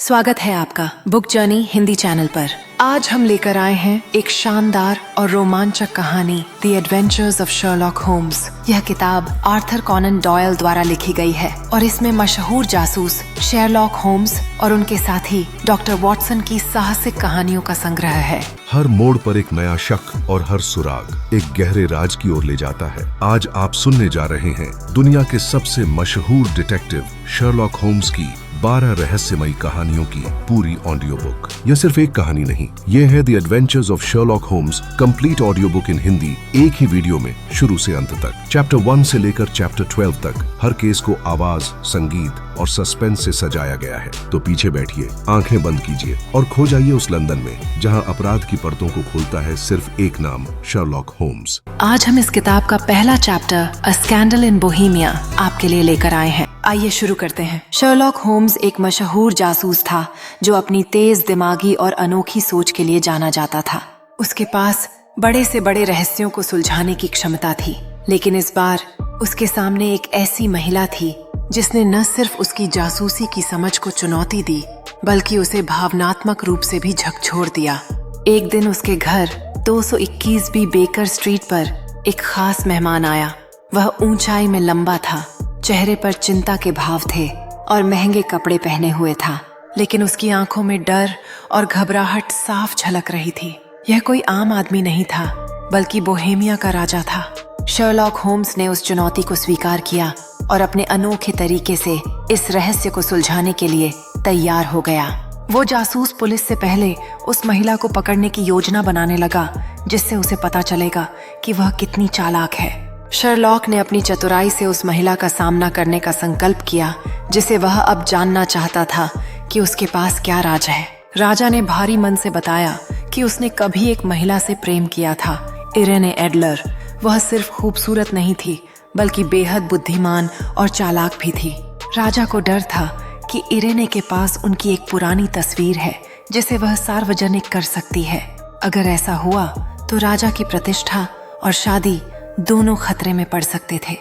स्वागत है आपका बुक जर्नी हिंदी चैनल पर। आज हम लेकर आए हैं एक शानदार और रोमांचक कहानी, the adventures of Sherlock Holmes. यह किताब आर्थर कॉनन डॉयल द्वारा लिखी गई है और इसमें मशहूर जासूस शेरलॉक होम्स और उनके साथी डॉक्टर वॉटसन की साहसिक कहानियों का संग्रह है। हर मोड़ पर एक नया शक और हर सुराग एक गहरे राज की ओर ले जाता है। आज आप सुनने जा रहे हैं दुनिया के सबसे मशहूर डिटेक्टिव शर्लॉक होम्स की 12 रहस्यमयी कहानियों की पूरी ऑडियो बुक। यह सिर्फ एक कहानी नहीं, यह है the adventures of Sherlock Holmes complete audio book in Hindi, एक ही वीडियो में शुरू से अंत तक। चैप्टर 1 से लेकर चैप्टर 12 तक हर केस को आवाज, संगीत और सस्पेंस से सजाया गया है। तो पीछे बैठिए, आंखें बंद कीजिए और खो जाइए उस लंदन में जहां अपराध की परतों को खोलता है सिर्फ एक नाम, शर्लॉक होम्स। आज हम इस किताब का पहला चैप्टर अ स्कैंडल इन बोहेमिया आपके लिए लेकर आए हैं। आइए शुरू करते हैं। शर्लॉक होम्स एक मशहूर जासूस था जो अपनी तेज दिमागी और अनोखी सोच के लिए जाना जाता था। उसके पास बड़े से बड़े रहस्यों को सुलझाने की क्षमता थी, लेकिन इस बार उसके सामने एक ऐसी महिला थी जिसने न सिर्फ उसकी जासूसी की समझ को चुनौती दी, बल्कि उसे भावनात्मक रूप से भी झकझोर दिया। एक दिन उसके घर 221 बी बेकर स्ट्रीट पर एक खास मेहमान आया। वह ऊंचाई में लंबा था, चेहरे पर चिंता के भाव थे और महंगे कपड़े पहने हुए था, लेकिन उसकी आंखों में डर और घबराहट साफ झलक रही थी। यह कोई आम आदमी नहीं था, बल्कि बोहेमिया का राजा था। शर्लॉक होम्स ने उस चुनौती को स्वीकार किया और अपने अनोखे तरीके से इस रहस्य को सुलझाने के लिए तैयार हो गया। वो जासूस पुलिस से पहले उस महिला को पकड़ने की योजना बनाने लगा, जिससे उसे पता चलेगा कि वह कितनी चालाक है। शर्लॉक ने अपनी चतुराई से उस महिला का सामना करने का संकल्प किया, जिसे वह अब जानना चाहता था कि उसके पास क्या राज है। राजा ने भारी मन से बताया कि उसने कभी एक महिला से प्रेम किया था, इरेने एडलर। वह सिर्फ खूबसूरत नहीं थी, बल्कि बेहद बुद्धिमान और चालाक भी थी। राजा को डर था कि इरेने के पास उनकी एक पुरानी तस्वीर है जिसे वह सार्वजनिक कर सकती है। अगर ऐसा हुआ तो राजा की प्रतिष्ठा और शादी दोनों खतरे में पड़ सकते थे।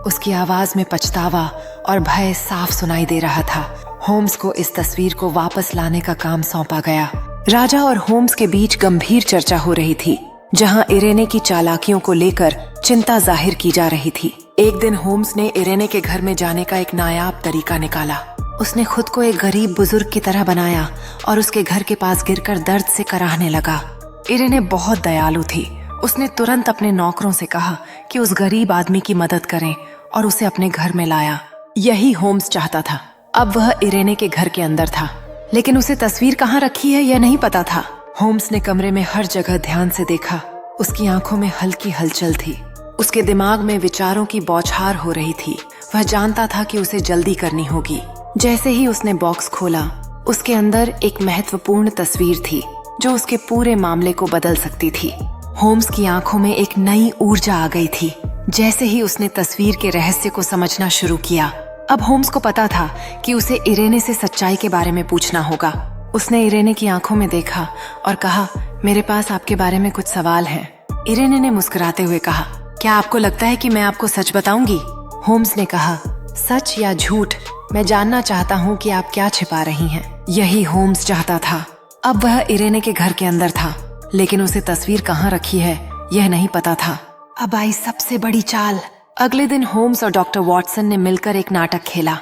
उसकी आवाज में पछतावा और भय साफ सुनाई दे रहा था। होम्स को इस तस्वीर को वापस लाने का काम सौंपा गया। राजा और होम्स के बीच गंभीर चर्चा हो रही थी, जहां इरेने की चालाकियों को लेकर चिंता जाहिर की जा रही थी। एक दिन होम्स ने इरेने के घर में जाने का एक नायाब तरीका निकाला। उसने खुद को एक गरीब बुजुर्ग की तरह बनाया और उसके घर के पास गिरकर दर्द से कराहने लगा। इरेने बहुत दयालु थी। उसने तुरंत अपने नौकरों से कहा कि उस गरीब आदमी की मदद करें और उसे अपने घर में लाया। यही होम्स चाहता था। अब वह इरेने के घर के अंदर था, लेकिन उसे तस्वीर कहाँ रखी है यह नहीं पता था। होम्स ने कमरे में हर जगह ध्यान से देखा। उसकी आंखों में हल्की हलचल थी। उसके दिमाग में विचारों की बौछार हो रही थी। वह जानता था कि उसे जल्दी करनी होगी। जैसे ही उसने बॉक्स खोला, उसके अंदर एक महत्वपूर्ण तस्वीर थी जो उसके पूरे मामले को बदल सकती थी। होम्स की आंखों में एक नई ऊर्जा आ गई थी जैसे ही उसने तस्वीर के रहस्य को समझना शुरू किया। अब होम्स को पता था कि उसे इरेने से सच्चाई के बारे में पूछना होगा। उसने इरेने की आंखों में देखा और कहा, मेरे पास आपके बारे में कुछ सवाल हैं। इरेने ने मुस्कुराते हुए कहा, क्या आपको लगता है कि मैं आपको सच बताऊंगी? होम्स ने कहा, सच या झूठ, मैं जानना चाहता हूँ कि आप क्या छिपा रही हैं। यही होम्स चाहता था। अब वह इरेने के घर के अंदर था, लेकिन उसे तस्वीर कहाँ रखी है यह नहीं पता था। अब आई सबसे बड़ी चाल। अगले दिन होम्स और डॉक्टर वॉटसन ने मिलकर एक नाटक खेला।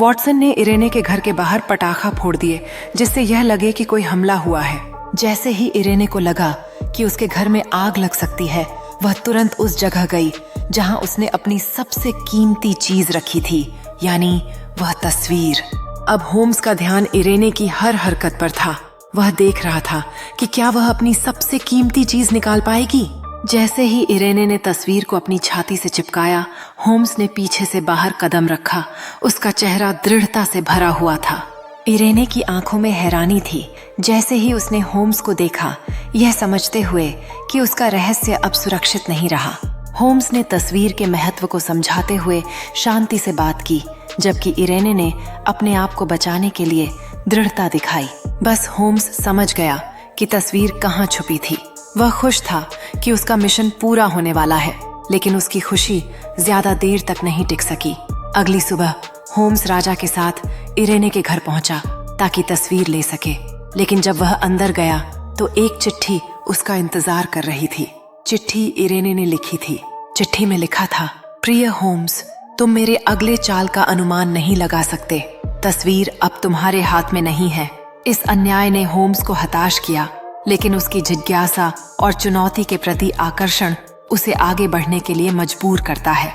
वॉटसन ने इरेने के घर के बाहर पटाखा फोड़ दिए, जिससे यह लगे कि कोई हमला हुआ है। जैसे ही इरेने को लगा कि उसके घर में आग लग सकती है, वह तुरंत उस जगह गई जहां उसने अपनी सबसे कीमती चीज रखी थी, यानी वह तस्वीर। अब होम्स का ध्यान इरेने की हर हरकत पर था। वह देख रहा था कि क्या वह अपनी सबसे कीमती चीज निकाल पाएगी। जैसे ही इरेने ने तस्वीर को अपनी छाती से चिपकाया, होम्स ने पीछे से बाहर कदम रखा। उसका चेहरा दृढ़ता से भरा हुआ था। इरेने की आंखों में हैरानी थी। जैसे ही उसने होम्स को देखा, यह समझते हुए कि उसका रहस्य अब सुरक्षित नहीं रहा, होम्स ने तस्वीर के महत्व को समझाते हुए शांति से बात की, जबकि इरेने ने अपने आप को बचाने के लिए दृढ़ता दिखाई। बस होम्स समझ गया कि तस्वीर कहाँ छुपी थी। वह खुश था कि उसका मिशन पूरा होने वाला है, लेकिन उसकी खुशी ज्यादा देर तक नहीं टिक सकी। अगली सुबह होम्स राजा के साथ इरेने के घर पहुंचा। ताकि तस्वीर ले सके। लेकिन जब वह अंदर गया तो एक चिट्ठी उसका इंतजार कर रही थी। चिट्ठी इरेने ने लिखी थी। चिट्ठी में लिखा था, प्रिय होम्स, तुम मेरे अगले चाल का अनुमान नहीं लगा सकते। तस्वीर अब तुम्हारे हाथ में नहीं है। इस अन्याय ने होम्स को हताश किया, लेकिन उसकी जिज्ञासा और चुनौती के प्रति आकर्षण उसे आगे बढ़ने के लिए मजबूर करता है।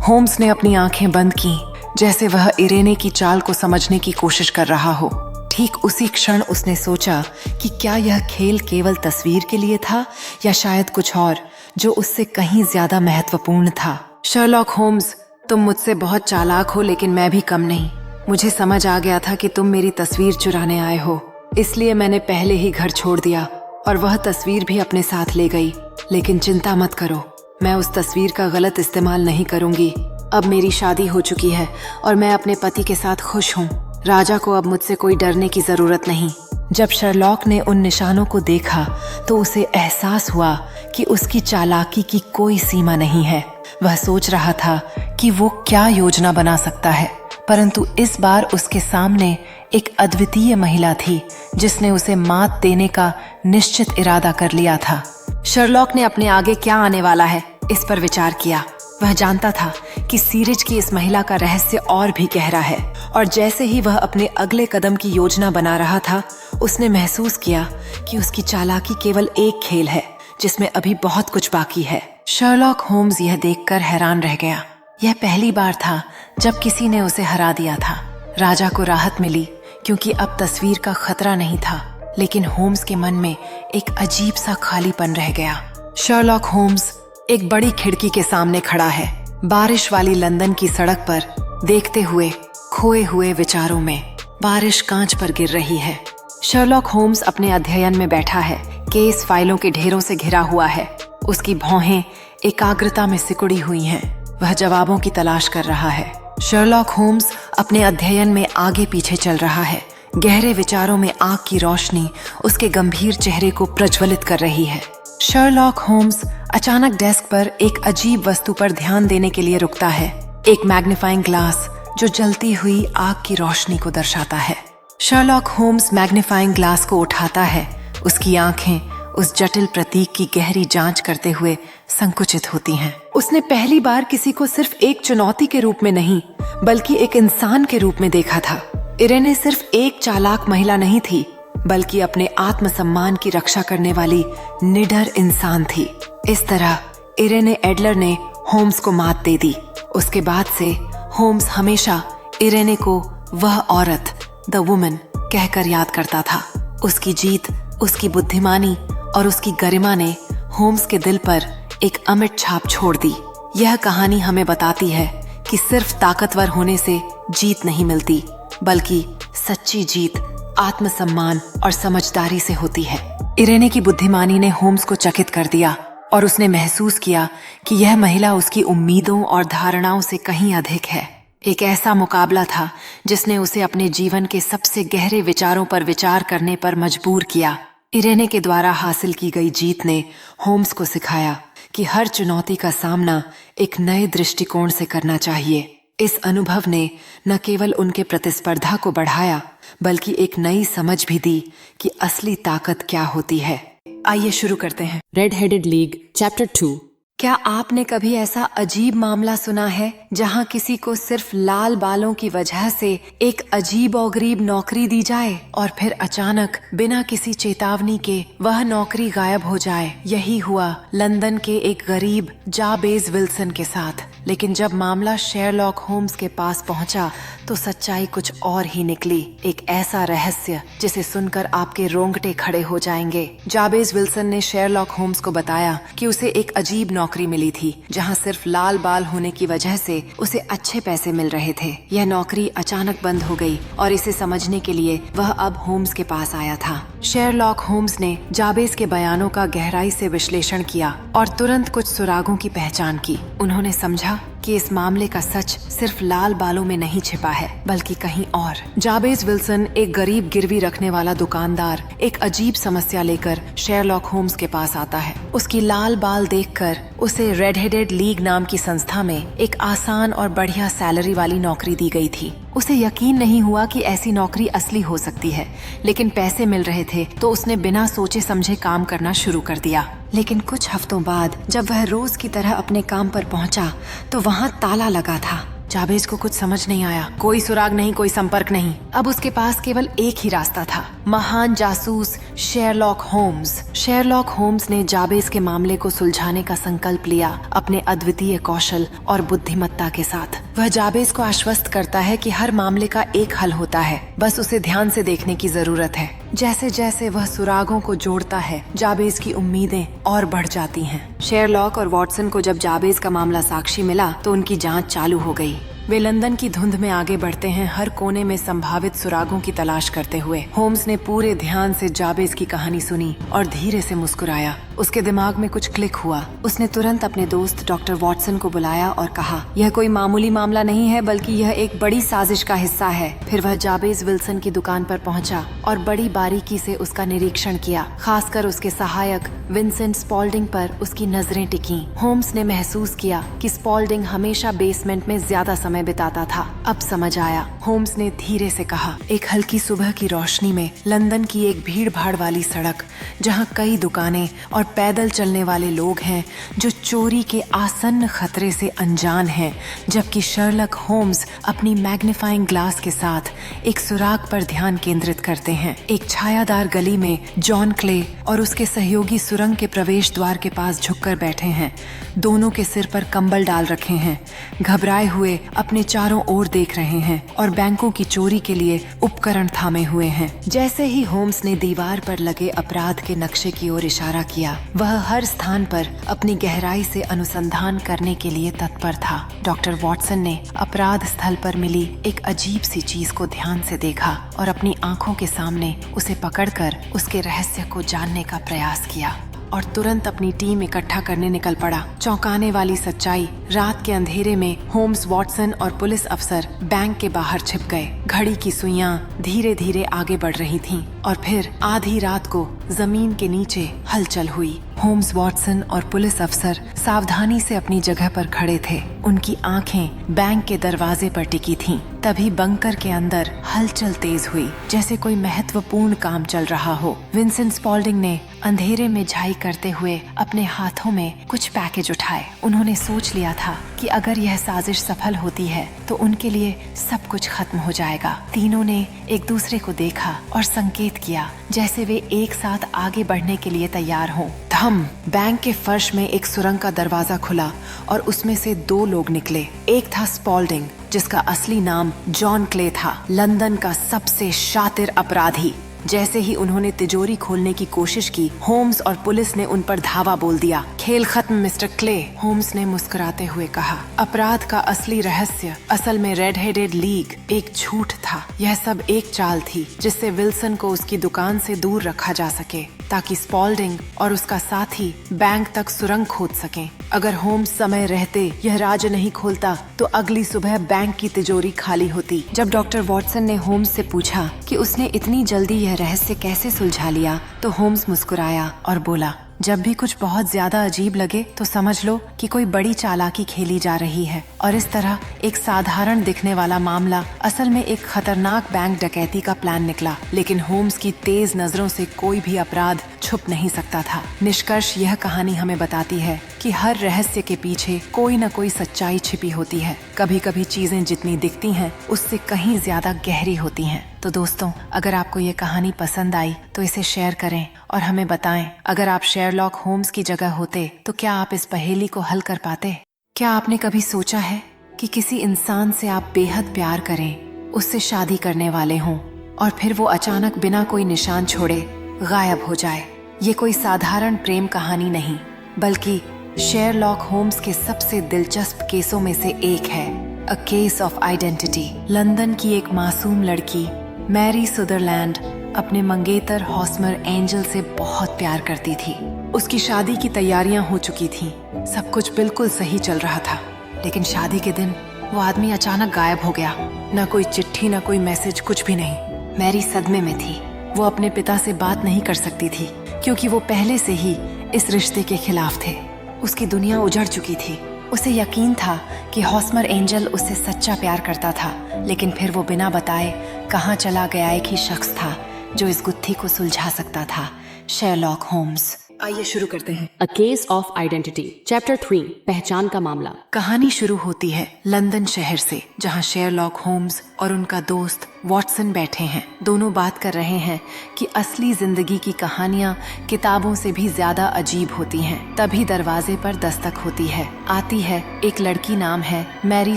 होम्स ने अपनी आंखें बंद की, जैसे वह इरेने की चाल को समझने की कोशिश कर रहा हो। ठीक उसी क्षण उसने सोचा कि क्या यह खेल केवल तस्वीर के लिए था या शायद कुछ और जो उससे कहीं ज्यादा महत्वपूर्ण था। शर्लॉक होम्स, तुम मुझसे बहुत चालाक हो, लेकिन मैं भी कम नहीं। मुझे समझ आ गया था कि तुम मेरी तस्वीर चुराने आए हो, इसलिए मैंने पहले ही घर छोड़ दिया और वह तस्वीर भी अपने साथ ले गई। लेकिन चिंता मत करो, मैं उस तस्वीर का गलत इस्तेमाल नहीं करूंगी। अब मेरी शादी हो चुकी है और मैं अपने पति के साथ खुश हूँ। राजा को अब मुझसे कोई डरने की जरूरत नहीं। जब शर्लॉक ने उन निशानों को देखा तो उसे एहसास हुआ कि उसकी चालाकी की कोई सीमा नहीं है। वह सोच रहा था कि वो क्या योजना बना सकता है, परंतु इस बार उसके सामने एक अद्वितीय महिला थी जिसने उसे मात देने का निश्चित इरादा कर लिया था। शर्लॉक ने अपने आगे क्या आने वाला है इस पर विचार किया। वह जानता था कि सीरिज की इस महिला का रहस्य और भी गहरा है, और जैसे ही वह अपने अगले कदम की योजना बना रहा था, उसने महसूस किया कि उसकी चालाकी केवल एक खेल है जिसमें अभी बहुत कुछ बाकी है। शर्लॉक होम्स यह देखकर हैरान रह गया। यह पहली बार था जब किसी ने उसे हरा दिया था। राजा को राहत मिली क्योंकि अब तस्वीर का खतरा नहीं था, लेकिन होम्स के मन में एक अजीब सा खालीपन रह गया। शर्लॉक होम्स एक बड़ी खिड़की के सामने खड़ा है, बारिश वाली लंदन की सड़क पर, देखते हुए खोए हुए विचारों में। बारिश कांच पर गिर रही है। शर्लॉक होम्स अपने अध्ययन में बैठा है, केस फाइलों के ढेरों से घिरा हुआ है। उसकी भौहें एकाग्रता में सिकुड़ी हुई हैं। वह जवाबों की तलाश कर रहा है। शर्लॉक होम्स अपने अध्ययन में आगे पीछे चल रहा है। गहरे विचारों में आग की रोशनी उसके गंभीर चेहरे को प्रज्वलित कर रही है। शर्लॉक होम्स अचानक डेस्क पर एक अजीब वस्तु पर ध्यान देने के लिए रुकता है। एक मैग्नीफाइंग ग्लास जो जलती हुई आग की रोशनी को दर्शाता है। शर्लॉक होम्स मैग्नीफाइंग ग्लास को उठाता है। उसकी आंखें उस जटिल प्रतीक की गहरी जांच करते हुए संकुचित होती हैं। उसने पहली बार किसी को सिर्फ एक चुनौती के रूप में नहीं, बल्कि एक इंसान के रूप में देखा था। इरेने सिर्फ एक चालाक महिला नहीं थी, बल्कि अपने आत्मसम्मान की रक्षा करने वाली निडर इंसान थी। इस तरह इरेने एडलर ने होम्स को मात दे दी। उसके बाद से होम्स हमेशा इरेने को वह औरत, द वुमन, कहकर याद करता था। उसकी जीत, उसकी बुद्धिमानी और उसकी गरिमा ने होम्स के दिल पर एक अमिट छाप छोड़ दी। यह कहानी हमें बताती है कि सिर्फ ताकतवर होने से जीत नहीं मिलती, बल्कि सच्ची जीत आत्मसम्मान और समझदारी से होती है। इरेने की बुद्धिमानी ने होम्स को चकित कर दिया और उसने महसूस किया कि यह महिला उसकी उम्मीदों और धारणाओं से कहीं अधिक है। एक ऐसा मुकाबला था जिसने उसे अपने जीवन के सबसे गहरे विचारों पर विचार करने पर मजबूर किया। इरेने के द्वारा हासिल की गई जीत ने होम्स को सिखाया कि हर चुनौती का सामना एक नए दृष्टिकोण से करना चाहिए। इस अनुभव ने न केवल उनके प्रतिस्पर्धा को बढ़ाया, बल्कि एक नई समझ भी दी कि असली ताकत क्या होती है। आइए शुरू करते हैं। Red headed league chapter 2। क्या आपने कभी ऐसा अजीब मामला सुना है जहां किसी को सिर्फ लाल बालों की वजह से एक अजीब और गरीब नौकरी दी जाए और फिर अचानक बिना किसी चेतावनी के वह नौकरी गायब हो जाए? यही हुआ लंदन के एक गरीब जाबेज विल्सन के साथ। लेकिन जब मामला शेरलॉक होम्स के पास पहुंचा तो सच्चाई कुछ और ही निकली। एक ऐसा रहस्य जिसे सुनकर आपके रोंगटे खड़े हो जाएंगे। जाबेज विल्सन ने शेरलॉक होम्स को बताया कि उसे एक अजीब नौकरी मिली थी जहां सिर्फ लाल बाल होने की वजह से उसे अच्छे पैसे मिल रहे थे। यह नौकरी अचानक बंद हो गई और इसे समझने के लिए वह अब होम्स के पास आया था। शेरलॉक होम्स ने जाबेज के बयानों का गहराई से विश्लेषण किया और तुरंत कुछ सुरागों की पहचान की। उन्होंने समझा कि इस मामले का सच सिर्फ लाल बालों में नहीं छिपा है, बल्कि कहीं और। जाबेज विल्सन, एक गरीब गिरवी रखने वाला दुकानदार, एक अजीब समस्या लेकर शेरलॉक होम्स के पास आता है। उसकी लाल बाल देखकर उसे रेड हेडेड लीग नाम की संस्था में एक आसान और बढ़िया सैलरी वाली नौकरी दी गई थी। उसे यकीन नहीं हुआ कि ऐसी नौकरी असली हो सकती है, लेकिन पैसे मिल रहे थे तो उसने बिना सोचे समझे काम करना शुरू कर दिया। लेकिन कुछ हफ्तों बाद जब वह रोज की तरह अपने काम पर पहुंचा तो वहां ताला लगा था। जाबेज को कुछ समझ नहीं आया। कोई सुराग नहीं, कोई संपर्क नहीं। अब उसके पास केवल एक ही रास्ता था, महान जासूस शेरलॉक होम्स। शेरलॉक होम्स ने जाबेज के मामले को सुलझाने का संकल्प लिया अपने अद्वितीय कौशल और बुद्धिमत्ता के साथ। वह जाबेज को आश्वस्त करता है कि हर मामले का एक हल होता है, बस उसे ध्यान से देखने की जरूरत है। जैसे जैसे वह सुरागों को जोड़ता है, जाबेज की उम्मीदें और बढ़ जाती हैं। शेरलॉक और वॉटसन को जब जाबेज का मामला साक्षी मिला तो उनकी जांच चालू हो गई। वे लंदन की धुंध में आगे बढ़ते हैं, हर कोने में संभावित सुरागों की तलाश करते हुए। होम्स ने पूरे ध्यान से जाबेज की कहानी सुनी और धीरे से मुस्कुराया। उसके दिमाग में कुछ क्लिक हुआ। उसने तुरंत अपने दोस्त डॉक्टर वॉटसन को बुलाया और कहा, यह कोई मामूली मामला नहीं है, बल्कि यह एक बड़ी साजिश का हिस्सा है। फिर वह जाबेज विल्सन की दुकान पर पहुंचा और बड़ी बारीकी से उसका निरीक्षण किया। खासकर उसके सहायक विंसेंट स्पॉल्डिंग पर उसकी नजरें टिकी। होम्स ने महसूस किया कि स्पॉल्डिंग हमेशा बेसमेंट में ज्यादा समय बिताता था। अब समझ आया। होम्स ने धीरे से कहा, एक हल्की सुबह की रोशनी में लंदन की एक भीड़ भाड़ वाली सड़क, जहां कई दुकानें और पैदल चलने वाले लोग हैं जो चोरी के आसन्न खतरे से अनजान हैं, जबकि शर्लक होम्स अपनी मैग्नीफाइंग ग्लास के साथ एक सुराग पर ध्यान केंद्रित करते हैं। एक छायादार गली में जॉन क्ले और उसके सहयोगी सुरंग के प्रवेश द्वार के पास झुककर बैठे हैं। दोनों के सिर पर कंबल डाल रखे हैं, घबराए हुए अपने चारों ओर देख रहे हैं और बैंकों की चोरी के लिए उपकरण थामे हुए हैं। जैसे ही होम्स ने दीवार पर लगे अपराध के नक्शे की ओर इशारा किया, वह हर स्थान पर अपनी गहराई से अनुसंधान करने के लिए तत्पर था। डॉक्टर वॉटसन ने अपराध स्थल पर मिली एक अजीब सी चीज को ध्यान से देखा और अपनी आंखों के सामने उसे पकड़कर उसके रहस्य को जानने का प्रयास किया और तुरंत अपनी टीम इकट्ठा करने निकल पड़ा। चौंकाने वाली सच्चाई, रात के अंधेरे में होम्स, वॉटसन और पुलिस अफसर बैंक के बाहर छिप गए। घड़ी की सुइयां धीरे धीरे आगे बढ़ रही थीं और फिर आधी रात को जमीन के नीचे हलचल हुई। होम्स, वॉटसन और पुलिस अफसर सावधानी से अपनी जगह पर खड़े थे। उनकी आंखें बैंक के दरवाजे पर टिकी थीं। तभी बंकर के अंदर हलचल तेज हुई, जैसे कोई महत्वपूर्ण काम चल रहा हो। विंसेंट स्पॉल्डिंग ने अंधेरे में झाई करते हुए अपने हाथों में कुछ पैकेज उठाए। उन्होंने सोच लिया था कि अगर यह साजिश सफल होती है तो उनके लिए सब कुछ खत्म हो जाएगा। तीनों ने एक दूसरे को देखा और संकेत किया जैसे वे एक साथ आगे बढ़ने के लिए तैयार हों। धम! बैंक के फर्श में एक सुरंग का दरवाजा खुला और उसमें से 2 लोग निकले। एक था स्पॉल्डिंग, जिसका असली नाम जॉन क्ले था, लंदन का सबसे शातिर अपराधी। जैसे ही उन्होंने तिजोरी खोलने की कोशिश की, होम्स और पुलिस ने उन पर धावा बोल दिया। खेल खत्म मिस्टर क्ले, होम्स ने मुस्कुराते हुए कहा। अपराध का असली रहस्य असल में रेड हेडेड लीग एक झूठ था। यह सब एक चाल थी जिससे विल्सन को उसकी दुकान से दूर रखा जा सके, ताकि स्पॉल्डिंग और उसका साथी बैंक तक सुरंग खोद सकें। अगर होम्स समय रहते यह राज नहीं खोलता तो अगली सुबह बैंक की तिजोरी खाली होती। जब डॉक्टर वॉटसन ने होम्स से पूछा कि उसने इतनी जल्दी यह रहस्य कैसे सुलझा लिया, तो होम्स मुस्कुराया और बोला, जब भी कुछ बहुत ज्यादा अजीब लगे तो समझ लो कि कोई बड़ी चालाकी खेली जा रही है। और इस तरह एक साधारण दिखने वाला मामला असल में एक खतरनाक बैंक डकैती का प्लान निकला। लेकिन होम्स की तेज नजरों से कोई भी अपराध छुप नहीं सकता था। निष्कर्ष यह कहानी हमें बताती है कि हर रहस्य के पीछे कोई न कोई सच्चाई छिपी होती है। कभी कभी चीजें जितनी दिखती हैं उससे कहीं ज्यादा गहरी होती हैं। तो दोस्तों, अगर आपको ये कहानी पसंद आई तो इसे शेयर करें और हमें बताएं, अगर आप शेरलॉक होम्स की जगह होते तो क्या आप इस पहेली को हल कर पाते? क्या आपने कभी सोचा है कि किसी इंसान से आप बेहद प्यार करें, उससे शादी करने वाले हों और फिर वो अचानक बिना कोई निशान छोड़े गायब हो जाए? ये कोई साधारण प्रेम कहानी नहीं, बल्कि शेरलॉक होम्स के सबसे दिलचस्प केसों में से एक है, a case of identity. London की एक मासूम लड़की मैरी सुदरलैंड अपने मंगेतर हॉस्मर एंजल से बहुत प्यार करती थी। उसकी शादी की तैयारियां हो चुकी थीं, सब कुछ बिल्कुल सही चल रहा था। लेकिन शादी के दिन वो आदमी अचानक गायब हो गया। न कोई चिट्ठी, न कोई मैसेज, कुछ भी नहीं। मैरी सदमे में थी। वो अपने पिता से बात नहीं कर सकती थी क्योंकि वो पहले से ही इस रिश्ते के खिलाफ थे। उसकी दुनिया उजड़ चुकी थी। उसे यकीन था कि हॉस्मर एंजल उससे सच्चा प्यार करता था, लेकिन फिर वो बिना बताए कहाँ चला गया एक ही शख्स था जो इस गुत्थी को सुलझा सकता था, शेरलॉक होम्स। आइए शुरू करते हैं। A Case of Identity, Chapter 3, पहचान का मामला। कहानी शुरू होती है लंदन शहर से, जहां शेरलॉक होम्स और उनका दोस्त वॉटसन बैठे हैं। दोनों बात कर रहे हैं कि असली जिंदगी की कहानियां किताबों से भी ज्यादा अजीब होती हैं। तभी दरवाजे पर दस्तक होती है। आती है एक लड़की, नाम है मैरी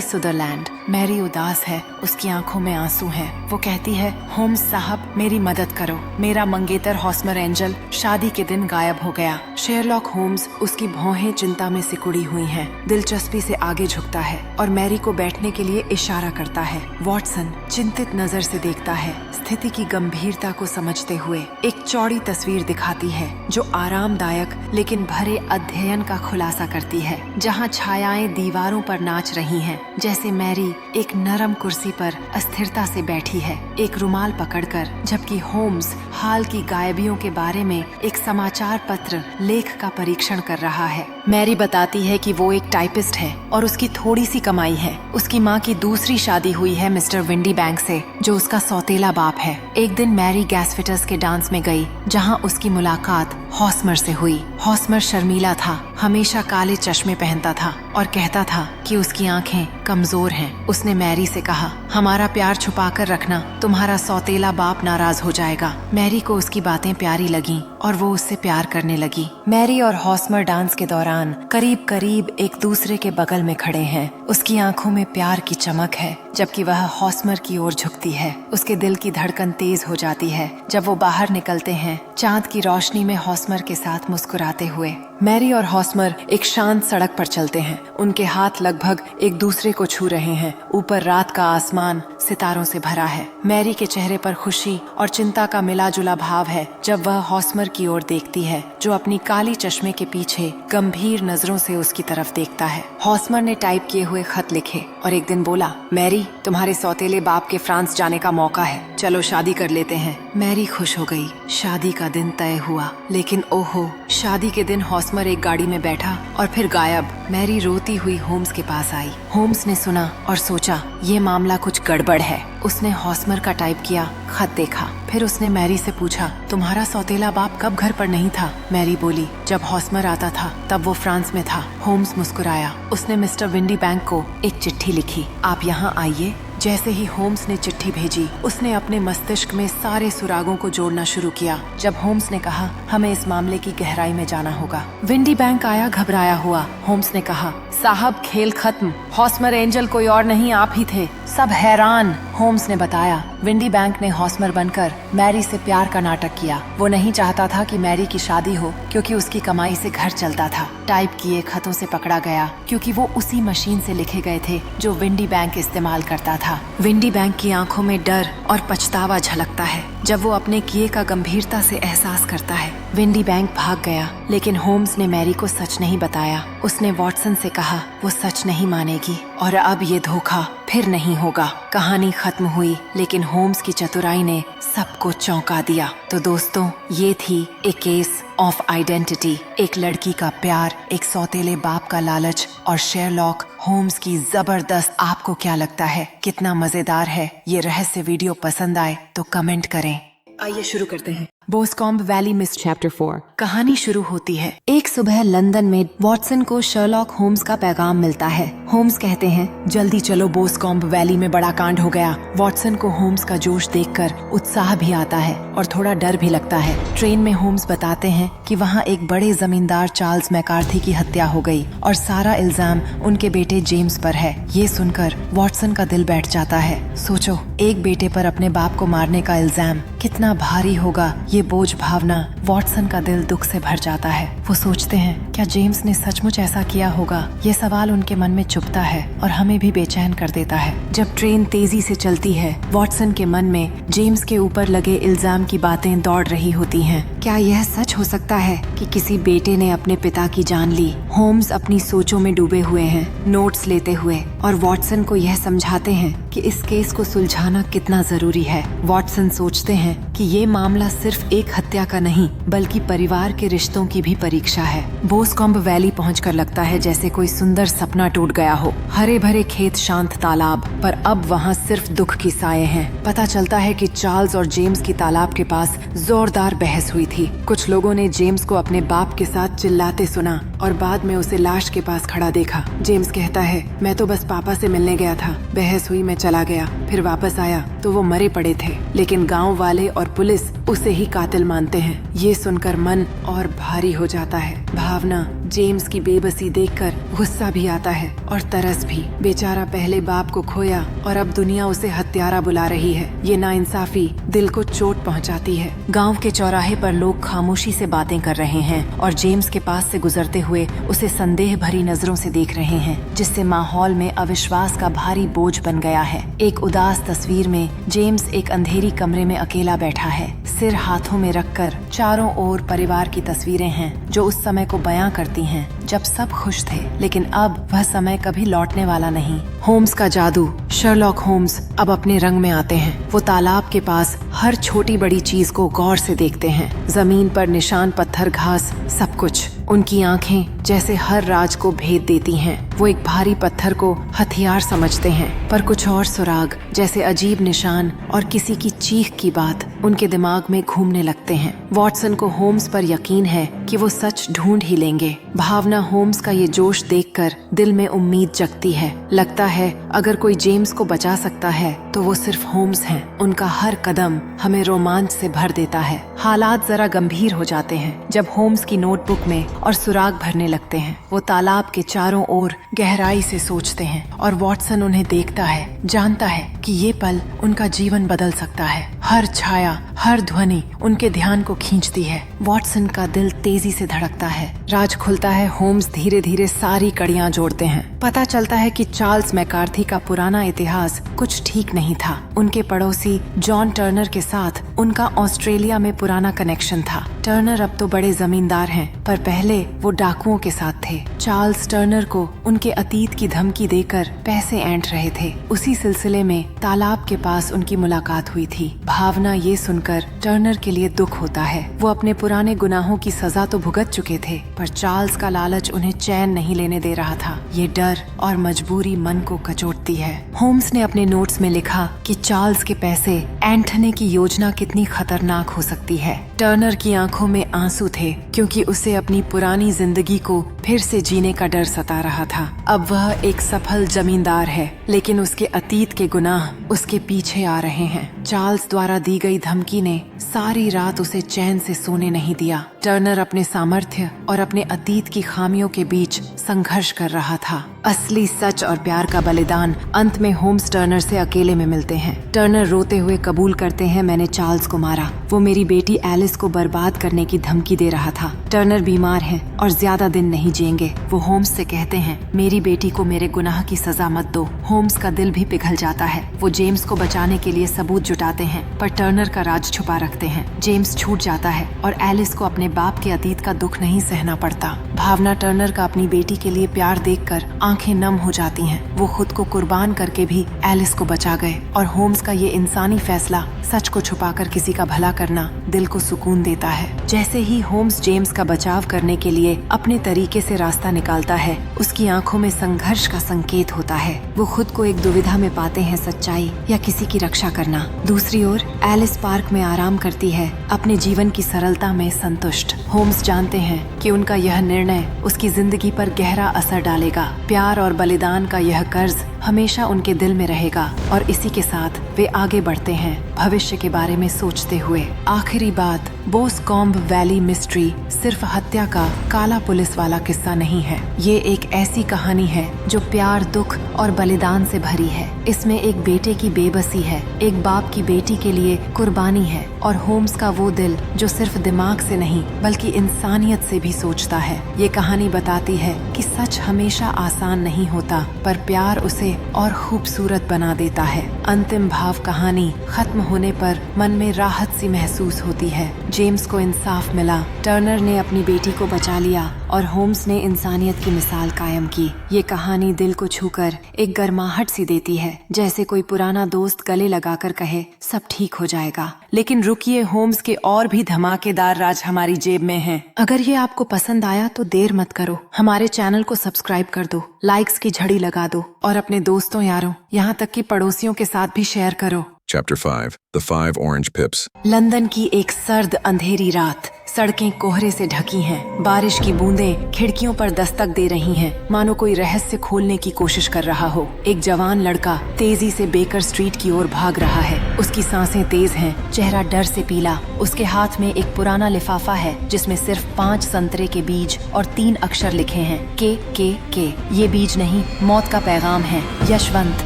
सुदरलैंड। मैरी उदास है, उसकी आंखों में आंसू हैं। वो कहती है, होम्स साहब मेरी मदद करो, मेरा मंगेतर हॉस्मर एंजल शादी के दिन गायब हो गया। शेरलॉक होम्स उसकी भौहें चिंता में सिकुड़ी हुई हैं, दिलचस्पी से आगे झुकता है और मैरी को बैठने के लिए इशारा करता है। वॉटसन चिंतित नजर से देखता है। स्थिति की गंभीरता को समझते हुए एक चौड़ी तस्वीर दिखाती है जो आरामदायक लेकिन भरे अध्ययन का खुलासा करती है, जहां छायाएं दीवारों पर नाच रही हैं, जैसे मैरी एक नरम कुर्सी पर अस्थिरता से बैठी है, एक रुमाल पकड़कर, जबकि होम्स हाल की गायबियों के बारे में एक समाचार पत्र लेख का परीक्षण कर रहा है। मैरी बताती है कि वो एक टाइपिस्ट है और उसकी थोड़ी सी कमाई है। उसकी माँ की दूसरी शादी हुई है मिस्टर विंडी बैंक से, जो उसका सौतेला बाप है। एक दिन मैरी गैसफिटर्स के डांस में गई, जहां उसकी मुलाकात हॉस्मर से हुई। हॉस्मर शर्मीला था, हमेशा काले चश्मे पहनता था और कहता था कि उसकी आंखें कमजोर हैं। उसने मैरी से कहा, हमारा प्यार छुपा कर रखना, तुम्हारा सौतेला बाप नाराज हो जाएगा। मैरी को उसकी बातें प्यारी लगीं और वो उससे प्यार करने लगी। मैरी और हॉस्मर डांस के दौरान करीब करीब एक दूसरे के बगल में खड़े हैं। उसकी आंखों में प्यार की चमक है, जबकि वह हॉस्मर की ओर झुकती है। उसके दिल की धड़कन तेज हो जाती है जब वो बाहर निकलते हैं, चांद की रोशनी में हॉस्मर के साथ मुस्कुराते हुए। मैरी और हॉस्मर एक शांत सड़क पर चलते हैं। उनके हाथ लगभग एक दूसरे को छू रहे हैं। ऊपर रात का आसमान सितारों से भरा है। मैरी के चेहरे पर खुशी और चिंता का मिला जुला भाव है जब वह हॉस्मर की ओर देखती है, जो अपनी काली चश्मे के पीछे गंभीर नजरों से उसकी तरफ देखता है। हॉस्मर ने टाइप किए हुए खत लिखे और एक दिन बोला, मैरी तुम्हारे सौतेले बाप के फ्रांस जाने का मौका है, चलो शादी कर लेते हैं। मैरी खुश हो गई। शादी का दिन तय हुआ, लेकिन ओहो, शादी के दिन हॉस्मर एक गाड़ी में बैठा और फिर गायब। मैरी रोती हुई होम्स के पास आई। होम्स ने सुना और सोचा ये मामला कुछ गड़बड़ है। उसने हॉस्मर का टाइप किया खत देखा, फिर उसने मैरी से पूछा, तुम्हारा सौतेला बाप कब घर पर नहीं था? मैरी बोली, जब हॉस्मर आता था तब वो फ्रांस में था। होम्स मुस्कुराया। उसने मिस्टर विंडी बैंक को एक चिट्ठी लिखी, आप यहाँ आइए। जैसे ही होम्स ने चिट्ठी भेजी, उसने अपने मस्तिष्क में सारे सुरागों को जोड़ना शुरू किया। जब होम्स ने कहा, हमें इस मामले की गहराई में जाना होगा। विंडी बैंक आया घबराया हुआ। होम्स ने कहा, साहब खेल खत्म, हॉस्मर एंजल कोई और नहीं आप ही थे। सब हैरान। होम्स ने बताया, विंडी बैंक ने हॉस्मर बनकर मैरी से प्यार का नाटक किया। वो नहीं चाहता था कि मैरी की शादी हो, क्योंकि उसकी कमाई से घर चलता था। टाइप किए खतों से पकड़ा गया, क्योंकि वो उसी मशीन से लिखे गए थे जो विंडी बैंक इस्तेमाल करता था। विंडी बैंक की आंखों में डर और पछतावा झलकता है जब वो अपने किए का गंभीरता से एहसास करता है। विंडी बैंक भाग गया, लेकिन होम्स ने मैरी को सच नहीं बताया। उसने वॉटसन से कहा, वो सच नहीं मानेगी और अब ये धोखा फिर नहीं होगा। कहानी खत्म हुई, लेकिन होम्स की चतुराई ने सबको चौंका दिया। तो दोस्तों, ये थी ए केस ऑफ आइडेंटिटी। एक लड़की का प्यार, एक सौतेले बाप का लालच और शेरलॉक होम्स की जबरदस्त। आपको क्या लगता है, कितना मजेदार है? ये रहस्य वीडियो पसंद आए तो कमेंट करें। आइए शुरू करते हैं। बोस्कॉम्ब वैली मिस्ट्री Chapter 4. कहानी शुरू होती है। एक सुबह लंदन में वॉटसन को शर्लॉक होम्स का पैगाम मिलता है। होम्स कहते हैं, जल्दी चलो, बोस्कॉम्ब वैली में बड़ा कांड हो गया। वॉटसन को होम्स का जोश देखकर उत्साह भी आता है और थोड़ा डर भी लगता है। ट्रेन में होम्स बताते हैं कि वहाँ एक बड़े जमींदार चार्ल्स मैकार्थी की हत्या हो गई और सारा इल्जाम उनके बेटे जेम्स पर है। ये सुनकर वॉटसन का दिल बैठ जाता है। सोचो, एक बेटे पर अपने बाप को मारने का इल्जाम कितना भारी होगा। ये बोझ भावना वॉटसन का दिल दुख से भर जाता है। वो सोचते हैं, क्या जेम्स ने सचमुच ऐसा किया होगा? ये सवाल उनके मन में चुभता है और हमें भी बेचैन कर देता है। जब ट्रेन तेजी से चलती है, वॉटसन के मन में जेम्स के ऊपर लगे इल्जाम की बातें दौड़ रही होती हैं। क्या यह सच हो सकता है कि किसी बेटे ने अपने पिता की जान ली? होम्स अपनी सोचों में डूबे हुए हैं, नोट्स लेते हुए, और वॉटसन को यह समझाते हैं कि इस केस को सुलझाना कितना जरूरी है। वॉटसन सोचते हैं कि ये मामला सिर्फ एक हत्या का नहीं बल्कि परिवार के रिश्तों की भी परीक्षा है। बोस्कॉम्ब वैली पहुंचकर लगता है जैसे कोई सुंदर सपना टूट गया हो। हरे भरे खेत, शांत तालाब, पर अब वहाँ सिर्फ दुख की साए हैं। पता चलता है कि चार्ल्स और जेम्स की तालाब के पास जोरदार बहस हुई थी। कुछ लोगों ने जेम्स को अपने बाप के साथ चिल्लाते सुना और बाद में उसे लाश के पास खड़ा देखा। जेम्स कहता है, मैं तो बस पापा से मिलने गया था, बहस हुई, मैं चला गया, फिर वापस आया तो वो मरे पड़े थे। लेकिन गांव वाले और पुलिस उसे ही कातिल मानते हैं। ये सुनकर मन और भारी हो जाता है। भावना जेम्स की बेबसी देखकर गुस्सा भी आता है और तरस भी। बेचारा पहले बाप को खोया और अब दुनिया उसे हत्यारा बुला रही है। ये नाइंसाफी दिल को चोट पहुंचाती है। गांव के चौराहे पर लोग खामोशी से बातें कर रहे हैं और जेम्स के पास से गुजरते हुए उसे संदेह भरी नजरों से देख रहे हैं, जिससे माहौल में अविश्वास का भारी बोझ बन गया है। एक उदास तस्वीर में जेम्स एक अंधेरी कमरे में अकेला बैठा है, सिर हाथों में रखकर। चारों ओर परिवार की तस्वीरें हैं जो उस समय को बयां करती हैं जब सब खुश थे, लेकिन अब वह समय कभी लौटने वाला नहीं। होम्स का जादू। शर्लॉक होम्स अब अपने रंग में आते हैं। वो तालाब के पास हर छोटी बड़ी चीज को गौर से देखते हैं। जमीन पर निशान, पत्थर, घास, सब कुछ। उनकी आंखें जैसे हर राज को भेद देती हैं। वो एक भारी पत्थर को हथियार समझते हैं, पर कुछ और सुराग जैसे अजीब निशान और किसी की चीख की बात उनके दिमाग में घूमने लगते हैं। वॉटसन को होम्स पर यकीन है कि वो सच ढूंढ ही लेंगे। भावना होम्स का ये जोश देखकर दिल में उम्मीद जगती है। लगता है अगर कोई जेम्स को बचा सकता है तो वो सिर्फ होम्स हैं। उनका हर कदम हमें रोमांच से भर देता है। हालात जरा गंभीर हो जाते हैं जब होम्स की नोटबुक में और सुराग भरने लगते हैं। वो तालाब के चारों ओर गहराई से सोचते हैं और वॉटसन उन्हें देखता है, जानता है कि ये पल उनका जीवन बदल सकता है। हर छाया, हर ध्वनि उनके ध्यान को खींचती है। वॉटसन का दिल तेजी से धड़कता है। राज खुलता है। होम्स धीरे धीरे सारी कड़ियां जोड़ते हैं। पता चलता है कि चार्ल्स मैकार्थी का पुराना इतिहास कुछ ठीक नहीं था। उनके पड़ोसी जॉन टर्नर के साथ उनका ऑस्ट्रेलिया में पुराना कनेक्शन था। टर्नर अब तो बड़े जमींदार हैं, पर पहले वो डाकुओं के साथ थे। चार्ल्स टर्नर को उनके अतीत की धमकी देकर पैसे ऐंठ रहे थे। उसी सिलसिले में तालाब के पास उनकी मुलाकात हुई थी। भावना ये सुनकर टर्नर के लिए दुख होता है। वो अपने पुराने गुनाहों की सजा तो भुगत चुके थे, पर चार्ल्स का लालच उन्हें चैन नहीं लेने दे रहा था। ये डर और मजबूरी मन को कचोटती है। होम्स ने अपने नोट्स में लिखा कि चार्ल्स के पैसे ऐंठने की योजना कितनी खतरनाक हो सकती है। टर्नर की आंखों में आंसू थे क्योंकि उसे अपनी पुरानी जिंदगी को फिर से जीने का डर सता रहा था। अब वह एक सफल जमींदार है, लेकिन उसके अतीत के गुनाह उसके पीछे आ रहे हैं। चार्ल्स द्वारा दी गई धमकी ने सारी रात उसे चैन से सोने नहीं दिया। टर्नर अपने सामर्थ्य और अपने अतीत की खामियों के बीच संघर्ष कर रहा था। असली सच और प्यार का बलिदान। अंत में होम्स टर्नर से अकेले में मिलते हैं। टर्नर रोते हुए कबूल करते हैं, मैंने चार्ल्स को मारा। वो मेरी बेटी एलिस को बर्बाद करने की धमकी दे रहा था। टर्नर बीमार है और ज्यादा दिन नहीं जिएंगे। वो होम्स से कहते हैं, मेरी बेटी को मेरे गुनाह की सजा मत दो। होम्स का दिल भी पिघल जाता है। वो जेम्स को बचाने के लिए सबूत जुटाते हैं, पर टर्नर का राज छुपा रखते हैं। जेम्स छूट जाता है और एलिस को अपने बाप के अतीत का दुख नहीं सहना पड़ता। भावना टर्नर का अपनी बेटी के लिए प्यार देखकर आंखें नम हो जाती हैं। वो खुद को कुर्बान करके भी एलिस को बचा गए और होम्स का ये इंसानी फैसला, सच को छुपाकर किसी का भला करना, दिल को सुकून देता है। जैसे ही होम्स जेम्स का बचाव करने के लिए अपने तरीके से रास्ता निकालता है, उसकी आंखों में संघर्ष का संकेत होता है। वो खुद को एक दुविधा में पाते हैं, सच्चाई या किसी की रक्षा करना। दूसरी ओर एलिस पार्क में आराम करती है, अपने जीवन की सरलता में संतुष्ट। होम्स जानते हैं कि उनका यह निर्णय उसकी जिंदगी पर गहरा असर डालेगा। प्यार और बलिदान का यह कर्ज हमेशा उनके दिल में रहेगा और इसी के साथ वे आगे बढ़ते हैं, भविष्य के बारे में सोचते हुए। आखिरी बात, बोस्कॉम्ब वैली मिस्ट्री सिर्फ हत्या का काला पुलिस वाला किस्सा नहीं है। ये एक ऐसी कहानी है जो प्यार, दुख और बलिदान से भरी है। इसमें एक बेटे की बेबसी है, एक बाप की बेटी के लिए कुर्बानी है और होम्स का वो दिल जो सिर्फ दिमाग से नहीं बल्कि इंसानियत से भी सोचता है। ये कहानी बताती है कि सच हमेशा आसान नहीं होता, पर प्यार उसे और खूबसूरत बना देता है। अंतिम भाव कहानी खत्म होने पर मन में राहत सी महसूस होती है। जेम्स को इंसाफ मिला, टर्नर ने अपनी बेटी को बचा लिया और होम्स ने इंसानियत की मिसाल कायम की। ये कहानी दिल को छूकर एक गर्माहट सी देती है, जैसे कोई पुराना दोस्त गले लगाकर कहे सब ठीक हो जाएगा। लेकिन रुकिए, होम्स के और भी धमाकेदार राज हमारी जेब में हैं। अगर ये आपको पसंद आया तो देर मत करो, हमारे चैनल को सब्सक्राइब कर दो, लाइक्स की झड़ी लगा दो और अपने दोस्तों, यारों, यहाँ तक कि पड़ोसियों के साथ भी शेयर करो। Chapter 5 The Five Orange Pips. London की एक सर्द अंधेरी रात। सड़कें कोहरे से ढकी हैं। बारिश की बूंदें खिड़कियों पर दस्तक दे रही हैं, मानो कोई रहस्य खोलने की कोशिश कर रहा हो। एक जवान लड़का तेजी से बेकर स्ट्रीट की ओर भाग रहा है। उसकी सांसें तेज हैं, चेहरा डर से पीला। उसके हाथ में एक पुराना लिफाफा है जिसमें सिर्फ 5 संतरे के बीज और 3 अक्षर लिखे हैं, के। ये बीज नहीं, मौत का पैगाम है। यशवंत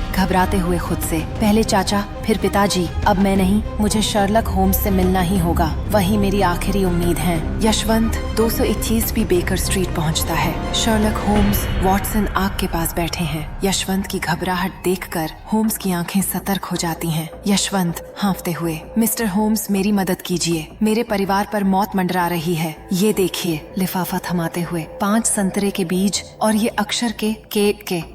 घबराते हुए खुद से, पहले चाचा, फिर पिताजी, अब मैं नहीं, मुझे शर्लक होम्स से मिलना ही होगा, वही मेरी आखिरी उम्मीद है। यशवंत 221 बेकर स्ट्रीट पहुंचता है। शर्लक होम्स, वॉटसन आग के पास बैठे हैं। यशवंत की घबराहट देखकर होम्स की आंखें सतर्क हो जाती हैं। यशवंत हाँफते हुए, मिस्टर होम्स, मेरी मदद कीजिए, मेरे परिवार पर मौत मंडरा रही है। ये देखिए, लिफाफा थमाते हुए, 5 संतरे के बीज और ये अक्षर के।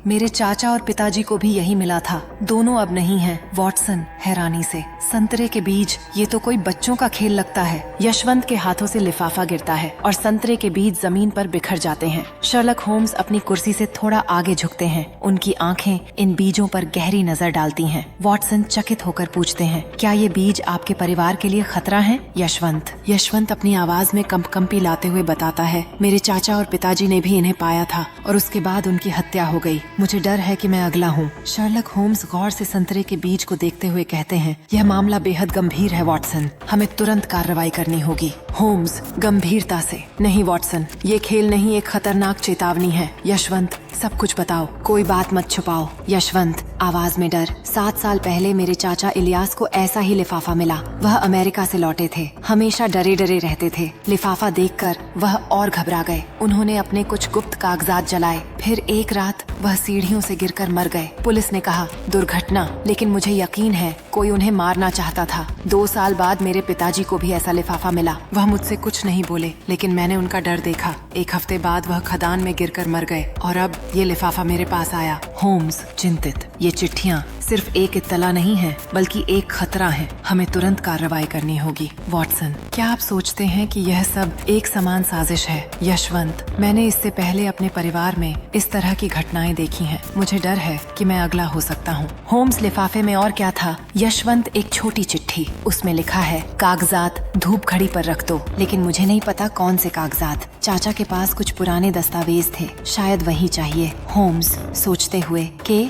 मेरे चाचा और पिताजी को भी यही मिला था, दोनों अब नहीं हैं। वॉटसन हैरानी से, संतरे के बीज, ये तो कोई बच्चों का खेल लगता है। यशवंत के हाथों से लिफाफा गिरता है और संतरे के बीज जमीन पर बिखर जाते हैं। शर्लक होम्स अपनी कुर्सी से थोड़ा आगे झुकते हैं। उनकी आंखें इन बीजों पर गहरी नजर डालती हैं। वॉटसन चकित होकर पूछते हैं, क्या ये बीज आपके परिवार के लिए खतरा है? यशवंत अपनी आवाज में कंपकंपी लाते हुए बताता है, मेरे चाचा और पिताजी ने भी इन्हें पाया था और उसके बाद उनकी हत्या हो गई। मुझे डर है कि मैं अगला हूँ। शर्लक होम्स गौर से संतरे के बीज को देखते हुए कहते हैं, यह मामला बेहद गंभीर है वॉटसन, हमें तुरंत कार्रवाई करनी होगी। होम्स गंभीरता से, नहीं वॉटसन, ये खेल नहीं, एक खतरनाक चेतावनी है। यशवंत, सब कुछ बताओ, कोई बात मत छुपाओ। यशवंत आवाज में डर, 7 साल पहले मेरे चाचा इलियास को ऐसा ही लिफाफा मिला। वह अमेरिका से लौटे थे, हमेशा डरे डरे रहते थे। लिफाफा देखकर वह और घबरा गए। उन्होंने अपने कुछ गुप्त कागजात जलाए। फिर एक रात वह सीढ़ियों से गिरकर मर गए। पुलिस ने कहा दुर्घटना, लेकिन मुझे यकीन है कोई उन्हें मारना चाहता था। 2 साल बाद मेरे पिताजी को भी ऐसा लिफाफा मिला। वह मुझसे कुछ नहीं बोले, लेकिन मैंने उनका डर देखा। 1 हफ्ते बाद वह खदान में गिरकर मर गए और अब ये लिफाफा मेरे पास आया। होम्स चिंतित, ये चिट्ठियाँ सिर्फ एक इत्तला नहीं है, बल्कि एक खतरा है, हमें तुरंत कार्रवाई करनी होगी। वॉटसन, क्या आप सोचते हैं कि यह सब एक समान साजिश है? यशवंत, मैंने इससे पहले अपने परिवार में इस तरह की घटनाएं देखी हैं। मुझे डर है कि मैं अगला हो सकता हूँ। होम्स, लिफाफे में और क्या था? यशवंत, एक छोटी चिट्ठी, उसमें लिखा है, कागजात धूप घड़ी पर रख दो, लेकिन मुझे नहीं पता कौन से कागजात। चाचा के पास कुछ पुराने दस्तावेज थे, शायद वही चाहिए। होम्स सोचते हुए, के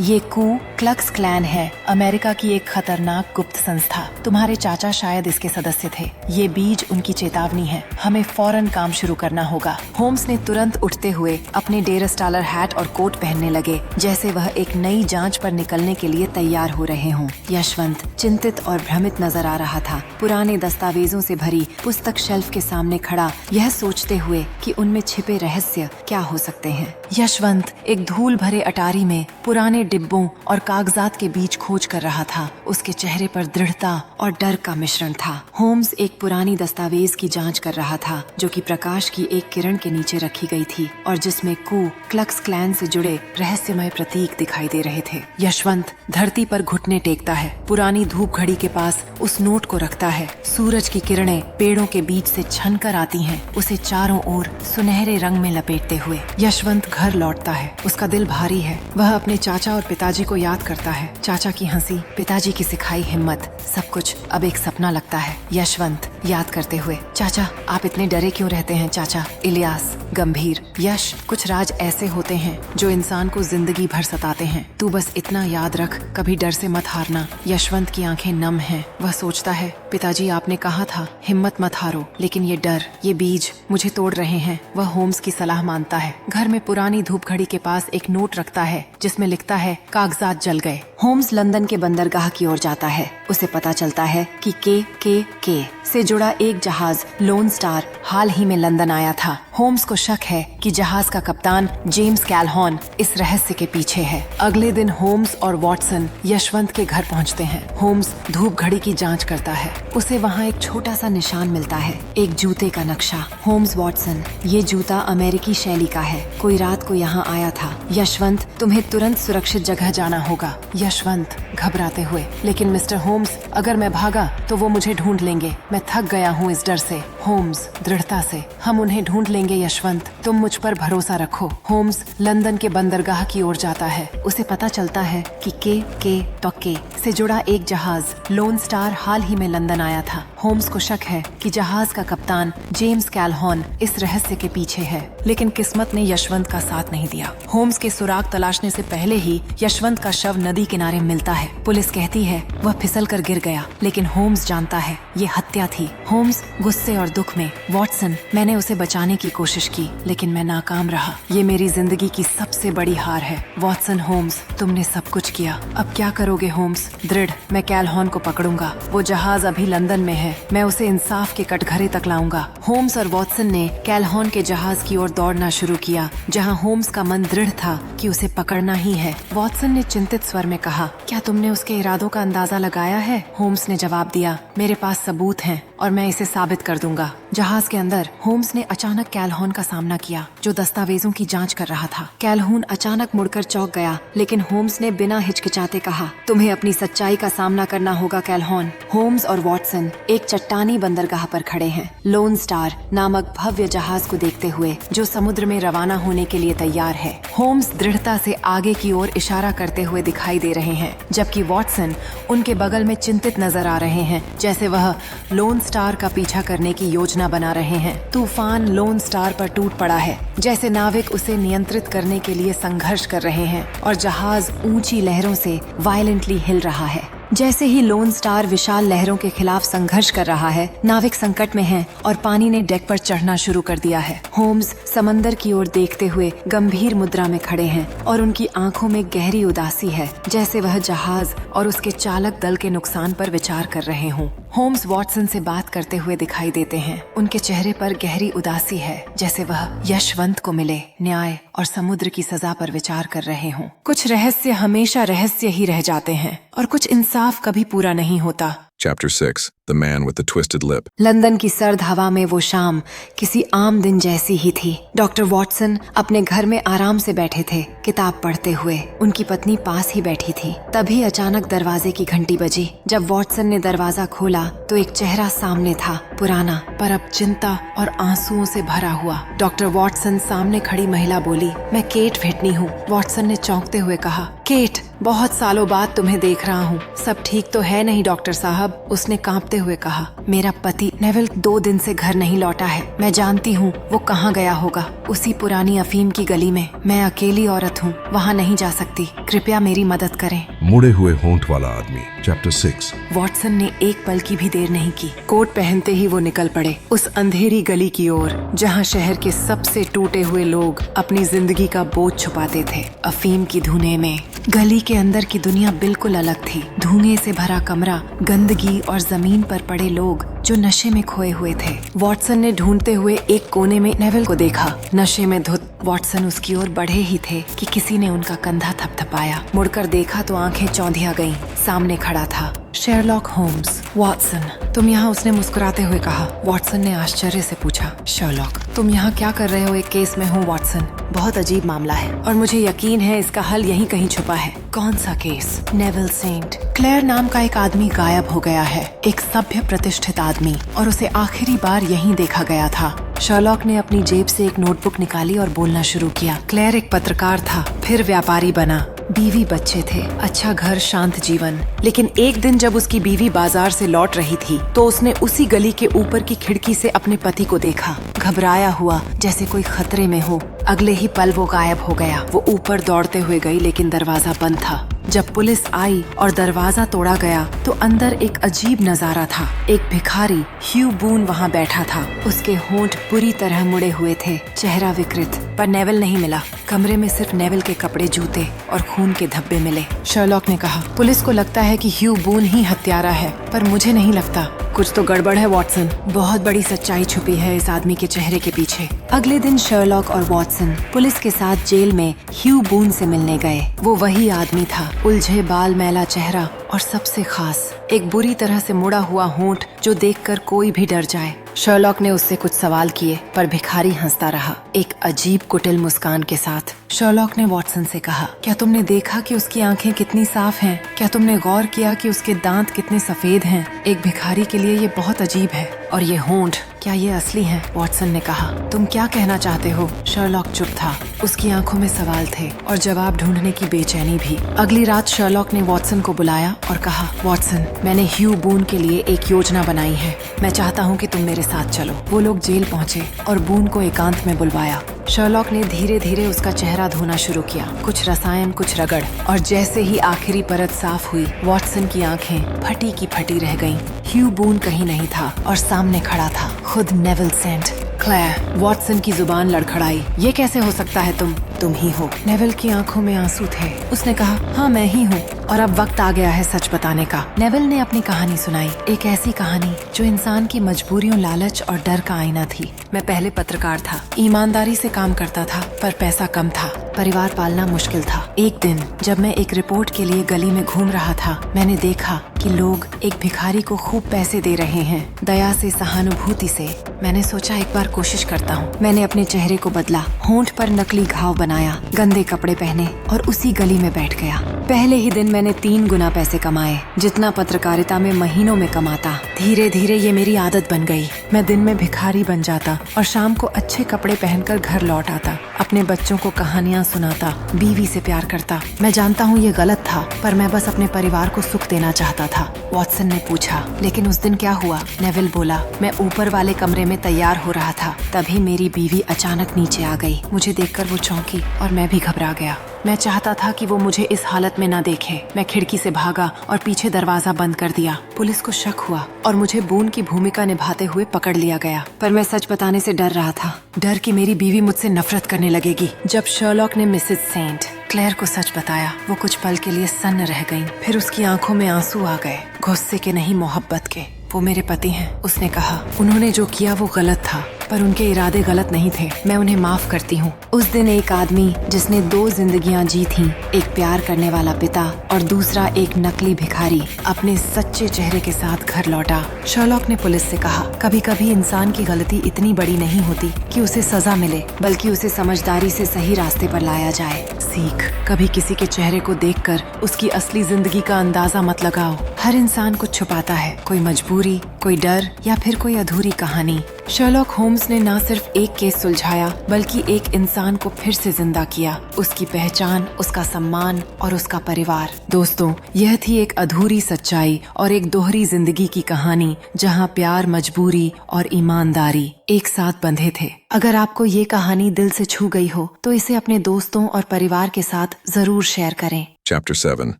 ये कू क्लक्स क्लैन है, अमेरिका की एक खतरनाक गुप्त संस्था। तुम्हारे चाचा शायद इसके सदस्य थे। ये बीज उनकी चेतावनी है, हमें फौरन काम शुरू करना होगा। होम्स ने तुरंत उठते हुए अपने डेरस्टालर हैट और कोट पहनने लगे, जैसे वह एक नई जांच पर निकलने के लिए तैयार हो रहे हों। यशवंत चिंतित और भ्रमित नजर आ रहा था, पुराने दस्तावेजों से भरी पुस्तक शेल्फ के सामने खड़ा, यह सोचते हुए कि उनमें छिपे रहस्य क्या हो सकते हैं। यशवंत एक धूल भरे अटारी में पुराने डिब्बों और कागजात के बीच खोज कर रहा था। उसके चेहरे पर दृढ़ता और डर का मिश्रण था। होम्स एक पुरानी दस्तावेज की जांच कर रहा था, जो कि प्रकाश की एक किरण के नीचे रखी गई थी और जिसमें कू क्लक्स क्लैन से जुड़े रहस्यमय प्रतीक दिखाई दे रहे थे। यशवंत धरती पर घुटने टेकता है, पुरानी धूप घड़ी के पास उस नोट को रखता है। सूरज की किरणें पेड़ों के बीच से छन कर आती हैं, उसे चारों ओर सुनहरे रंग में लपेटते हुए। यशवंत घर लौटता है, उसका दिल भारी है। वह अपने चाचा और पिताजी को याद करता है। चाचा की हंसी, पिताजी की सिखाई हिम्मत, सब कुछ अब एक सपना लगता है। यशवंत याद करते हुए, चाचा आप इतने डरे क्यों रहते हैं चाचा? इलियास गंभीर, यश कुछ राज ऐसे होते हैं जो इंसान को जिंदगी भर सताते हैं, तू बस इतना याद रख, कभी डर से मत हारना। यशवंत की आंखें नम हैं, वह सोचता है, पिताजी आपने कहा था हिम्मत मत हारो, लेकिन ये डर, ये बीज मुझे तोड़ रहे हैं। वह होम्स की सलाह मानता है। घर में पुरानी धूप घड़ी के पास एक नोट रखता है जिसमें लिखता है, कागजात जल गए। होम्स लंदन के बंदरगाह की ओर जाता है। उसे पता चलता है कि के से जुड़ा एक जहाज लोन स्टार हाल ही में लंदन आया था। होम्स को शक है कि जहाज का कप्तान जेम्स कैलहॉन इस रहस्य के पीछे है। अगले दिन होम्स और वॉटसन यशवंत के घर पहुंचते हैं। होम्स धूप घड़ी की जांच करता है। उसे वहां एक छोटा सा निशान मिलता है, एक जूते का नक्शा। होम्स, वॉटसन, ये जूता अमेरिकी शैली का है। कोई रात को यहाँ आया था। यशवंत, तुम्हें तुरंत सुरक्षित जगह जाना होगा। यशवंत घबराते हुए, लेकिन मिस्टर होम्स, अगर मैं भागा तो वो मुझे ढूंढ लेंगे। मैं थक गया हूँ इस डर से। होम्स दृढ़ता से, हम उन्हें ढूंढ लेंगे यशवंत, तुम मुझ पर भरोसा रखो। होम्स लंदन के बंदरगाह की ओर जाता है। उसे पता चलता है कि के से जुड़ा एक जहाज लोन स्टार हाल ही में लंदन आया था। होम्स को शक है कि जहाज का कप्तान जेम्स कैलहॉन इस रहस्य के पीछे है, लेकिन किस्मत ने यशवंत का साथ नहीं दिया। होम्स के सुराग तलाशने से पहले ही यशवंत का शव नदी किनारे मिलता है। पुलिस कहती है वह फिसल कर गिर गया, लेकिन होम्स जानता है ये हत्या थी। होम्स गुस्से और दुख में, वॉटसन, मैंने उसे बचाने की कोशिश की, लेकिन मैं नाकाम रहा। ये मेरी जिंदगी की सबसे बड़ी हार है। वॉटसन, होम्स, तुमने सब कुछ किया, अब क्या करोगे? होम्स दृढ़, मैं कैलहॉन को पकड़ूंगा। वो जहाज अभी लंदन में है, मैं उसे इंसाफ के कटघरे तक लाऊंगा। होम्स और वॉटसन ने कैलहॉन के जहाज की ओर दौड़ना शुरू किया, जहां होम्स का मन दृढ़ था कि उसे पकड़ना ही है। वॉटसन ने चिंतित स्वर में कहा, क्या तुमने उसके इरादों का अंदाजा लगाया है? होम्स ने जवाब दिया, मेरे पास सबूत हैं और मैं इसे साबित कर दूंगा। जहाज के अंदर होम्स ने अचानक कैलहॉन का सामना किया, जो दस्तावेजों की जांच कर रहा था। कैलहॉन अचानक मुड़कर चौंक गया, लेकिन होम्स ने बिना हिचकिचाते कहा, तुम्हें अपनी सच्चाई का सामना करना होगा कैलहॉन। होम्स और वॉटसन एक चट्टानी बंदरगाह पर खड़े हैं, लोन स्टार नामक भव्य जहाज को देखते हुए, जो समुद्र में रवाना होने के लिए तैयार है। होम्स दृढ़ता से आगे की ओर इशारा करते हुए दिखाई दे रहे हैं, जबकि वॉटसन उनके बगल में चिंतित नजर आ रहे हैं, जैसे वह लोन स्टार का पीछा करने की योजना बना रहे हैं। तूफान लोन स्टार पर टूट पड़ा है, जैसे नाविक उसे नियंत्रित करने के लिए संघर्ष कर रहे हैं, और जहाज ऊंची लहरों से वायलेंटली हिल रहा है। जैसे ही लोन स्टार विशाल लहरों के खिलाफ संघर्ष कर रहा है, नाविक संकट में है और पानी ने डेक पर चढ़ना शुरू कर दिया है। होम्स समंदर की ओर देखते हुए गंभीर मुद्रा में खड़े हैं और उनकी आंखों में गहरी उदासी है, जैसे वह जहाज और उसके चालक दल के नुकसान पर विचार कर रहे हों। होम्स वॉटसन से बात करते हुए दिखाई देते हैं। उनके चेहरे पर गहरी उदासी है, जैसे वह यशवंत को मिले न्याय और समुद्र की सजा पर विचार कर रहे हों। कुछ रहस्य हमेशा रहस्य ही रह जाते हैं और कुछ इंसाफ कभी पूरा नहीं होता। Chapter 6, The Man with the Twisted Lip. London की सर्द हवा में वो शाम किसी आम दिन जैसी ही थी। डॉक्टर वॉटसन अपने घर में आराम से बैठे थे, किताब पढ़ते हुए। उनकी पत्नी पास ही बैठी थी। तभी अचानक दरवाजे की घंटी बजी। जब वॉटसन ने दरवाजा खोला तो एक चेहरा सामने था, पुराना पर अब चिंता और आंसुओं से भरा हुआ। डॉक्टर वॉटसन सामने खड़ी महिला बोली, मैं केट व्हिटनी हूँ। वॉटसन ने चौंकते हुए कहा, केट, बहुत सालों बाद तुम्हें देख रहा हूँ। सब ठीक तो है नहीं डॉक्टर साहब? उसने कांपते हुए कहा, मेरा पति नेविल 2 दिन से घर नहीं लौटा है। मैं जानती हूँ वो कहाँ गया होगा, उसी पुरानी अफीम की गली में। मैं अकेली औरत हूँ, वहाँ नहीं जा सकती। कृपया मेरी मदद करें। मुड़े हुए होंठ वाला आदमी। चैप्टर 6। वॉटसन ने एक पल की भी देर नहीं की। कोट पहनते ही वो निकल पड़े उस अंधेरी गली की ओर, जहाँ शहर के सबसे टूटे हुए लोग अपनी जिंदगी का बोझ छुपाते थे, अफीम की धुने में। गली के अंदर की दुनिया बिल्कुल अलग थी। धुएं से भरा कमरा, गंदगी और जमीन पर पड़े लोग जो नशे में खोए हुए थे। वॉटसन ने ढूंढते हुए एक कोने में नेविल को देखा, नशे में धुत। वॉटसन उसकी ओर बढ़े ही थे कि किसी ने उनका कंधा थपथपाया। मुड़कर देखा तो आंखें चौंधिया गईं। सामने खड़ा था शेरलॉक होम्स। वॉटसन, तुम यहाँ? उसने मुस्कुराते हुए कहा। वॉटसन ने आश्चर्य से पूछा, शर्लॉक, तुम यहाँ क्या कर रहे हो? एक केस में हूँ वॉटसन, बहुत अजीब मामला है और मुझे यकीन है इसका हल यहीं कहीं छुपा है। कौन सा केस? Neville Saint. क्लेयर नाम का एक आदमी गायब हो गया है, एक सभ्य प्रतिष्ठित आदमी, और उसे आखिरी बार यहीं देखा गया था। शर्लॉक ने अपनी जेब से एक नोटबुक निकाली और बोलना शुरू किया। क्लेयर एक पत्रकार था, फिर व्यापारी बना। बीवी बच्चे थे, अच्छा घर, शांत जीवन। लेकिन एक दिन जब उसकी बीवी बाजार से लौट रही थी तो उसने उसी गली के ऊपर की खिड़की से अपने पति को देखा, घबराया हुआ, जैसे कोई खतरे में हो। अगले ही पल वो गायब हो गया। वो ऊपर दौड़ते हुए गई, लेकिन दरवाजा बंद था। जब पुलिस आई और दरवाजा तोड़ा गया तो अंदर एक अजीब नजारा था। एक भिखारी ह्यू बून वहाँ बैठा था। उसके होंठ बुरी तरह मुड़े हुए थे, चेहरा विकृत, पर नेविल नहीं मिला। कमरे में सिर्फ नेविल के कपड़े, जूते और खून के धब्बे मिले। शर्लॉक ने कहा, पुलिस को लगता है कि ह्यू बून ही हत्यारा है, पर मुझे नहीं लगता। कुछ तो गड़बड़ है वॉटसन। बहुत बड़ी सच्चाई छुपी है इस आदमी के चेहरे के पीछे। अगले दिन शर्लॉक और वॉटसन पुलिस के साथ जेल में ह्यू बून से मिलने गए। वो वही आदमी था, उलझे बाल, मैला चेहरा और सबसे खास एक बुरी तरह से मुड़ा हुआ होंठ जो देखकर कोई भी डर जाए। शर्लॉक ने उससे कुछ सवाल किए, पर भिखारी हंसता रहा, एक अजीब कुटिल मुस्कान के साथ। शर्लॉक ने वॉटसन से कहा, क्या तुमने देखा कि उसकी आंखें कितनी साफ हैं? क्या तुमने गौर किया कि उसके दांत कितने सफेद हैं? एक भिखारी के लिए ये बहुत अजीब है। और ये होंठ, क्या ये असली हैं? वॉटसन ने कहा, तुम क्या कहना चाहते हो? शर्लॉक चुप था। उसकी आंखों में सवाल थे और जवाब ढूंढने की बेचैनी भी। अगली रात शर्लॉक ने वॉटसन को बुलाया और कहा, वॉटसन, मैंने ह्यू बून के लिए एक योजना बनाई है। मैं चाहता हूँ कि तुम मेरे साथ चलो। वो लोग जेल पहुँचे और बून को एकांत में बुलवाया। शर्लॉक ने धीरे धीरे उसका चेहरा धोना शुरू किया, कुछ रसायन, कुछ रगड़, और जैसे ही आखिरी परत साफ हुई, वॉटसन की आंखें फटी की फटी रह गईं। ह्यू बून कहीं नहीं था और सामने खड़ा था खुद नेविल सेंट। क्लेयर, वॉटसन की जुबान लड़खड़ाई। ये कैसे हो सकता है? तुम ही हो। नेविल की आंखों में आंसू थे। उसने कहा, हाँ मैं ही हूँ, और अब वक्त आ गया है सच बताने का। नेविल ने अपनी कहानी सुनाई, एक ऐसी कहानी जो इंसान की मजबूरियों, लालच और डर का आईना थी। मैं पहले पत्रकार था, ईमानदारी से काम करता था, पर पैसा कम था, परिवार पालना मुश्किल था। एक दिन जब मैं एक रिपोर्ट के लिए गली में घूम रहा था, मैंने देखा कि लोग एक भिखारी को खूब पैसे दे रहे हैं, दया से, सहानुभूति से। मैंने सोचा एक बार कोशिश करता हूँ। मैंने अपने चेहरे को बदला, होंठ पर नकली घाव बनाया, गंदे कपड़े पहने और उसी गली में बैठ गया। पहले ही दिन मैंने 3 गुना पैसे कमाए, जितना पत्रकारिता में महीनों में कमाता। धीरे धीरे ये मेरी आदत बन गई। मैं दिन में भिखारी बन जाता और शाम को अच्छे कपड़े पहनकर घर लौट आता, अपने बच्चों को कहानियाँ सुनाता, बीवी से प्यार करता। मैं जानता हूँ ये गलत था, पर मैं बस अपने परिवार को सुख देना चाहता था। वॉटसन ने पूछा, लेकिन उस दिन क्या हुआ? नेविल बोला, मैं ऊपर वाले कमरे में तैयार हो रहा था, तभी मेरी बीवी अचानक नीचे आ गई। मुझे देखकर वो चौंकी और मैं भी घबरा गया। मैं चाहता था कि वो मुझे इस हालत में न देखे। मैं खिड़की से भागा और पीछे दरवाजा बंद कर दिया। पुलिस को शक हुआ और मुझे बून की भूमिका निभाते हुए पकड़ लिया गया, पर मैं सच बताने से डर रहा था, डर कि मेरी बीवी मुझसे नफरत करने लगेगी। जब शर्लॉक ने मिसेस सेंट क्लेयर को सच बताया, वो कुछ पल के लिए सन्न रह गईं। फिर उसकी आंखों में आंसू आ गए, गुस्से के नहीं, मोहब्बत के। वो मेरे पति हैं, उसने कहा। उन्होंने जो किया वो गलत था, पर उनके इरादे गलत नहीं थे। मैं उन्हें माफ करती हूँ। उस दिन एक आदमी जिसने 2 जिंदगियां जी थीं, एक प्यार करने वाला पिता और दूसरा एक नकली भिखारी, अपने सच्चे चेहरे के साथ घर लौटा। शर्लॉक ने पुलिस से कहा, कभी कभी इंसान की गलती इतनी बड़ी नहीं होती कि उसे सजा मिले, बल्कि उसे समझदारी से सही रास्ते पर लाया जाए। सीख, कभी किसी के चेहरे को देखकर उसकी असली जिंदगी का अंदाजा मत लगाओ। हर इंसान कुछ छुपाता है, कोई मजबूरी, कोई डर या फिर कोई अधूरी कहानी। शर्लॉक होम्स ने न सिर्फ एक केस सुलझाया, बल्कि एक इंसान को फिर से जिंदा किया, उसकी पहचान, उसका सम्मान और उसका परिवार। दोस्तों, यह थी एक अधूरी सच्चाई और एक दोहरी जिंदगी की कहानी, जहां प्यार, मजबूरी और ईमानदारी एक साथ बंधे थे। अगर आपको ये कहानी दिल से छू गई हो, तो इसे अपने दोस्तों और परिवार के साथ जरूर शेयर करें। Chapter 7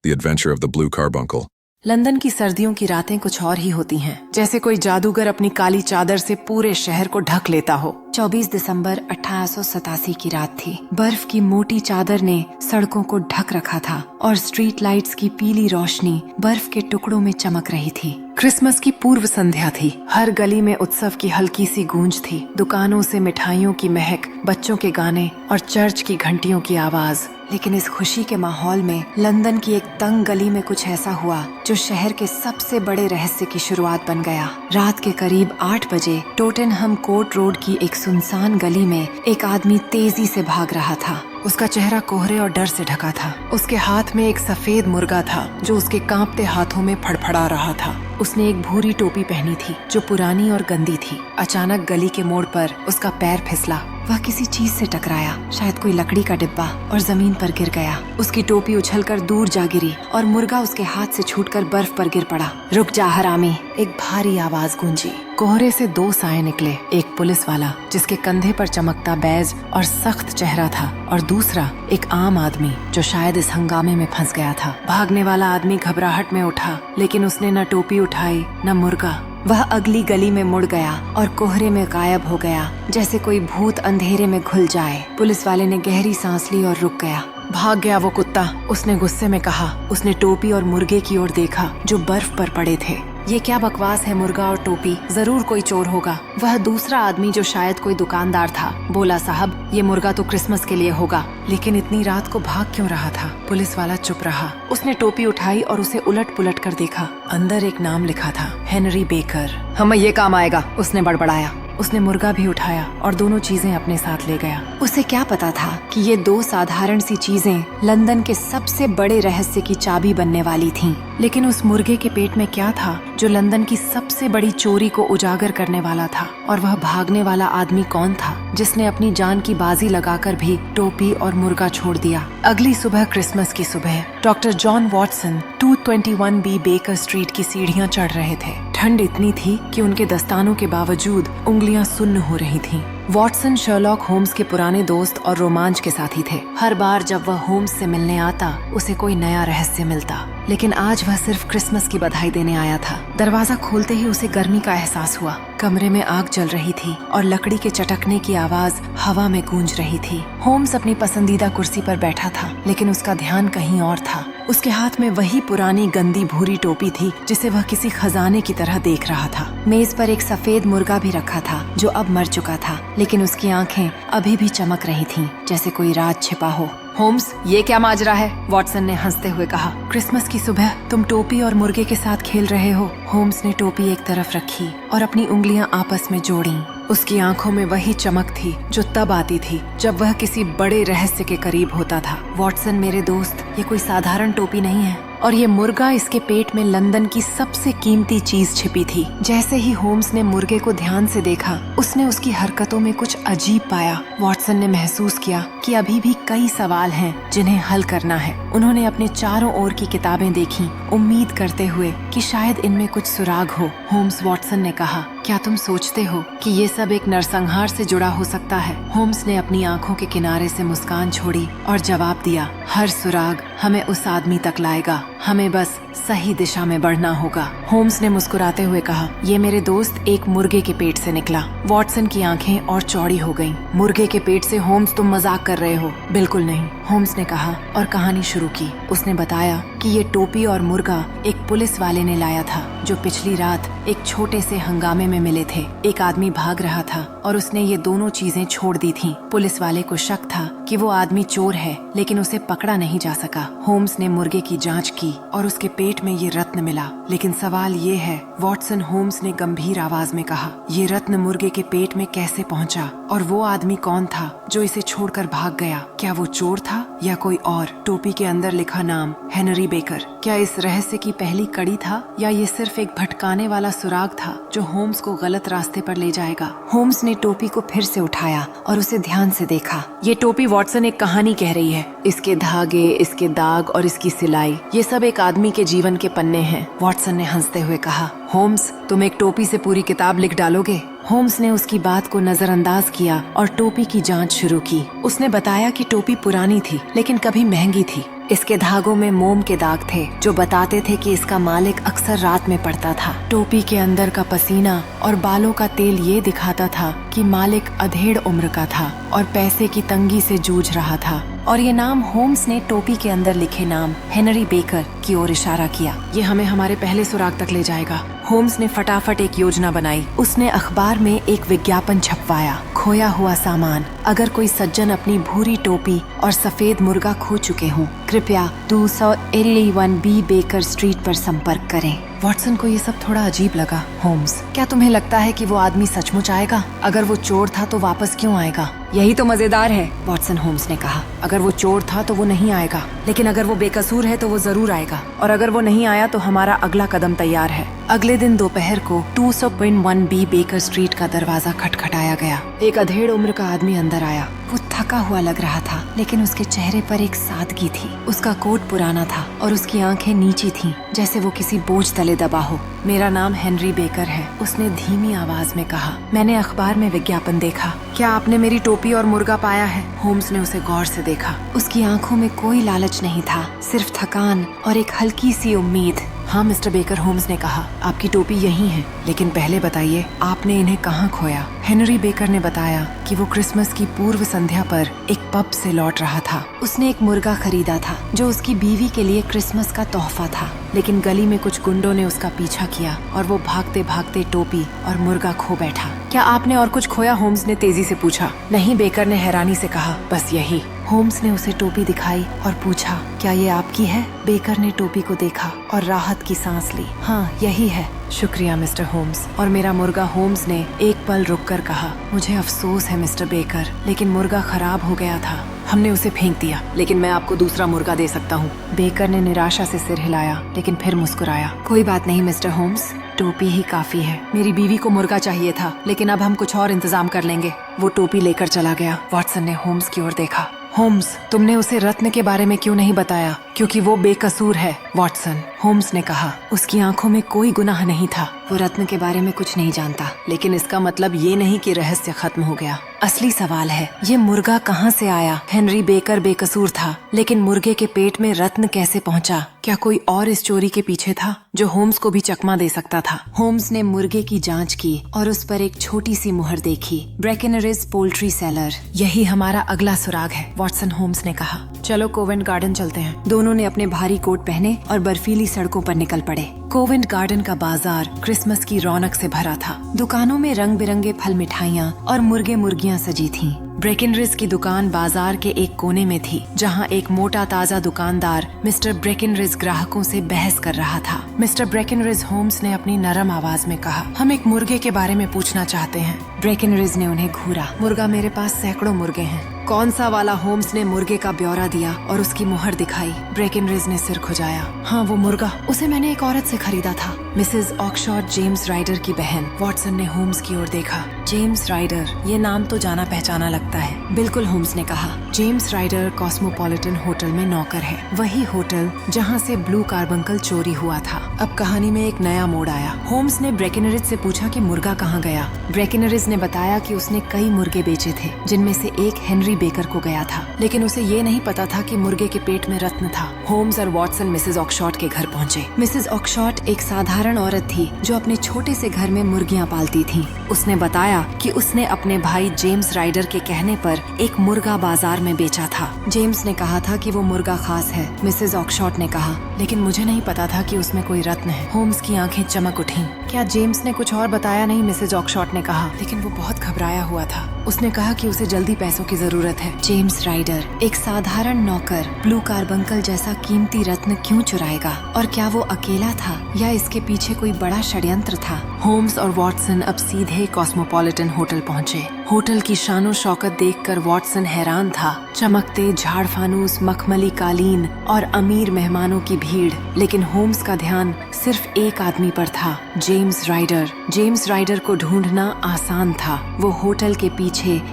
The Adventure of the Blue Carbuncle. London की सर्दियों की रातें कुछ और ही होती हैं, जैसे कोई जादूगर अपनी काली चादर से पूरे शहर को ढक लेता हो। 24 दिसंबर 1887 की रात थी। बर्फ की मोटी चादर ने सड़कों को ढक रखा था और स्ट्रीट लाइट्स की पीली रोशनी बर्फ के टुकड़ों में चमक रही थी। क्रिसमस की पूर्व संध्या थी। हर गली में उत्सव की हल्की सी गूंज थी। दुकानों से मिठाइयों की महक, बच्चों के गाने और चर्च की घंटियों की आवाज। लेकिन इस खुशी के माहौल में लंदन की एक तंग गली में कुछ ऐसा हुआ जो शहर के सबसे बड़े रहस्य की शुरुआत बन गया। रात के करीब 8 बजे टोटेनहम कोर्ट रोड की एक सुनसान गली में एक आदमी तेजी से भाग रहा था। उसका चेहरा कोहरे और डर से ढका था। उसके हाथ में एक सफेद मुर्गा था जो उसके कांपते हाथों में फड़फड़ा रहा था। उसने एक भूरी टोपी पहनी थी जो पुरानी और गंदी थी। अचानक गली के मोड़ पर उसका पैर फिसला वह किसी चीज से टकराया, शायद कोई लकड़ी का डिब्बा, और जमीन पर गिर गया। उसकी टोपी उछलकर दूर जा गिरी और मुर्गा उसके हाथ से छूटकर बर्फ पर गिर पड़ा। रुक जा हरामी, एक भारी आवाज गूंजी। कोहरे से दो साए निकले, एक पुलिस वाला जिसके कंधे पर चमकता बैज और सख्त चेहरा था, और दूसरा एक आम आदमी जो शायद इस हंगामे में फंस गया था। भागने वाला आदमी घबराहट में उठा, लेकिन उसने न टोपी उठाई न मुर्गा। वह अगली गली में मुड़ गया और कोहरे में गायब हो गया, जैसे कोई भूत अंधेरे में घुल जाए। पुलिस वाले ने गहरी सांस ली और रुक गया। भाग गया वो कुत्ता, उसने गुस्से में कहा। उसने टोपी और मुर्गे की ओर देखा जो बर्फ पर पड़े थे। ये क्या बकवास है, मुर्गा और टोपी, जरूर कोई चोर होगा। वह दूसरा आदमी जो शायद कोई दुकानदार था बोला, साहब ये मुर्गा तो क्रिसमस के लिए होगा, लेकिन इतनी रात को भाग क्यों रहा था? पुलिस वाला चुप रहा। उसने टोपी उठाई और उसे उलट पुलट कर देखा। अंदर एक नाम लिखा था, हेनरी बेकर। हमें ये काम आएगा, उसने बड़बड़ाया। उसने मुर्गा भी उठाया और दोनों चीजें अपने साथ ले गया। उसे क्या पता था कि ये दो साधारण सी चीजें लंदन के सबसे बड़े रहस्य की चाबी बनने वाली थीं। लेकिन उस मुर्गे के पेट में क्या था जो लंदन की सबसे बड़ी चोरी को उजागर करने वाला था? और वह भागने वाला आदमी कौन था जिसने अपनी जान की बाजी लगाकर भी टोपी और मुर्गा छोड़ दिया? अगली सुबह, क्रिसमस की सुबह, doctor John Watson 221B baker street की सीढ़ियां चढ़ रहे थे। ठंड इतनी थी कि उनके दस्तानों के बावजूद उंगलियां सुन्न हो रही थीं। वॉटसन शर्लॉक होम्स के पुराने दोस्त और रोमांच के साथी थे। हर बार जब वह होम्स से मिलने आता, उसे कोई नया रहस्य मिलता। लेकिन आज वह सिर्फ क्रिसमस की बधाई देने आया था। दरवाजा खोलते ही उसे गर्मी का एहसास हुआ। कमरे में आग जल रही थी और लकड़ी के चटकने की आवाज हवा में गूंज रही थी। होम्स अपनी पसंदीदा कुर्सी पर बैठा था, लेकिन उसका ध्यान कहीं और था। उसके हाथ में वही पुरानी गंदी भूरी टोपी थी जिसे वह किसी खजाने की तरह देख रहा था। मेज पर एक सफेद मुर्गा भी रखा था जो अब मर चुका था, लेकिन उसकी आंखें अभी भी चमक रही थीं, जैसे कोई राज छिपा हो। होम्स, ये क्या माजरा है? वॉटसन ने हंसते हुए कहा। क्रिसमस की सुबह तुम टोपी और मुर्गे के साथ खेल रहे हो। होम्स ने टोपी एक तरफ रखी और अपनी उंगलियां आपस में जोड़ी। उसकी आंखों में वही चमक थी जो तब आती थी जब वह किसी बड़े रहस्य के करीब होता था। वॉटसन मेरे दोस्त, ये कोई साधारण टोपी नहीं है, और ये मुर्गा, इसके पेट में लंदन की सबसे कीमती चीज छिपी थी। जैसे ही होम्स ने मुर्गे को ध्यान से देखा, उसने उसकी हरकतों में कुछ अजीब पाया। वॉटसन ने महसूस किया कि अभी भी कई सवाल हैं जिन्हें हल करना है। उन्होंने अपने चारों ओर की किताबें देखीं, उम्मीद करते हुए कि शायद इनमें कुछ सुराग हो। होम्स, वॉटसन ने कहा, क्या तुम सोचते हो कि ये सब एक नरसंहार से जुड़ा हो सकता है? होम्स ने अपनी आंखों के किनारे से मुस्कान छोड़ी और जवाब दिया, हर सुराग हमें उस आदमी तक लाएगा। हमें बस सही दिशा में बढ़ना होगा। होम्स ने मुस्कुराते हुए कहा, ये मेरे दोस्त एक मुर्गे के पेट से निकला। वॉटसन की आंखें और चौड़ी हो गईं। मुर्गे के पेट से? होम्स, तुम मजाक कर रहे हो। बिल्कुल नहीं, होम्स ने कहा और कहानी शुरू की। उसने बताया कि ये टोपी और मुर्गा एक पुलिस वाले ने लाया था जो पिछली रात एक छोटे से हंगामे में मिले थे। एक आदमी भाग रहा था और उसने ये दोनों चीजें छोड़ दी थीं। पुलिस वाले को शक था कि वो आदमी चोर है, लेकिन उसे पकड़ा नहीं जा सका। होम्स ने मुर्गे की जांच की और उसके पेट में ये रत्न मिला। लेकिन सवाल ये है, वॉटसन, होम्स ने गंभीर आवाज में कहा, ये रत्न मुर्गे के पेट में कैसे पहुंचा? और वो आदमी कौन था जो इसे छोड़कर भाग गया? क्या वो चोर था या कोई और? टोपी के अंदर लिखा नाम, हेनरी बेकर, क्या इस रहस्य की पहली कड़ी था या ये सिर्फ एक भटकाने वाला सुराग था जो होम्स को गलत रास्ते पर ले जाएगा? होम्स ने टोपी को फिर से उठाया और उसे ध्यान से देखा। ये टोपी, वॉटसन, एक कहानी कह रही है। इसके धागे, इसके दाग और इसकी सिलाई, ये सब एक आदमी के जीवन के पन्ने हैं। वॉटसन ने हंसते हुए कहा, होम्स, तुम एक टोपी से पूरी किताब लिख डालोगे? होम्स ने उसकी बात को नजरअंदाज किया और टोपी की जांच शुरू की। उसने बताया कि टोपी पुरानी थी, लेकिन कभी महंगी थी। इसके धागों में मोम के दाग थे जो बताते थे कि इसका मालिक अक्सर रात में पड़ता था। टोपी के अंदर का पसीना और बालों का तेल ये दिखाता था कि मालिक अधेड़ उम्र का था और पैसे की तंगी से जूझ रहा था। और ये नाम, होम्स ने टोपी के अंदर लिखे नाम हेनरी बेकर की ओर इशारा किया। ये हमें हमारे पहले सुराग तक ले जाएगा। होम्स ने फटाफट एक योजना बनाई। उसने अखबार में एक विज्ञापन छपवाया, खोया हुआ सामान। अगर कोई सज्जन अपनी भूरी टोपी और सफेद मुर्गा खो चुके हों, कृपया 211B बेकर स्ट्रीट पर संपर्क करें। वॉटसन को ये सब थोड़ा अजीब लगा। होम्स, क्या तुम्हें लगता है कि वो आदमी सचमुच आएगा? अगर वो चोर था तो वापस क्यों आएगा? यही तो मजेदार है, वॉटसन, होम्स ने कहा। अगर वो चोर था तो वो नहीं आएगा, लेकिन अगर वो बेकसूर है तो वो जरूर आएगा। और अगर वो नहीं आया तो हमारा अगला कदम तैयार है। अगले दिन दोपहर को 201 बी बेकर स्ट्रीट का दरवाजा खटखटाया गया। एक अधेड़ उम्र का आदमी अंदर आया। वो थका हुआ लग रहा था, लेकिन उसके चेहरे पर एक सादगी थी। उसका कोट पुराना था और उसकी आंखें नीची थीं, जैसे वो किसी बोझ तले दबा हो। मेरा नाम हेनरी बेकर है, उसने धीमी आवाज में कहा। मैंने अखबार में विज्ञापन देखा। क्या आपने मेरी टोपी और मुर्गा पाया है? होम्स ने उसे गौर से देखा। उसकी आंखों में कोई लालच नहीं था, सिर्फ थकान और एक हल्की सी उम्मीद। हाँ मिस्टर बेकर, होम्स ने कहा, आपकी टोपी यहीं है, लेकिन पहले बताइए आपने इन्हें कहाँ खोया? हेनरी बेकर ने बताया कि वो क्रिसमस की पूर्व संध्या पर एक पब से लौट रहा था। उसने एक मुर्गा खरीदा था जो उसकी बीवी के लिए क्रिसमस का तोहफा था, लेकिन गली में कुछ गुंडों ने उसका पीछा किया और वो भागते भागते टोपी और मुर्गा खो बैठा। क्या आपने और कुछ खोया? होम्स ने तेजी से पूछा। नहीं, बेकर ने हैरानी से कहा, बस यही। होम्स ने उसे टोपी दिखाई और पूछा, क्या ये आपकी है? बेकर ने टोपी को देखा और राहत की सांस ली। हाँ, यही है। शुक्रिया मिस्टर होम्स। और मेरा मुर्गा? होम्स ने एक पल रुककर कहा। मुझे अफसोस है मिस्टर बेकर, लेकिन मुर्गा खराब हो गया था, हमने उसे फेंक दिया, लेकिन मैं आपको दूसरा मुर्गा दे सकता हूँ। बेकर ने निराशा से सिर हिलाया, लेकिन फिर मुस्कुराया। कोई बात नहीं मिस्टर होम्स, टोपी ही काफी है। मेरी बीवी को मुर्गा चाहिए था, लेकिन अब हम कुछ और इंतजाम कर लेंगे। वो टोपी लेकर चला गया। वॉटसन ने होम्स की ओर देखा। होम्स, तुमने उसे रत्न के बारे में क्यों नहीं बताया? क्योंकि वो बेकसूर है, वॉटसन, होम्स ने कहा। उसकी आंखों में कोई गुनाह नहीं था। वो रत्न के बारे में कुछ नहीं जानता, लेकिन इसका मतलब ये नहीं कि रहस्य खत्म हो गया। असली सवाल है, ये मुर्गा कहाँ से आया? हेनरी बेकर बेकसूर था, लेकिन मुर्गे के पेट में रत्न कैसे पहुँचा? क्या कोई और इस चोरी के पीछे था जो होम्स को भी चकमा दे सकता था? होम्स ने मुर्गे की जांच की और उस पर एक छोटी सी मुहर देखी, ब्रेकेनरिज पोल्ट्री सेलर। यही हमारा अगला सुराग है, वॉटसन, होम्स ने कहा। चलो कोवेंट गार्डन चलते हैं। दोनों ने अपने भारी कोट पहने और बर्फीली सड़कों पर निकल पड़े। कोवेंट गार्डन का बाजार क्रिसमस की रौनक से भरा था। दुकानों में रंग बिरंगे फल, मिठाइयाँ और मुर्गे मुर्गियाँ सजी थीं। ब्रेकेनरिज की दुकान बाजार के एक कोने में थी, जहां एक मोटा ताजा दुकानदार मिस्टर ब्रेकेनरिज ग्राहकों से बहस कर रहा था। मिस्टर ब्रेकेनरिज, होम्स ने अपनी नरम आवाज में कहा, हम एक मुर्गे के बारे में पूछना चाहते हैं। ब्रेकेनरिज ने उन्हें घूरा। मुर्गा, मेरे पास सैकड़ों मुर्गे हैं। कौन सा वाला? होम्स ने मुर्गे का ब्यौरा दिया और उसकी मुहर दिखाई। ब्रेकेनरिज ने सिर खुजाया। हाँ, वो मुर्गा, उसे मैंने एक औरत से खरीदा था, मिसेज ऑक्शॉट, जेम्स राइडर की बहन। वॉटसन ने होम्स की ओर देखा। जेम्स राइडर, ये नाम तो जाना पहचाना लगता है। बिल्कुल, होम्स ने कहा। जेम्स राइडर कॉस्मोपॉलिटन होटल में नौकर है, वही होटल जहाँ से ब्लू कार्बंकल चोरी हुआ था। अब कहानी में एक नया मोड़ आया। होम्स ने ब्रेकेनरिज से पूछा कि मुर्गा कहाँ गया। ब्रेकेनरिज ने बताया कि उसने कई मुर्गे बेचे थे, जिनमें से एक हेनरी बेकर को गया था, लेकिन उसे ये नहीं पता था कि मुर्गे के पेट में रत्न था। होम्स और वॉटसन मिसेज ऑक्शॉट के घर पहुंचे। मिसेज ऑक्शॉट एक साधारण औरत थी जो अपने छोटे से घर में मुर्गियां पालती थी। उसने बताया कि उसने अपने भाई जेम्स राइडर के कहने पर एक मुर्गा बाजार में बेचा था। जेम्स ने कहा था कि वो मुर्गा खास है। मिसेज ऑक्शॉट ने कहा, लेकिन मुझे नहीं पता था कि उसमें कोई रत्न है। होम्स की आंखें चमक उठीं। क्या जेम्स ने कुछ और बताया? नहीं, मिसेज ऑक्शॉट ने कहा, लेकिन वो बहुत घबराया हुआ था। उसने कहा कि उसे जल्दी पैसों की जरूरत है। जेम्स राइडर, एक साधारण नौकर, ब्लू कार्बंकल जैसा कीमती रत्न क्यों चुराएगा? और क्या वो अकेला था या इसके पीछे कोई बड़ा षड्यंत्र था? होम्स और वॉटसन अब सीधे कॉस्मोपॉलिटन होटल पहुंचे। होटल की शानो शौकत देखकर वॉटसन हैरान था। चमकते झाड़ फानूस, मखमली कालीन और अमीर मेहमानों की भीड़, लेकिन होम्स का ध्यान सिर्फ एक आदमी पर था, जेम्स राइडर। जेम्स राइडर को ढूंढना आसान था। वो होटल के पीछे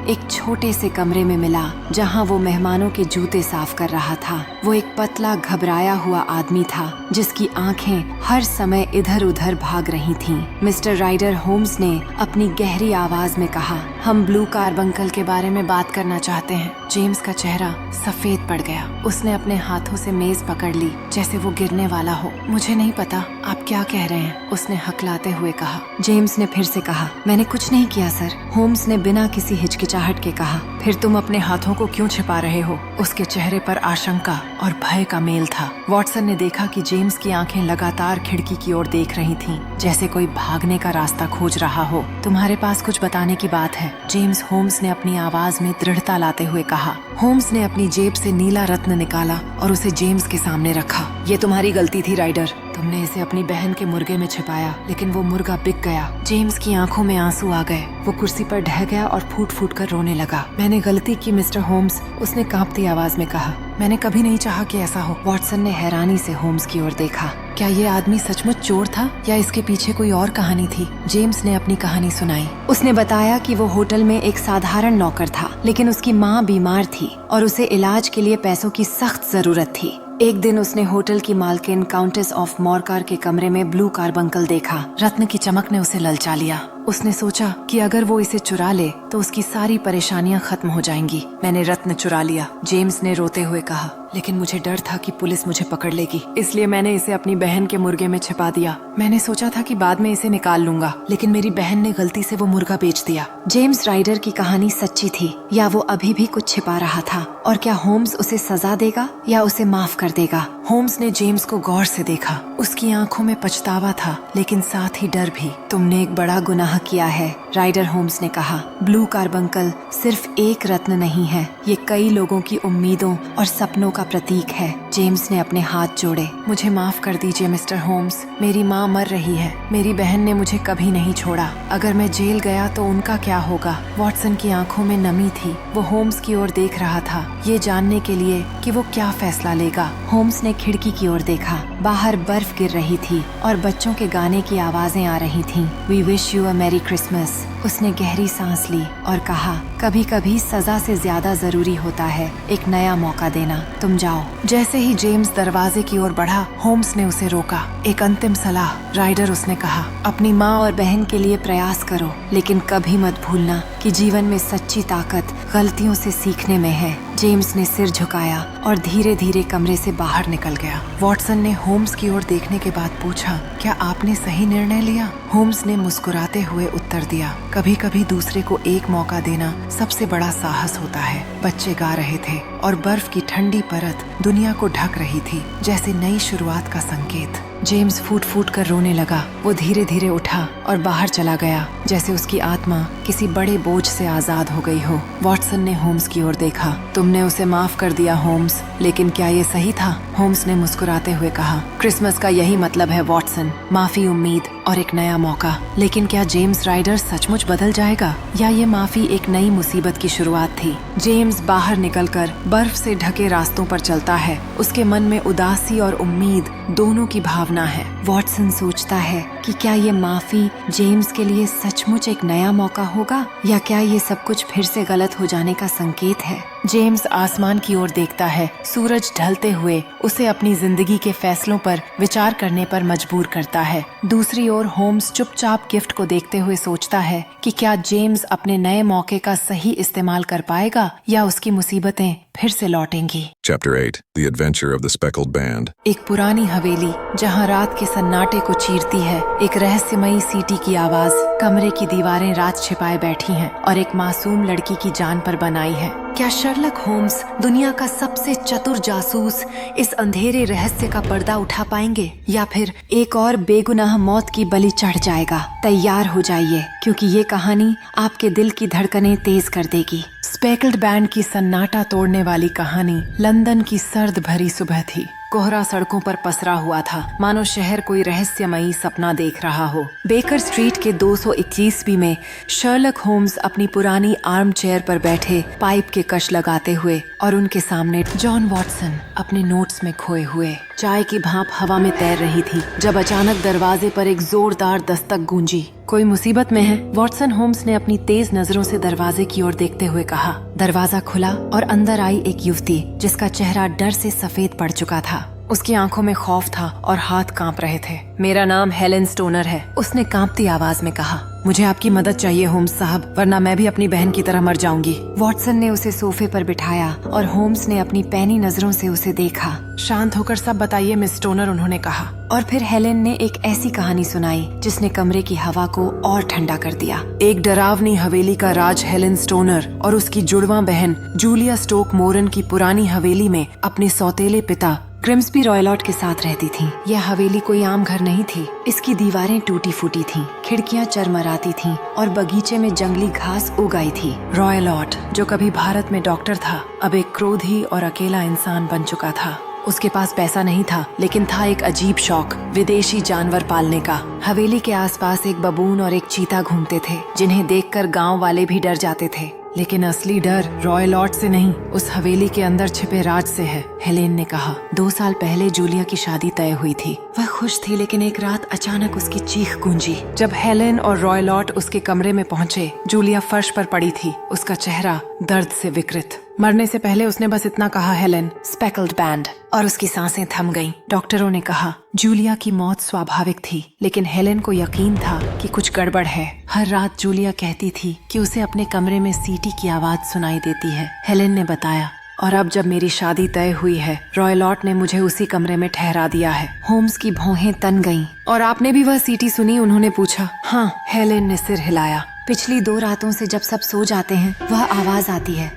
एक छोटे से कमरे में मिला, जहां वो मेहमानों के जूते साफ कर रहा था। वो एक पतला, घबराया हुआ आदमी था, जिसकी आंखें हर समय इधर उधर भाग रही थीं। मिस्टर राइडर, होम्स ने अपनी गहरी आवाज में कहा, हम ब्लू कार्बंकल के बारे में बात करना चाहते हैं। जेम्स का चेहरा सफेद पड़ गया। उसने अपने हाथों से मेज पकड़ ली, जैसे वो गिरने वाला हो। मुझे नहीं पता आप क्या कह रहे हैं, उसने हकलाते हुए कहा। जेम्स ने फिर से कहा, मैंने कुछ नहीं किया सर। होम्स ने बिना किसी हिचकिचाहट के कहा, फिर तुम अपने हाथों को क्यों छिपा रहे हो? उसके चेहरे पर आशंका और भय का मेल था। वॉटसन ने देखा कि जेम्स की आंखें लगातार खिड़की की ओर देख रही थीं, जैसे कोई भागने का रास्ता खोज रहा हो। तुम्हारे पास कुछ बताने की बात है, जेम्स, होम्स ने अपनी आवाज में दृढ़ता लाते हुए कहा। होम्स ने अपनी जेब से नीला रत्न निकाला और उसे जेम्स के सामने रखा। ये तुम्हारी गलती थी राइडर, तुमने इसे अपनी बहन के मुर्गे में छिपाया, लेकिन वो मुर्गा बिक गया। जेम्स की आंखों में आंसू आ गए। वो कुर्सी पर ढह गया और फूट फूट कर रोने लगा। मैंने गलती की मिस्टर होम्स, उसने कांपती आवाज में कहा। मैंने कभी नहीं चाहा कि ऐसा हो। वॉटसन ने हैरानी से होम्स की ओर देखा। क्या ये आदमी सचमुच चोर था या इसके पीछे कोई और कहानी थी? जेम्स ने अपनी कहानी सुनाई। उसने बताया कि वो होटल में एक साधारण नौकर था, लेकिन उसकी माँ बीमार थी और उसे इलाज के लिए पैसों की सख्त जरूरत थी। एक दिन उसने होटल की मालकिन काउंटेस ऑफ मॉरकार के कमरे में ब्लू कार्बंकल देखा। रत्न की चमक ने उसे ललचा लिया। उसने सोचा कि अगर वो इसे चुरा ले तो उसकी सारी परेशानियां खत्म हो जाएंगी। मैंने रत्न चुरा लिया, जेम्स ने रोते हुए कहा, लेकिन मुझे डर था कि पुलिस मुझे पकड़ लेगी, इसलिए मैंने इसे अपनी बहन के मुर्गे में छिपा दिया। मैंने सोचा था कि बाद में इसे निकाल लूंगा, लेकिन मेरी बहन ने गलती से वो मुर्गा बेच दिया। जेम्स राइडर की कहानी सच्ची थी या वो अभी भी कुछ छिपा रहा था? और क्या होम्स उसे सजा देगा या उसे माफ कर देगा? होम्स ने जेम्स को गौर से देखा। उसकी आंखों में पछतावा था, लेकिन साथ ही डर भी। तुमने एक बड़ा गुनाह किया है, राइडर होम्स ने कहा। ब्लू कार्बंकल सिर्फ एक रत्न नहीं है, ये कई लोगों की उम्मीदों और सपनों का प्रतीक है। जेम्स ने अपने हाथ जोड़े। मुझे माफ कर दीजिए मिस्टर होम्स, मेरी माँ मर रही है। मेरी बहन ने मुझे कभी नहीं छोड़ा। अगर मैं जेल गया तो उनका क्या होगा? वॉटसन की आंखों में नमी थी। वो होम्स की ओर देख रहा था, ये जानने के लिए कि वो क्या फैसला लेगा। होम्स ने खिड़की की ओर देखा। बाहर बर्फ गिर रही थी और बच्चों के गाने की आवाजें आ रही थीं। We wish you a merry Christmas. उसने गहरी सांस ली और कहा, कभी कभी सजा से ज्यादा जरूरी होता है एक नया मौका देना। तुम जाओ। जैसे ही जेम्स दरवाजे की ओर बढ़ा, होम्स ने उसे रोका। एक अंतिम सलाह, राइडर, उसने कहा, अपनी माँ और बहन के लिए प्रयास करो, लेकिन कभी मत भूलना कि जीवन में सच्ची ताकत गलतियों से सीखने में है। जेम्स ने सिर झुकाया और धीरे धीरे कमरे से बाहर निकल गया। वॉटसन ने होम्स की ओर देखने के बाद पूछा, क्या आपने सही निर्णय लिया? होम्स ने मुस्कुराते हुए उत्तर दिया, कभी कभी दूसरे को एक मौका देना सबसे बड़ा साहस होता है। बच्चे गा रहे थे और बर्फ की ठंडी परत दुनिया को ढक रही थी, जैसे नई शुरुआत का संकेत। जेम्स फूट फूट कर रोने लगा। वो धीरे धीरे उठा और बाहर चला गया, जैसे उसकी आत्मा किसी बड़े बोझ से आजाद हो गई हो। वॉटसन ने होम्स की ओर देखा। तुमने उसे माफ कर दिया होम्स, लेकिन क्या ये सही था? होम्स ने मुस्कुराते हुए कहा, क्रिसमस का यही मतलब है वॉटसन, माफी, उम्मीद और एक नया मौका। लेकिन क्या जेम्स राइडर सचमुच बदल जाएगा या ये माफी एक नई मुसीबत की शुरुआत थी? जेम्स बाहर निकलकर बर्फ से ढके रास्तों पर चलता है। उसके मन में उदासी और उम्मीद दोनों की भावना है। वॉटसन सोचता है कि क्या ये माफी जेम्स के लिए सचमुच एक नया मौका होगा या क्या ये सब कुछ फिर से गलत हो जाने का संकेत है? जेम्स आसमान की ओर देखता है। सूरज ढलते हुए उसे अपनी जिंदगी के फैसलों पर विचार करने पर मजबूर करता है। दूसरी ओर होम्स चुपचाप गिफ्ट को देखते हुए सोचता है कि क्या जेम्स अपने नए मौके का सही इस्तेमाल कर पाएगा या उसकी मुसीबतें फिर से लौटेंगी। Chapter 8 The Adventure of the Speckled Band. एक पुरानी हवेली जहाँ रात के सन्नाटे को चीरती है एक रहस्यमयी सीटी की आवाज। कमरे की दीवारें रात छिपाए बैठी हैं और एक मासूम लड़की की जान पर बनाई है। क्या शर्लक होम्स, दुनिया का सबसे चतुर जासूस, इस अंधेरे रहस्य का पर्दा उठा पाएंगे या फिर एक और बेगुनाह मौत की बलि चढ़ जाएगा? तैयार हो जाइए, क्योंकि ये कहानी आपके दिल की धड़कनें तेज कर देगी। स्पेकल्ड बैंड की सन्नाटा तोड़ने वाली कहानी लंदन की सर्द भरी सुबह थी। कोहरा सड़कों पर पसरा हुआ था, मानो शहर कोई रहस्यमयी सपना देख रहा हो। बेकर स्ट्रीट के 221 में शर्लक होम्स अपनी पुरानी आर्म चेयर पर बैठे पाइप के कश लगाते हुए और उनके सामने जॉन वॉटसन अपने नोट्स में खोए हुए। चाय की भाप हवा में तैर रही थी जब अचानक दरवाजे पर एक जोरदार दस्तक गूंजी। कोई मुसीबत में है? वॉटसन होम्स ने अपनी तेज नजरों से दरवाजे की ओर देखते हुए कहा। दरवाजा खुला और अंदर आई एक युवती जिसका चेहरा डर से सफेद पड़ चुका था। उसकी आंखों में खौफ था और हाथ कांप रहे थे। मेरा नाम हेलेन स्टोनर है, उसने कांपती आवाज में कहा। मुझे आपकी मदद चाहिए होम्स साहब, वरना मैं भी अपनी बहन की तरह मर जाऊंगी। वॉटसन ने उसे सोफे पर बिठाया और होम्स ने अपनी पैनी नजरों से उसे देखा। शांत होकर सब बताइए मिस स्टोनर, उन्होंने कहा। और फिर हेलेन ने एक ऐसी कहानी सुनाई जिसने कमरे की हवा को और ठंडा कर दिया। एक डरावनी हवेली का राज हेलेन स्टोनर और उसकी जुड़वा बहन जूलिया स्टोक मोरन की पुरानी हवेली में अपने सौतेले पिता ग्रिम्सबी रॉयलॉट के साथ रहती थी। यह हवेली कोई आम घर नहीं थी। इसकी दीवारें टूटी फूटी थीं, खिड़कियां चरमराती थीं और बगीचे में जंगली घास उग आई थी। रॉयलॉट, जो कभी भारत में डॉक्टर था, अब एक क्रोधी और अकेला इंसान बन चुका था। उसके पास पैसा नहीं था, लेकिन था एक अजीब शौक, विदेशी जानवर पालने का। हवेली के आसपास एक बबून और एक चीता घूमते थे, जिन्हें देखकर गांव वाले भी डर जाते थे। लेकिन असली डर रॉय लॉर्ड से नहीं, उस हवेली के अंदर छिपे राज से है, हेलेन ने कहा। 2 साल पहले जूलिया की शादी तय हुई थी। वह खुश थी, लेकिन एक रात अचानक उसकी चीख गूंजी। जब हेलेन और रॉय लॉर्ड उसके कमरे में पहुंचे, जूलिया फर्श पर पड़ी थी, उसका चेहरा दर्द से विकृत। मरने से पहले उसने बस इतना कहा, हेलेन, स्पेकल्ड बैंड, और उसकी सांसें थम गईं। डॉक्टरों ने कहा जूलिया की मौत स्वाभाविक थी, लेकिन हेलेन को यकीन था कि कुछ गड़बड़ है। हर रात जूलिया कहती थी कि उसे अपने कमरे में सीटी की आवाज सुनाई देती है। हेलेन ने बताया, और अब जब मेरी शादी तय हुई है, रॉय लॉर्ड ने मुझे उसी कमरे में ठहरा दिया है। होम्स की भौहें तन गईं। और आपने भी वह सीटी सुनी? उन्होंने पूछा। हाँ, हेलेन ने सिर हिलाया। पिछली 2 रातों से जब सब सो जाते हैं, वह आवाज आती है।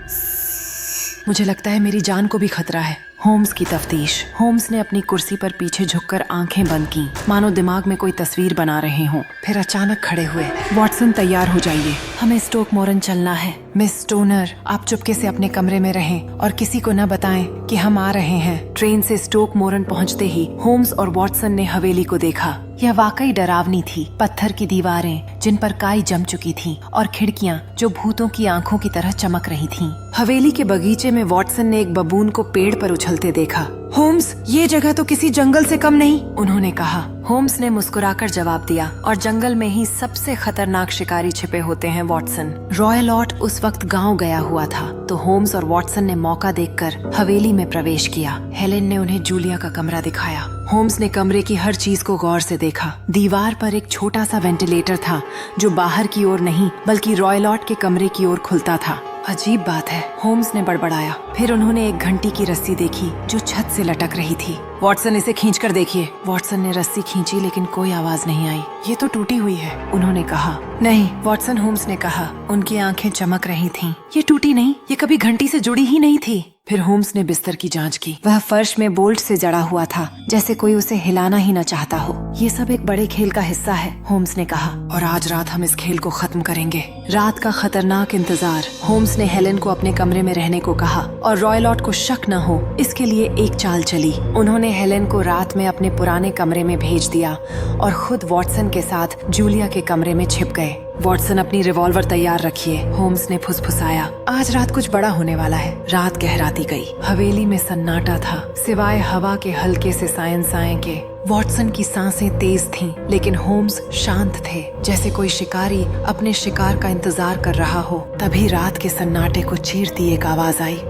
मुझे लगता है मेरी जान को भी खतरा है। होम्स की तफ्तीश। होम्स ने अपनी कुर्सी पर पीछे झुककर आंखें बंद की, मानो दिमाग में कोई तस्वीर बना रहे हों। फिर अचानक खड़े हुए। वॉटसन, तैयार हो जाइए, हमें स्टोक मोरन चलना है। मिस स्टोनर, आप चुपके से अपने कमरे में रहें और किसी को न बताएं कि हम आ रहे हैं। ट्रेन से स्टोक मोरन पहुंचते ही होम्स और वॉटसन ने हवेली को देखा। यह वाकई डरावनी थी। पत्थर की दीवारें जिन पर काई जम चुकी थी, और खिड़कियां जो भूतों की आंखों की तरह चमक रही थीं। हवेली के बगीचे में वॉटसन ने एक बबून को पेड़ पर उछलते देखा। होम्स, ये जगह तो किसी जंगल से कम नहीं, उन्होंने कहा। होम्स ने मुस्कुराकर जवाब दिया, और जंगल में ही सबसे खतरनाक शिकारी छिपे होते हैं, वॉटसन। रॉय लॉर्ड उस वक्त गांव गया हुआ था, तो होम्स और वॉटसन ने मौका देखकर हवेली में प्रवेश किया। हेलेन ने उन्हें जूलिया का कमरा दिखाया। होम्स ने कमरे की हर चीज को गौर से देखा। दीवार पर एक छोटा सा वेंटिलेटर था, जो बाहर की ओर नहीं बल्कि रॉय लॉर्ड के कमरे की ओर खुलता था। अजीब बात है, होम्स ने बड़बड़ाया। फिर उन्होंने एक घंटी की रस्सी देखी जो छत से लटक रही थी। वॉटसन, इसे खींचकर देखिए। वॉटसन ने रस्सी खींची, लेकिन कोई आवाज नहीं आई। ये तो टूटी हुई है, उन्होंने कहा। नहीं, वॉटसन, होम्स ने कहा। उनकी आंखें चमक रही थीं। ये टूटी नहीं, ये कभी घंटी से जुड़ी ही नहीं थी। फिर होम्स ने बिस्तर की जांच की। वह फर्श में बोल्ट से जड़ा हुआ था, जैसे कोई उसे हिलाना ही न चाहता हो। ये सब एक बड़े खेल का हिस्सा है, होम्स ने कहा, और आज रात हम इस खेल को खत्म करेंगे। रात का खतरनाक इंतजार। होम्स ने हेलेन को अपने कमरे में रहने को कहा, और रॉय लॉर्ड को शक न हो इसके लिए एक चाल चली। उन्होंने हेलेन को रात में अपने पुराने कमरे में भेज दिया और खुद वॉटसन के साथ जूलिया के कमरे में छिप गए। वॉटसन, अपनी रिवॉल्वर तैयार रखिए, होम्स ने फुसफुसाया। आज रात कुछ बड़ा होने वाला है। रात गहराती गई। हवेली में सन्नाटा था, सिवाय हवा के हल्के से सायं के। वॉटसन की सांसें तेज थीं, लेकिन होम्स शांत थे, जैसे कोई शिकारी अपने शिकार का इंतजार कर रहा हो। तभी रात के सन्नाटे को चीरती एक आवाज आई।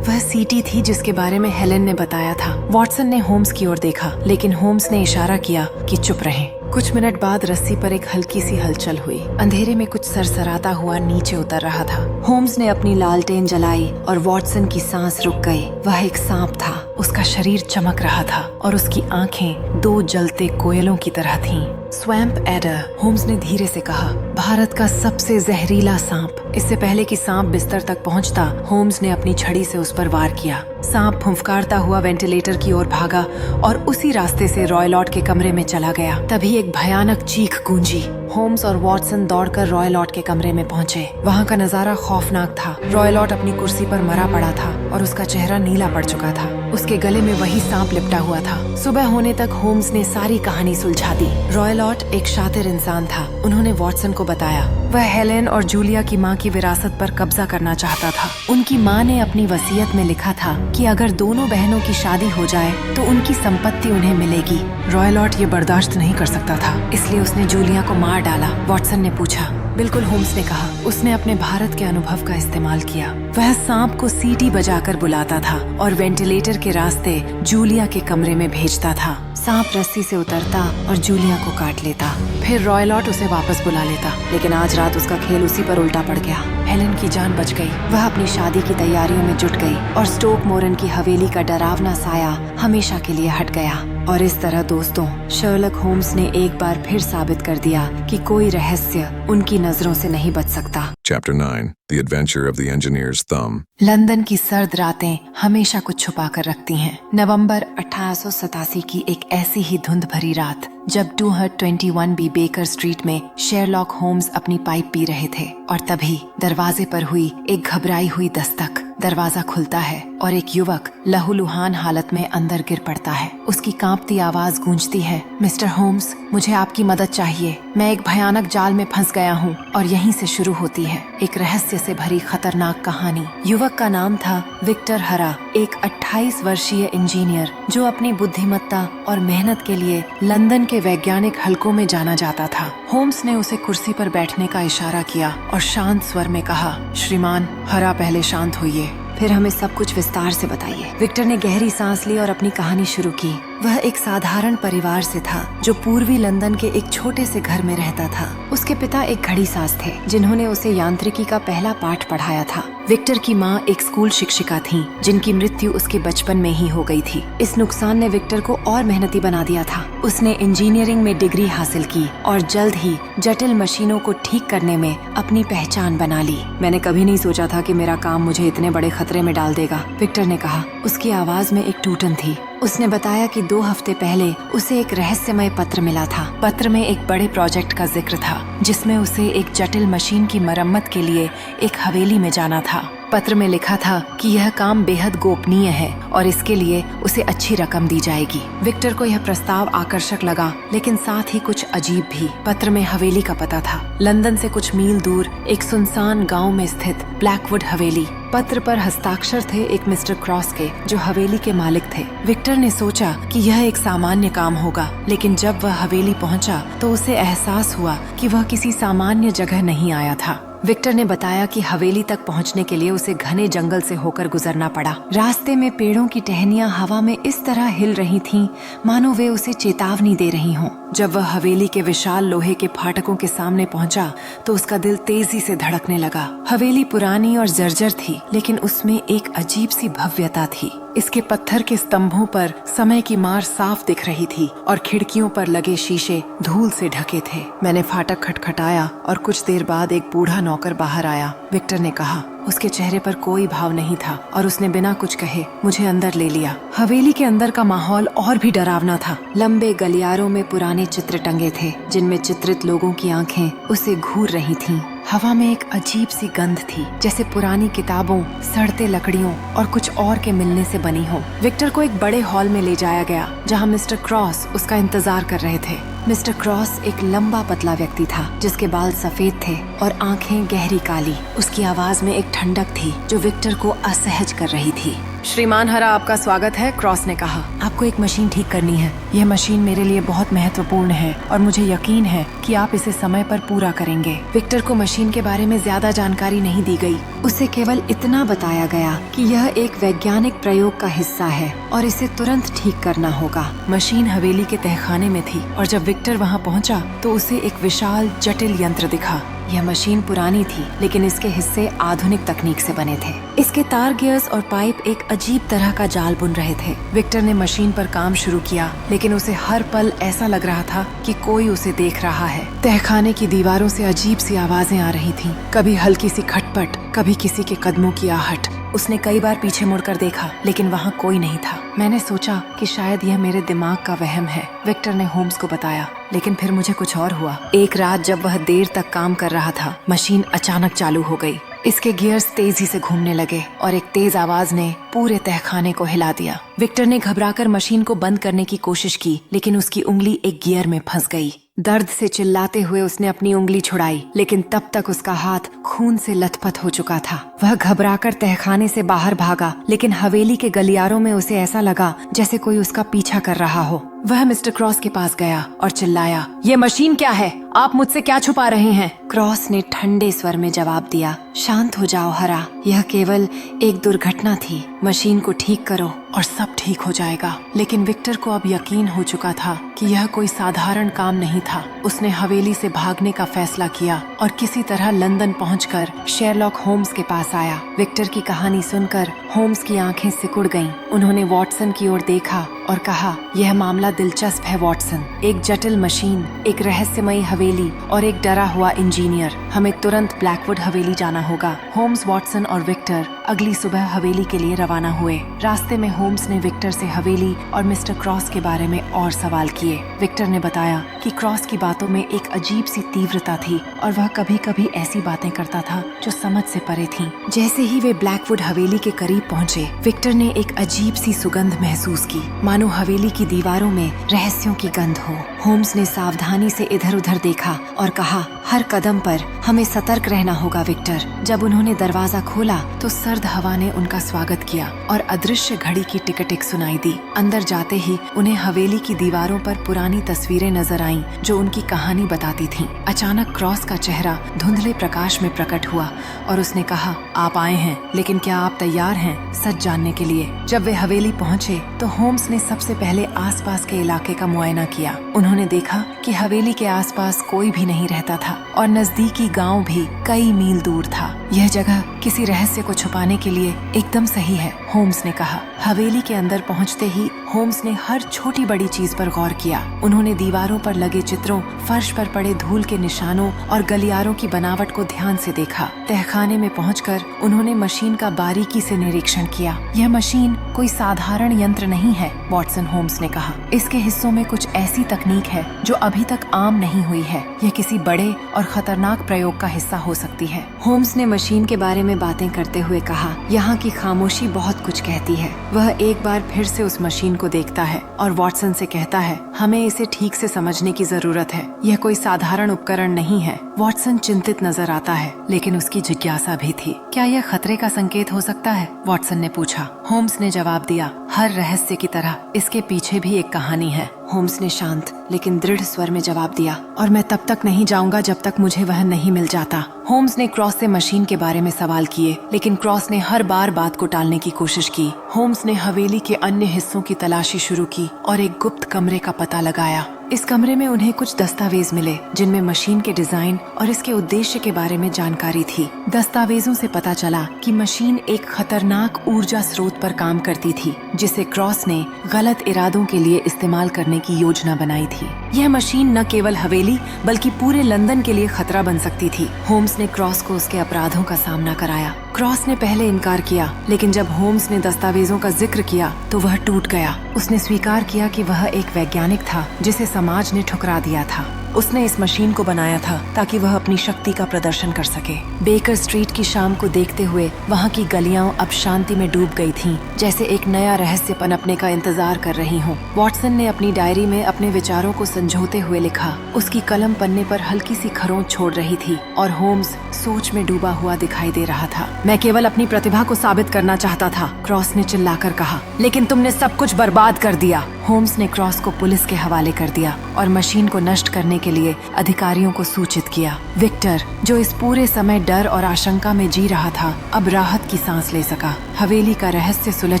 वह सीटी थी जिसके बारे में हेलेन ने बताया था। वॉटसन ने होम्स की ओर देखा, लेकिन होम्स ने इशारा किया कि चुप रहें। कुछ मिनट बाद रस्सी पर एक हल्की सी हलचल हुई। अंधेरे में कुछ सरसराता हुआ नीचे उतर रहा था। होम्स ने अपनी लालटेन जलाई और वॉटसन की सांस रुक गई। वह एक सांप था। उसका शरीर चमक रहा था और उसकी आंखें 2 जलते कोयलों की तरह थीं। स्वैम्प एडर, होम्स ने धीरे से कहा, भारत का सबसे जहरीला सांप। इससे पहले कि सांप बिस्तर तक पहुंचता, होम्स ने अपनी छड़ी से उस पर वार किया। सांप फुंफकारता हुआ वेंटिलेटर की ओर भागा और उसी रास्ते से रॉय लॉर्ड के कमरे में चला गया। तभी एक भयानक चीख गूंजी। होम्स और वॉटसन दौड़कर रॉय लॉर्ड के कमरे में पहुंचे। वहां का नजारा खौफनाक था। रॉय लॉर्ड अपनी कुर्सी पर मरा पड़ा था और उसका चेहरा नीला पड़ चुका था। उसके गले में वही सांप लिपटा हुआ था। सुबह होने तक होम्स ने सारी कहानी सुलझा दी। रॉय लॉर्ड एक शातिर इंसान था। उन्होंने वॉटसन को बताया, वह हेलेन और जूलिया की माँ की विरासत पर कब्जा करना चाहता था। उनकी माँ ने अपनी वसीयत में लिखा था कि अगर दोनों बहनों की शादी हो जाए तो उनकी संपत्ति उन्हें मिलेगी। रॉय लॉर्ड ये बर्दाश्त नहीं कर सकता था, इसलिए उसने जूलिया को मार डाला। वॉटसन ने पूछा। बिल्कुल, होम्स ने कहा। उसने अपने भारत के अनुभव का इस्तेमाल किया। वह सांप को सीटी बजाकर बुलाता था और वेंटिलेटर के रास्ते जूलिया के कमरे में भेजता था। सांप रस्सी से उतरता और जूलिया को काट लेता। फिर रॉय लॉर्ड उसे वापस बुला लेता, लेकिन आज रात उसका खेल उसी पर उल्टा पड़ गया। हेलेन की जान बच गई। वह अपनी शादी की तैयारियों में जुट गई और स्टोक मोरन की हवेली का डरावना साया हमेशा के लिए हट गया। और इस तरह दोस्तों, शर्लक होम्स ने एक बार फिर साबित कर दिया कि कोई रहस्य उनकी नजरों से नहीं बच सकता। Chapter 9, The Adventure of the Engineer's Thumb. London की सर्द रातें हमेशा कुछ छुपा कर रखती हैं। नवंबर 1887 की एक ऐसी ही धुंध भरी रात, जब 221B बेकर स्ट्रीट में शेरलॉक होम्स अपनी पाइप पी रहे थे, और तभी दरवाजे पर हुई एक घबराई हुई दस्तक। दरवाजा खुलता है और एक युवक लहूलुहान हालत में अंदर गिर पड़ता है। उसकी कांपती आवाज गूंजती है, मिस्टर होम्स, मुझे आपकी मदद चाहिए। मैं एक भयानक जाल में फंस गया हूँ। और यहीं से शुरू होती है एक रहस्य से भरी खतरनाक कहानी। युवक का नाम था विक्टर हरा, एक 28 वर्षीय इंजीनियर जो अपनी बुद्धिमत्ता और मेहनत के लिए लंदन के वैज्ञानिक हलकों में जाना जाता था। होम्स ने उसे कुर्सी पर बैठने का इशारा किया और शांत स्वर में कहा, श्रीमान हरा, पहले शांत होइए, फिर हमें सब कुछ विस्तार से बताइए। विक्टर ने गहरी सांस ली और अपनी कहानी शुरू की। वह एक साधारण परिवार से था जो पूर्वी लंदन के एक छोटे से घर में रहता था। उसके पिता एक घड़ीसाज थे जिन्होंने उसे यांत्रिकी का पहला पाठ पढ़ाया था। विक्टर की माँ एक स्कूल शिक्षिका थीं, जिनकी मृत्यु उसके बचपन में ही हो गई थी। इस नुकसान ने विक्टर को और मेहनती बना दिया था। उसने इंजीनियरिंग में डिग्री हासिल की और जल्द ही जटिल मशीनों को ठीक करने में अपनी पहचान बना ली। मैंने कभी नहीं सोचा था कि मेरा काम मुझे इतने बड़े खतरे में डाल देगा, विक्टर ने कहा। उसकी आवाज में एक टूटन थी। उसने बताया कि 2 हफ्ते पहले उसे एक रहस्यमय पत्र मिला था। पत्र में एक बड़े प्रोजेक्ट का जिक्र था जिसमें उसे एक जटिल मशीन की मरम्मत के लिए एक हवेली में जाना था। पत्र में लिखा था कि यह काम बेहद गोपनीय है और इसके लिए उसे अच्छी रकम दी जाएगी। विक्टर को यह प्रस्ताव आकर्षक लगा, लेकिन साथ ही कुछ अजीब भी। पत्र में हवेली का पता था, लंदन से कुछ मील दूर एक सुनसान गांव में स्थित ब्लैकवुड हवेली। पत्र पर हस्ताक्षर थे एक मिस्टर क्रॉस के, जो हवेली के मालिक थे। विक्टर ने सोचा कि यह एक सामान्य काम होगा, लेकिन जब वह हवेली पहुंचा तो उसे एहसास हुआ कि वह किसी सामान्य जगह नहीं आया था। विक्टर ने बताया कि हवेली तक पहुंचने के लिए उसे घने जंगल से होकर गुजरना पड़ा। रास्ते में पेड़ों की टहनियां हवा में इस तरह हिल रही थीं, मानो वे उसे चेतावनी दे रही हों। जब वह हवेली के विशाल लोहे के फाटकों के सामने पहुंचा तो उसका दिल तेजी से धड़कने लगा। हवेली पुरानी और जर्जर थी, लेकिन उसमें एक अजीब सी भव्यता थी। इसके पत्थर के स्तंभों पर समय की मार साफ दिख रही थी और खिड़कियों पर लगे शीशे धूल से ढके थे। मैंने फाटक खटखटाया और कुछ देर बाद एक बूढ़ा नौकर बाहर आया, विक्टर ने कहा। उसके चेहरे पर कोई भाव नहीं था और उसने बिना कुछ कहे मुझे अंदर ले लिया। हवेली के अंदर का माहौल और भी डरावना था। लंबे गलियारों में पुराने चित्र टंगे थे, जिनमें चित्रित लोगों की आंखें उसे घूर रही थीं। हवा में एक अजीब सी गंध थी, जैसे पुरानी किताबों, सड़ते लकड़ियों और कुछ और के मिलने से बनी हो। विक्टर को एक बड़े हॉल में ले जाया गया, जहां मिस्टर क्रॉस उसका इंतजार कर रहे थे। मिस्टर क्रॉस एक लंबा पतला व्यक्ति था, जिसके बाल सफेद थे और आंखें गहरी काली। उसकी आवाज में एक ठंडक थी जो विक्टर को असहज कर रही थी। श्रीमान हरा, आपका स्वागत है, क्रॉस ने कहा। आपको एक मशीन ठीक करनी है। यह मशीन मेरे लिए बहुत महत्वपूर्ण है और मुझे यकीन है कि आप इसे समय पर पूरा करेंगे। विक्टर को मशीन के बारे में ज्यादा जानकारी नहीं दी गई। उसे केवल इतना बताया गया कि यह एक वैज्ञानिक प्रयोग का हिस्सा है और इसे तुरंत ठीक करना होगा। मशीन हवेली के तहखाने में थी और जब विक्टर वहां पहुंचा तो उसे एक विशाल जटिल यंत्र दिखा। यह मशीन पुरानी थी, लेकिन इसके हिस्से आधुनिक तकनीक से बने थे। इसके तार, गियर्स और पाइप एक अजीब तरह का जाल बुन रहे थे। विक्टर ने मशीन पर काम शुरू किया, लेकिन उसे हर पल ऐसा लग रहा था कि कोई उसे देख रहा है। तहखाने की दीवारों से अजीब सी आवाजें आ रही थीं, कभी हल्की सी खटपट, कभी किसी के कदमों की आहट। उसने कई बार पीछे मुड़कर देखा, लेकिन वहाँ कोई नहीं था। मैंने सोचा कि शायद यह मेरे दिमाग का वहम है, विक्टर ने होम्स को बताया, लेकिन फिर मुझे कुछ और हुआ। एक रात जब वह देर तक काम कर रहा था, मशीन अचानक चालू हो गई। इसके गियर्स तेजी से घूमने लगे और एक तेज आवाज ने पूरे तहखाने को हिला दिया। विक्टर ने घबराकर मशीन को बंद करने की कोशिश की, लेकिन उसकी उंगली एक गियर में फंस गई। दर्द से चिल्लाते हुए उसने अपनी उंगली छुड़ाई, लेकिन तब तक उसका हाथ खून से लथपथ हो चुका था। वह घबराकर तहखाने से बाहर भागा, लेकिन हवेली के गलियारों में उसे ऐसा लगा जैसे कोई उसका पीछा कर रहा हो। वह मिस्टर क्रॉस के पास गया और चिल्लाया, ये मशीन क्या है? आप मुझसे क्या छुपा रहे हैं? क्रॉस ने ठंडे स्वर में जवाब दिया, शांत हो जाओ हरा, यह केवल एक दुर्घटना थी। मशीन को ठीक करो और सब ठीक हो जाएगा। लेकिन विक्टर को अब यकीन हो चुका था कि यह कोई साधारण काम नहीं था। उसने हवेली से भागने का फैसला किया और किसी तरह लंदन पहुंचकर शेरलॉक होम्स के पास आया। विक्टर की कहानी सुनकर होम्स की आंखें सिकुड़ गईं। उन्होंने वॉटसन की ओर देखा और कहा, यह मामला दिलचस्प है वॉटसन। एक जटिल मशीन, एक रहस्यमयी हवेली और एक डरा हुआ इंजीनियर। हमें तुरंत ब्लैकवुड हवेली जाना होगा। होम्स, वॉटसन और विक्टर अगली सुबह हवेली के लिए रवाना हुए। रास्ते में होम्स ने विक्टर से हवेली और मिस्टर क्रॉस के बारे में और सवाल किए। विक्टर ने बताया कि क्रॉस की बातों में एक अजीब सी तीव्रता थी और वह कभी कभी ऐसी बातें करता था जो समझ से परे थीं। जैसे ही वे ब्लैकवुड हवेली के करीब पहुंचे, विक्टर ने एक अजीब सी सुगंध महसूस की, मानो हवेली की दीवारों में रहस्यों की गंध हो। होम्स ने सावधानी से इधर उधर देखा और कहा, हर कदम पर हमें सतर्क रहना होगा विक्टर। जब उन्होंने दरवाजा खोला तो सर्द हवा ने उनका स्वागत किया और अदृश्य घड़ी की टिक-टिक सुनाई दी। अंदर जाते ही उन्हें हवेली की दीवारों पर पुरानी तस्वीरें नजर आईं जो उनकी कहानी बताती थीं। अचानक क्रॉस का चेहरा धुंधले प्रकाश में प्रकट हुआ और उसने कहा, आप आए हैं, लेकिन क्या आप तैयार हैं सच जानने के लिए? जब वे हवेली पहुंचे तो होम्स ने सबसे पहले आसपास के इलाके का मुआयना किया। उन्होंने देखा कि हवेली के आसपास कोई भी नहीं रहता था और नजदीकी गांव भी कई मील दूर था। यह जगह किसी रहस्य को छुपाने के लिए एकदम सही है, होम्स ने कहा। हवेली के अंदर पहुंचते ही होम्स ने हर छोटी बड़ी चीज पर गौर किया। उन्होंने दीवारों पर लगे चित्रों, फर्श पर पड़े धूल के निशानों और गलियारों की बनावट को ध्यान से देखा। तहखाने में पहुंचकर उन्होंने मशीन का बारीकी से निरीक्षण किया। यह मशीन कोई साधारण यंत्र नहीं है, वॉटसन, होम्स ने कहा। इसके हिस्सों में कुछ ऐसी तकनीक है जो अभी तक आम नहीं हुई है। यह किसी बड़े और खतरनाक प्रयोग का हिस्सा हो सकती है। होम्स ने मशीन के बारे में बातें करते हुए कहा, यहाँ की खामोशी बहुत कुछ कहती है। वह एक बार फिर से उस मशीन को देखता है और वॉटसन से कहता है, हमें इसे ठीक से समझने की जरूरत है। यह कोई साधारण उपकरण नहीं है। वॉटसन चिंतित नजर आता है, लेकिन उसकी जिज्ञासा भी थी। क्या यह खतरे का संकेत हो सकता है? वॉटसन ने पूछा। होम्स ने जवाब दिया, हर रहस्य की तरह इसके पीछे भी एक कहानी है। होम्स ने शांत लेकिन दृढ़ स्वर में जवाब दिया, और मैं तब तक नहीं जाऊंगा जब तक मुझे वह नहीं मिल जाता। होम्स ने क्रॉस से मशीन के बारे में सवाल किए, लेकिन क्रॉस ने हर बार बात को टालने की कोशिश की। होम्स ने हवेली के अन्य हिस्सों की तलाशी शुरू की और एक गुप्त कमरे का पता लगाया। इस कमरे में उन्हें कुछ दस्तावेज मिले जिनमें मशीन के डिजाइन और इसके उद्देश्य के बारे में जानकारी थी। दस्तावेजों से पता चला कि मशीन एक खतरनाक ऊर्जा स्रोत पर काम करती थी, जिसे क्रॉस ने गलत इरादों के लिए इस्तेमाल करने की योजना बनाई थी। यह मशीन न केवल हवेली बल्कि पूरे लंदन के लिए खतरा बन सकती थी। होम्स ने क्रॉस को उसके अपराधों का सामना कराया। क्रॉस ने पहले इनकार किया, लेकिन जब होम्स ने दस्तावेजों का जिक्र किया तो वह टूट गया। उसने स्वीकार किया कि वह एक वैज्ञानिक था जिसे समाज ने ठुकरा दिया था। उसने इस मशीन को बनाया था ताकि वह अपनी शक्ति का प्रदर्शन कर सके। बेकर स्ट्रीट की शाम को देखते हुए वहाँ की गलियां अब शांति में डूब गई थीं, जैसे एक नया रहस्य पनपने का इंतजार कर रही हूँ। वॉटसन ने अपनी डायरी में अपने विचारों को संजोते हुए लिखा। उसकी कलम पन्ने पर हल्की सी खरोंच छोड़ रही थी और होम्स सोच में डूबा हुआ दिखाई दे रहा था। मैं केवल अपनी प्रतिभा को साबित करना चाहता था, क्रॉस ने चिल्लाकर कहा, लेकिन तुमने सब कुछ बर्बाद कर दिया। होम्स ने क्रॉस को पुलिस के हवाले कर दिया और मशीन को नष्ट करने के लिए अधिकारियों को सूचित किया। विक्टर, जो इस पूरे समय डर और आशंका में जी रहा था, अब राहत की सांस ले सका। हवेली का रहस्य सुलझ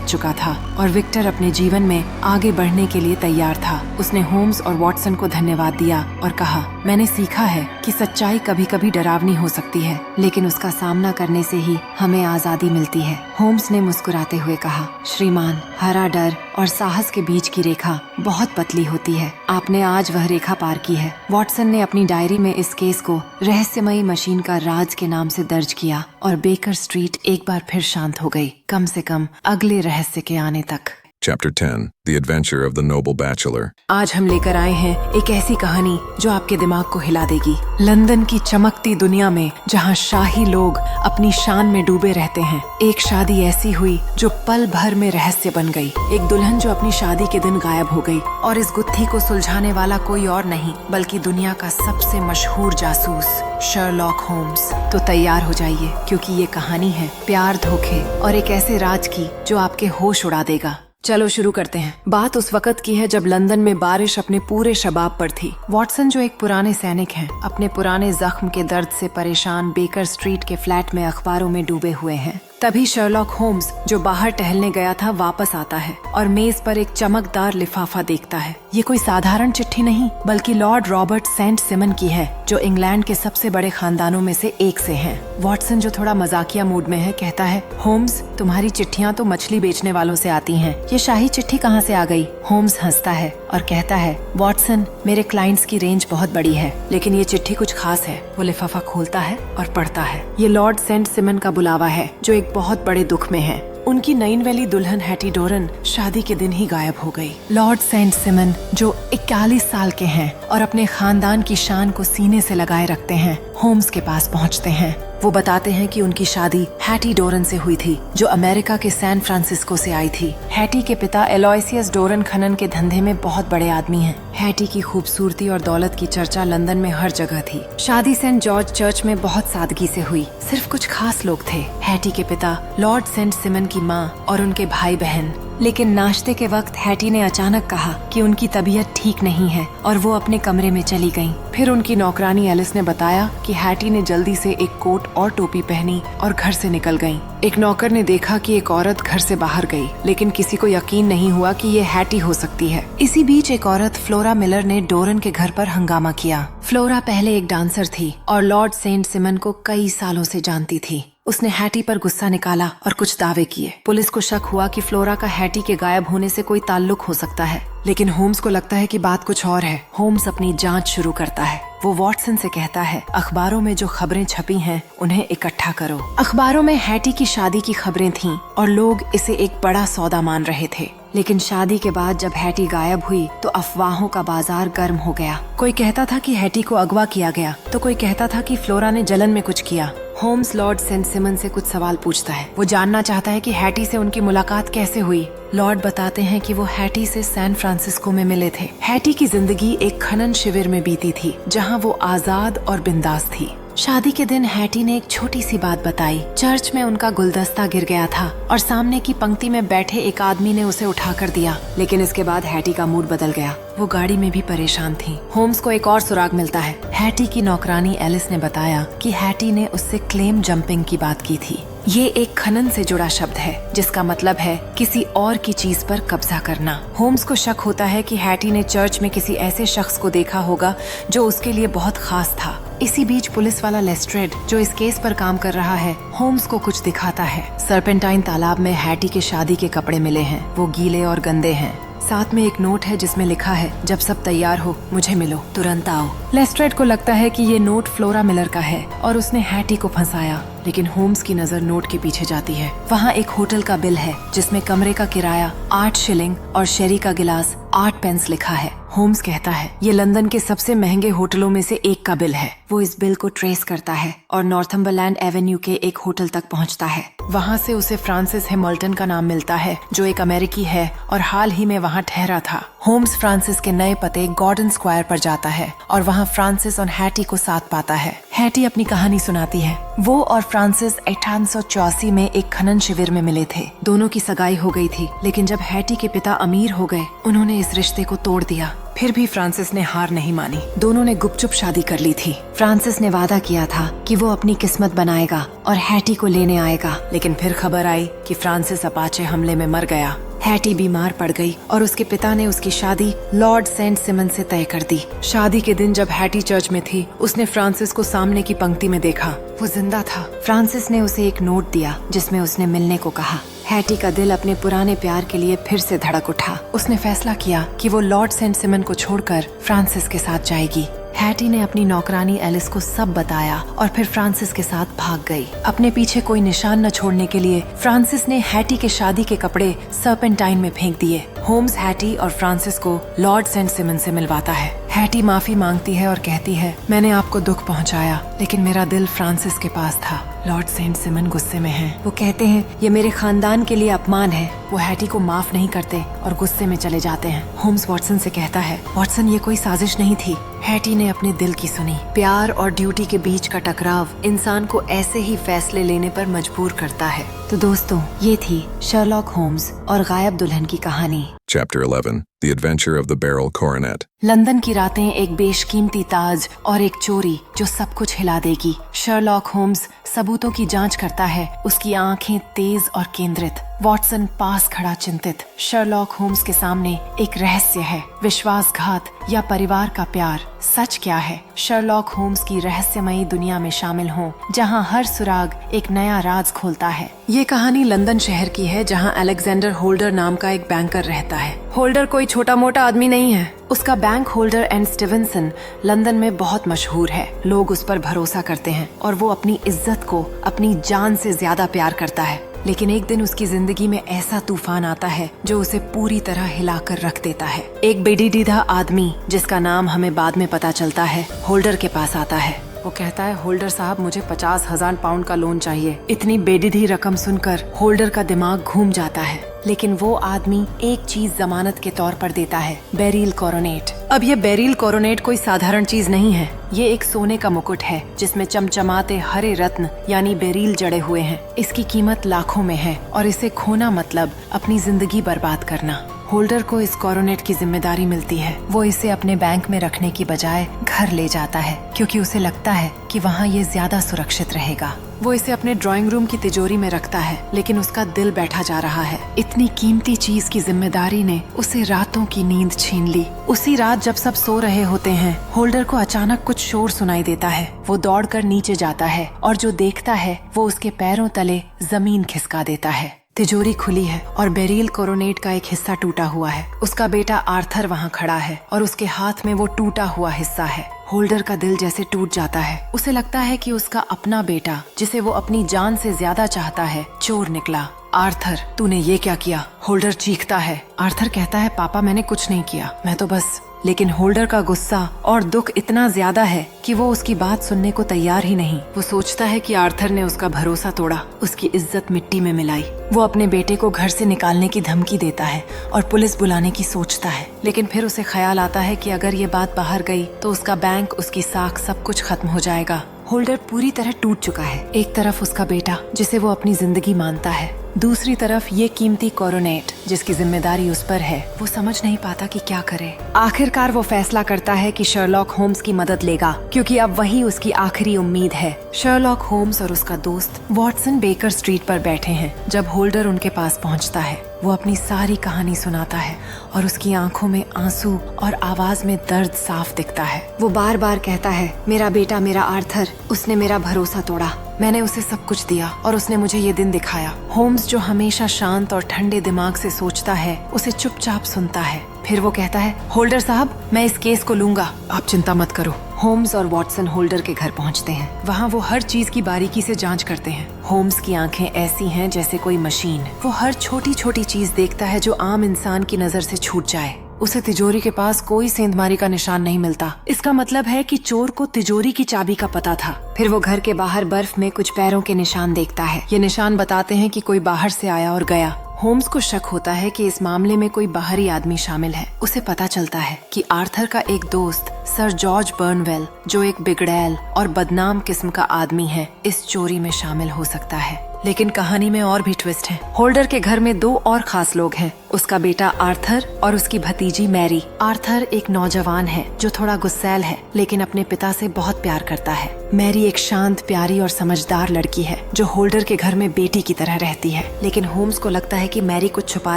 चुका था और विक्टर अपने जीवन में आगे बढ़ने के लिए तैयार था। उसने होम्स और वॉटसन को धन्यवाद दिया और कहा, मैंने सीखा है कि सच्चाई कभी कभी डरावनी हो सकती है, लेकिन उसका सामना करने से ही हमें आजादी मिलती है। होम्स ने मुस्कुराते हुए कहा, श्रीमान, हरा डर और साहस के बीच की रेखा बहुत पतली होती है। आपने आज वह रेखा पार की है। वॉटसन ने अपनी डायरी में इस केस को रहस्यमयी मशीन का राज के नाम से दर्ज किया और बेकर स्ट्रीट एक बार फिर शांत हो गई, कम से कम अगले रहस्य के आने तक। Chapter 10 The Adventure of the Noble Bachelor. आज हम लेकर आए हैं एक ऐसी कहानी जो आपके दिमाग को हिला देगी। लंदन की चमकती दुनिया में जहां शाही लोग अपनी शान में डूबे रहते हैं, एक शादी ऐसी हुई जो पल भर में रहस्य बन गई। एक दुल्हन जो अपनी शादी के दिन गायब हो गई, और इस गुत्थी को सुलझाने वाला कोई और नहीं बल्कि दुनिया का सबसे मशहूर जासूस शर्लॉक होम्स। तो तैयार हो जाइए, क्योंकि ये कहानी है प्यार, धोखे और एक ऐसे राज की जो आपके होश उड़ा देगा। चलो शुरू करते हैं। बात उस वक्त की है जब लंदन में बारिश अपने पूरे शबाब पर थी। वॉटसन, जो एक पुराने सैनिक हैं, अपने पुराने जख्म के दर्द से परेशान बेकर स्ट्रीट के फ्लैट में अखबारों में डूबे हुए हैं। तभी शर्लॉक होम्स जो बाहर टहलने गया था वापस आता है और मेज पर एक चमकदार लिफाफा देखता है। ये कोई साधारण चिट्ठी नहीं बल्कि लॉर्ड रॉबर्ट सेंट सिमन की है, जो इंग्लैंड के सबसे बड़े खानदानों में से एक से हैं। वॉटसन, जो थोड़ा मजाकिया मूड में है, कहता है, होम्स, तुम्हारी चिट्ठियाँ तो मछली बेचने वालों से आती हैं, ये शाही चिट्ठी कहाँ से आ गई? होम्स हंसता है और कहता है, वॉटसन, मेरे क्लाइंट्स की रेंज बहुत बड़ी है, लेकिन ये चिट्ठी कुछ खास है। वो लिफाफा खोलता है और पढ़ता है। ये लॉर्ड सेंट सिमन का बुलावा है, जो एक बहुत बड़े दुख में है। उनकी नईन वैली दुल्हन हैटी डोरन शादी के दिन ही गायब हो गई। लॉर्ड सेंट सिमन, जो 41 साल के हैं और अपने खानदान की शान को सीने से लगाए रखते हैं, होम्स के पास पहुंचते हैं। वो बताते हैं कि उनकी शादी हैटी डोरन से हुई थी, जो अमेरिका के सैन फ्रांसिस्को से आई थी। हैटी के पिता एलोयसियस डोरन खनन के धंधे में बहुत बड़े आदमी हैं। हैटी की खूबसूरती और दौलत की चर्चा लंदन में हर जगह थी। शादी सेंट जॉर्ज चर्च में बहुत सादगी से हुई, सिर्फ कुछ खास लोग थे। हैटी के पिता, लॉर्ड सेंट सिमन की माँ और उनके भाई बहन। लेकिन नाश्ते के वक्त हैटी ने अचानक कहा कि उनकी तबीयत ठीक नहीं है और वो अपने कमरे में चली गईं। फिर उनकी नौकरानी एलिस ने बताया कि हैटी ने जल्दी से एक कोट और टोपी पहनी और घर से निकल गईं। एक नौकर ने देखा कि एक औरत घर से बाहर गई, लेकिन किसी को यकीन नहीं हुआ कि ये हैटी हो सकती है। इसी बीच एक औरत, फ्लोरा मिलर, ने डोरन के घर पर हंगामा किया। फ्लोरा पहले एक डांसर थी और लॉर्ड सेंट सिमन को कई सालों से जानती थी। उसने हैटी पर गुस्सा निकाला और कुछ दावे किए। पुलिस को शक हुआ कि फ्लोरा का हैटी के गायब होने से कोई ताल्लुक हो सकता है, लेकिन होम्स को लगता है कि बात कुछ और है। होम्स अपनी जांच शुरू करता है। वो वॉटसन से कहता है, अखबारों में जो खबरें छपी हैं उन्हें इकट्ठा करो। अखबारों में हैटी की शादी की खबरें थीं और लोग इसे एक बड़ा सौदा मान रहे थे। लेकिन शादी के बाद जब हैटी गायब हुई तो अफवाहों का बाजार गर्म हो गया। कोई कहता था कि हैटी को अगवा किया गया, तो कोई कहता था कि फ्लोरा ने जलन में कुछ किया। होम्स लॉर्ड सेंट सिमन से कुछ सवाल पूछता है। वो जानना चाहता है कि हैटी से उनकी मुलाकात कैसे हुई। लॉर्ड बताते हैं कि वो हैटी से सैन फ्रांसिस्को में मिले थे। हैटी की जिंदगी एक खनन शिविर में बीती थी, जहां वो आजाद और बिंदास थी। शादी के दिन हैटी ने एक छोटी सी बात बताई। चर्च में उनका गुलदस्ता गिर गया था और सामने की पंक्ति में बैठे एक आदमी ने उसे उठाकर दिया। लेकिन इसके बाद हैटी का मूड बदल गया। वो गाड़ी में भी परेशान थी। होम्स को एक और सुराग मिलता है। हैटी की नौकरानी एलिस ने बताया कि हैटी ने उससे क्लेम जंपिंग की बात की थी। ये एक खनन से जुड़ा शब्द है, जिसका मतलब है किसी और की चीज पर कब्जा करना। होम्स को शक होता है कि हैटी ने चर्च में किसी ऐसे शख्स को देखा होगा जो उसके लिए बहुत खास था। इसी बीच पुलिस वाला लेस्ट्रेड, जो इस केस पर काम कर रहा है, होम्स को कुछ दिखाता है। सर्पेंटाइन तालाब में हैटी के शादी के कपड़े मिले हैं। वो गीले और गंदे हैं। साथ में एक नोट है जिसमें लिखा है, जब सब तैयार हो मुझे मिलो, तुरंत आओ। लेस्ट्रेड को लगता है कि ये नोट फ्लोरा मिलर का है और उसने हैटी को फंसाया। लेकिन होम्स की नजर नोट के पीछे जाती है। वहाँ एक होटल का बिल है जिसमें कमरे का किराया 8 शिलिंग और शेरी का गिलास 8 पेंस लिखा है। होम्स कहता है, ये लंदन के सबसे महंगे होटलों में से एक का बिल है। वो इस बिल को ट्रेस करता है और नॉर्थम्बरलैंड एवेन्यू के एक होटल तक पहुंचता है। वहां से उसे फ्रांसिस हैमिल्टन का नाम मिलता है, जो एक अमेरिकी है और हाल ही में वहां ठहरा था। होम्स फ्रांसिस के नए पते गॉर्डन स्क्वायर पर जाता है और वहां फ्रांसिस और हैटी को साथ पाता है। हैटी अपनी कहानी सुनाती है। वो और फ्रांसिस 1884 में एक खनन शिविर में मिले थे। दोनों की सगाई हो गई थी, लेकिन जब हैटी के पिता अमीर हो गए, उन्होंने इस रिश्ते को तोड़ दिया। फिर भी फ्रांसिस ने हार नहीं मानी। दोनों ने गुपचुप शादी कर ली थी। फ्रांसिस ने वादा किया था कि वो अपनी किस्मत बनाएगा और हैटी को लेने आएगा, लेकिन फिर खबर आई कि फ्रांसिस अपाचे हमले में मर गया। हैटी बीमार पड़ गई और उसके पिता ने उसकी शादी लॉर्ड सेंट सिमन से तय कर दी। शादी के दिन जब हैटी चर्च में थी, उसने फ्रांसिस को सामने की पंक्ति में देखा। वो जिंदा था। फ्रांसिस ने उसे एक नोट दिया जिसमें उसने मिलने को कहा। हैटी का दिल अपने पुराने प्यार के लिए फिर से धड़क उठा। उसने फैसला किया कि वो लॉर्ड सेंट सिमन को छोड़कर फ्रांसिस के साथ जाएगी। हैटी ने अपनी नौकरानी एलिस को सब बताया और फिर फ्रांसिस के साथ भाग गई। अपने पीछे कोई निशान न छोड़ने के लिए फ्रांसिस ने हैटी के शादी के कपड़े सर्पेंटाइन में फेंक दिए। होम्स हैटी और फ्रांसिस को लॉर्ड सेंट सिमन से मिलवाता है। हैटी माफी मांगती है और कहती है, मैंने आपको दुख पहुंचाया, लेकिन मेरा दिल फ्रांसिस के पास था। लॉर्ड सेंट सिमन गुस्से में हैं। वो कहते हैं, ये मेरे खानदान के लिए अपमान है। वो हैटी को माफ नहीं करते और गुस्से में चले जाते हैं। होम्स वॉटसन से कहता है, वॉटसन, ये कोई साजिश नहीं थी। हैटी ने अपने दिल की सुनी। प्यार और ड्यूटी के बीच का टकराव इंसान को ऐसे ही फैसले लेने पर मजबूर करता है। तो दोस्तों, ये थी शर्लॉक होम्स और गायब दुल्हन की कहानी। Chapter 11. The Adventure of the Beryl Coronet. London की रातें एक बेशकीमती ताज और एक चोरी जो सब कुछ हिला देगी। शर्लॉक होम्स सबूतों की जांच करता है, उसकी आंखें तेज और केंद्रित। वॉटसन पास खड़ा चिंतित। शर्लॉक होम्स के सामने एक रहस्य है, विश्वासघात या परिवार का प्यार। सच क्या है? शर्लॉक होम्स की रहस्यमयी दुनिया में शामिल हों, जहां हर सुराग एक नया राज खोलता है। ये कहानी लंदन शहर की है, जहां अलेक्जेंडर होल्डर नाम का एक बैंकर रहता है। होल्डर कोई छोटा मोटा आदमी नहीं है। उसका bank holder and Stevenson London में बहुत मशहूर है। लोग उस पर भरोसा करते हैं और वो अपनी इज्जत को अपनी जान से ज्यादा प्यार करता है। लेकिन एक दिन उसकी जिंदगी में ऐसा तूफान आता है जो उसे पूरी तरह हिलाकर रख देता है। एक बेडीडीदा आदमी, जिसका नाम हमें बाद में पता चलता है, होल्डर के पास आता है। वो कहता है, होल्डर साहब, मुझे 50,000 पाउंड का लोन चाहिए। इतनी बेडीडी रकम सुनकर होल्डर का दिमाग घूम जाता है। लेकिन वो आदमी एक चीज जमानत के तौर पर देता है, बेरिल कोरोनेट। अब ये बेरिल कोरोनेट कोई साधारण चीज नहीं है। ये एक सोने का मुकुट है जिसमें चमचमाते हरे रत्न यानी बेरिल जड़े हुए हैं। इसकी कीमत लाखों में है और इसे खोना मतलब अपनी जिंदगी बर्बाद करना। होल्डर को इस कोरोनेट की जिम्मेदारी मिलती है। वो इसे अपने बैंक में रखने की बजाय घर ले जाता है, क्योंकि उसे लगता है कि वहाँ ये ज्यादा सुरक्षित रहेगा। वो इसे अपने ड्राइंग रूम की तिजोरी में रखता है, लेकिन उसका दिल बैठा जा रहा है। इतनी कीमती चीज की जिम्मेदारी ने उसे रातों की नींद छीन ली। उसी रात जब सब सो रहे होते हैं, होल्डर को अचानक कुछ शोर सुनाई देता है। वो दौड़कर नीचे जाता है और जो देखता है वो उसके पैरों तले जमीन खिसका देता है। तिजोरी खुली है और बेरिल कोरोनेट का एक हिस्सा टूटा हुआ है। उसका बेटा आर्थर वहाँ खड़ा है और उसके हाथ में वो टूटा हुआ हिस्सा है। होल्डर का दिल जैसे टूट जाता है। उसे लगता है कि उसका अपना बेटा, जिसे वो अपनी जान से ज्यादा चाहता है, चोर निकला। आर्थर, तूने ये क्या किया? होल्डर चीखता है। आर्थर कहता है, पापा, मैंने कुछ नहीं किया, मैं तो बस। लेकिन होल्डर का गुस्सा और दुख इतना ज्यादा है कि वो उसकी बात सुनने को तैयार ही नहीं। वो सोचता है कि आर्थर ने उसका भरोसा तोड़ा, उसकी इज्जत मिट्टी में मिलाई। वो अपने बेटे को घर से निकालने की धमकी देता है और पुलिस बुलाने की सोचता है। लेकिन फिर उसे ख्याल आता है कि अगर ये बात बाहर गई तो उसका बैंक, उसकी साख, सब कुछ खत्म हो जाएगा। होल्डर पूरी तरह टूट चुका है। एक तरफ उसका बेटा, जिसे वो अपनी जिंदगी मानता है, दूसरी तरफ ये कीमती कोरोनेट जिसकी जिम्मेदारी उस पर है। वो समझ नहीं पाता कि क्या करे। आखिरकार वो फैसला करता है कि शर्लॉक होम्स की मदद लेगा, क्योंकि अब वही उसकी आखिरी उम्मीद है। शर्लॉक होम्स और उसका दोस्त वॉटसन बेकर स्ट्रीट पर बैठे हैं जब होल्डर उनके पास पहुंचता है। वो अपनी सारी कहानी सुनाता है और उसकी आंखों में आंसू और आवाज में दर्द साफ दिखता है। वो बार बार कहता है, मेरा बेटा, मेरा आर्थर, उसने मेरा भरोसा तोड़ा। मैंने उसे सब कुछ दिया और उसने मुझे ये दिन दिखाया। होम्स, जो हमेशा शांत और ठंडे दिमाग से सोचता है, उसे चुपचाप सुनता है। फिर वो कहता है, होल्डर साहब, मैं इस केस को लूंगा, आप चिंता मत करो। होम्स और वॉटसन होल्डर के घर पहुंचते हैं। वहाँ वो हर चीज की बारीकी से जांच करते हैं। होम्स की आंखें ऐसी हैं जैसे कोई मशीन। वो हर छोटी छोटी चीज देखता है जो आम इंसान की नजर से छूट जाए। उसे तिजोरी के पास कोई सेंधमारी का निशान नहीं मिलता। इसका मतलब है कि चोर को तिजोरी की चाबी का पता था। फिर वो घर के बाहर बर्फ में कुछ पैरों के निशान देखता है। ये निशान बताते हैं कि कोई बाहर से आया और गया। होम्स को शक होता है कि इस मामले में कोई बाहरी आदमी शामिल है। उसे पता चलता है कि आर्थर का एक दोस्त सर जॉर्ज बर्नवेल, जो एक बिगड़ैल और बदनाम किस्म का आदमी है, इस चोरी में शामिल हो सकता है। लेकिन कहानी में और भी ट्विस्ट है। होल्डर के घर में 2 और खास लोग हैं, उसका बेटा आर्थर और उसकी भतीजी मैरी। आर्थर एक नौजवान है जो थोड़ा गुस्सैल है, लेकिन अपने पिता से बहुत प्यार करता है। मैरी एक शांत, प्यारी और समझदार लड़की है जो होल्डर के घर में बेटी की तरह रहती है। लेकिन होम्स को लगता है कि मैरी कुछ छुपा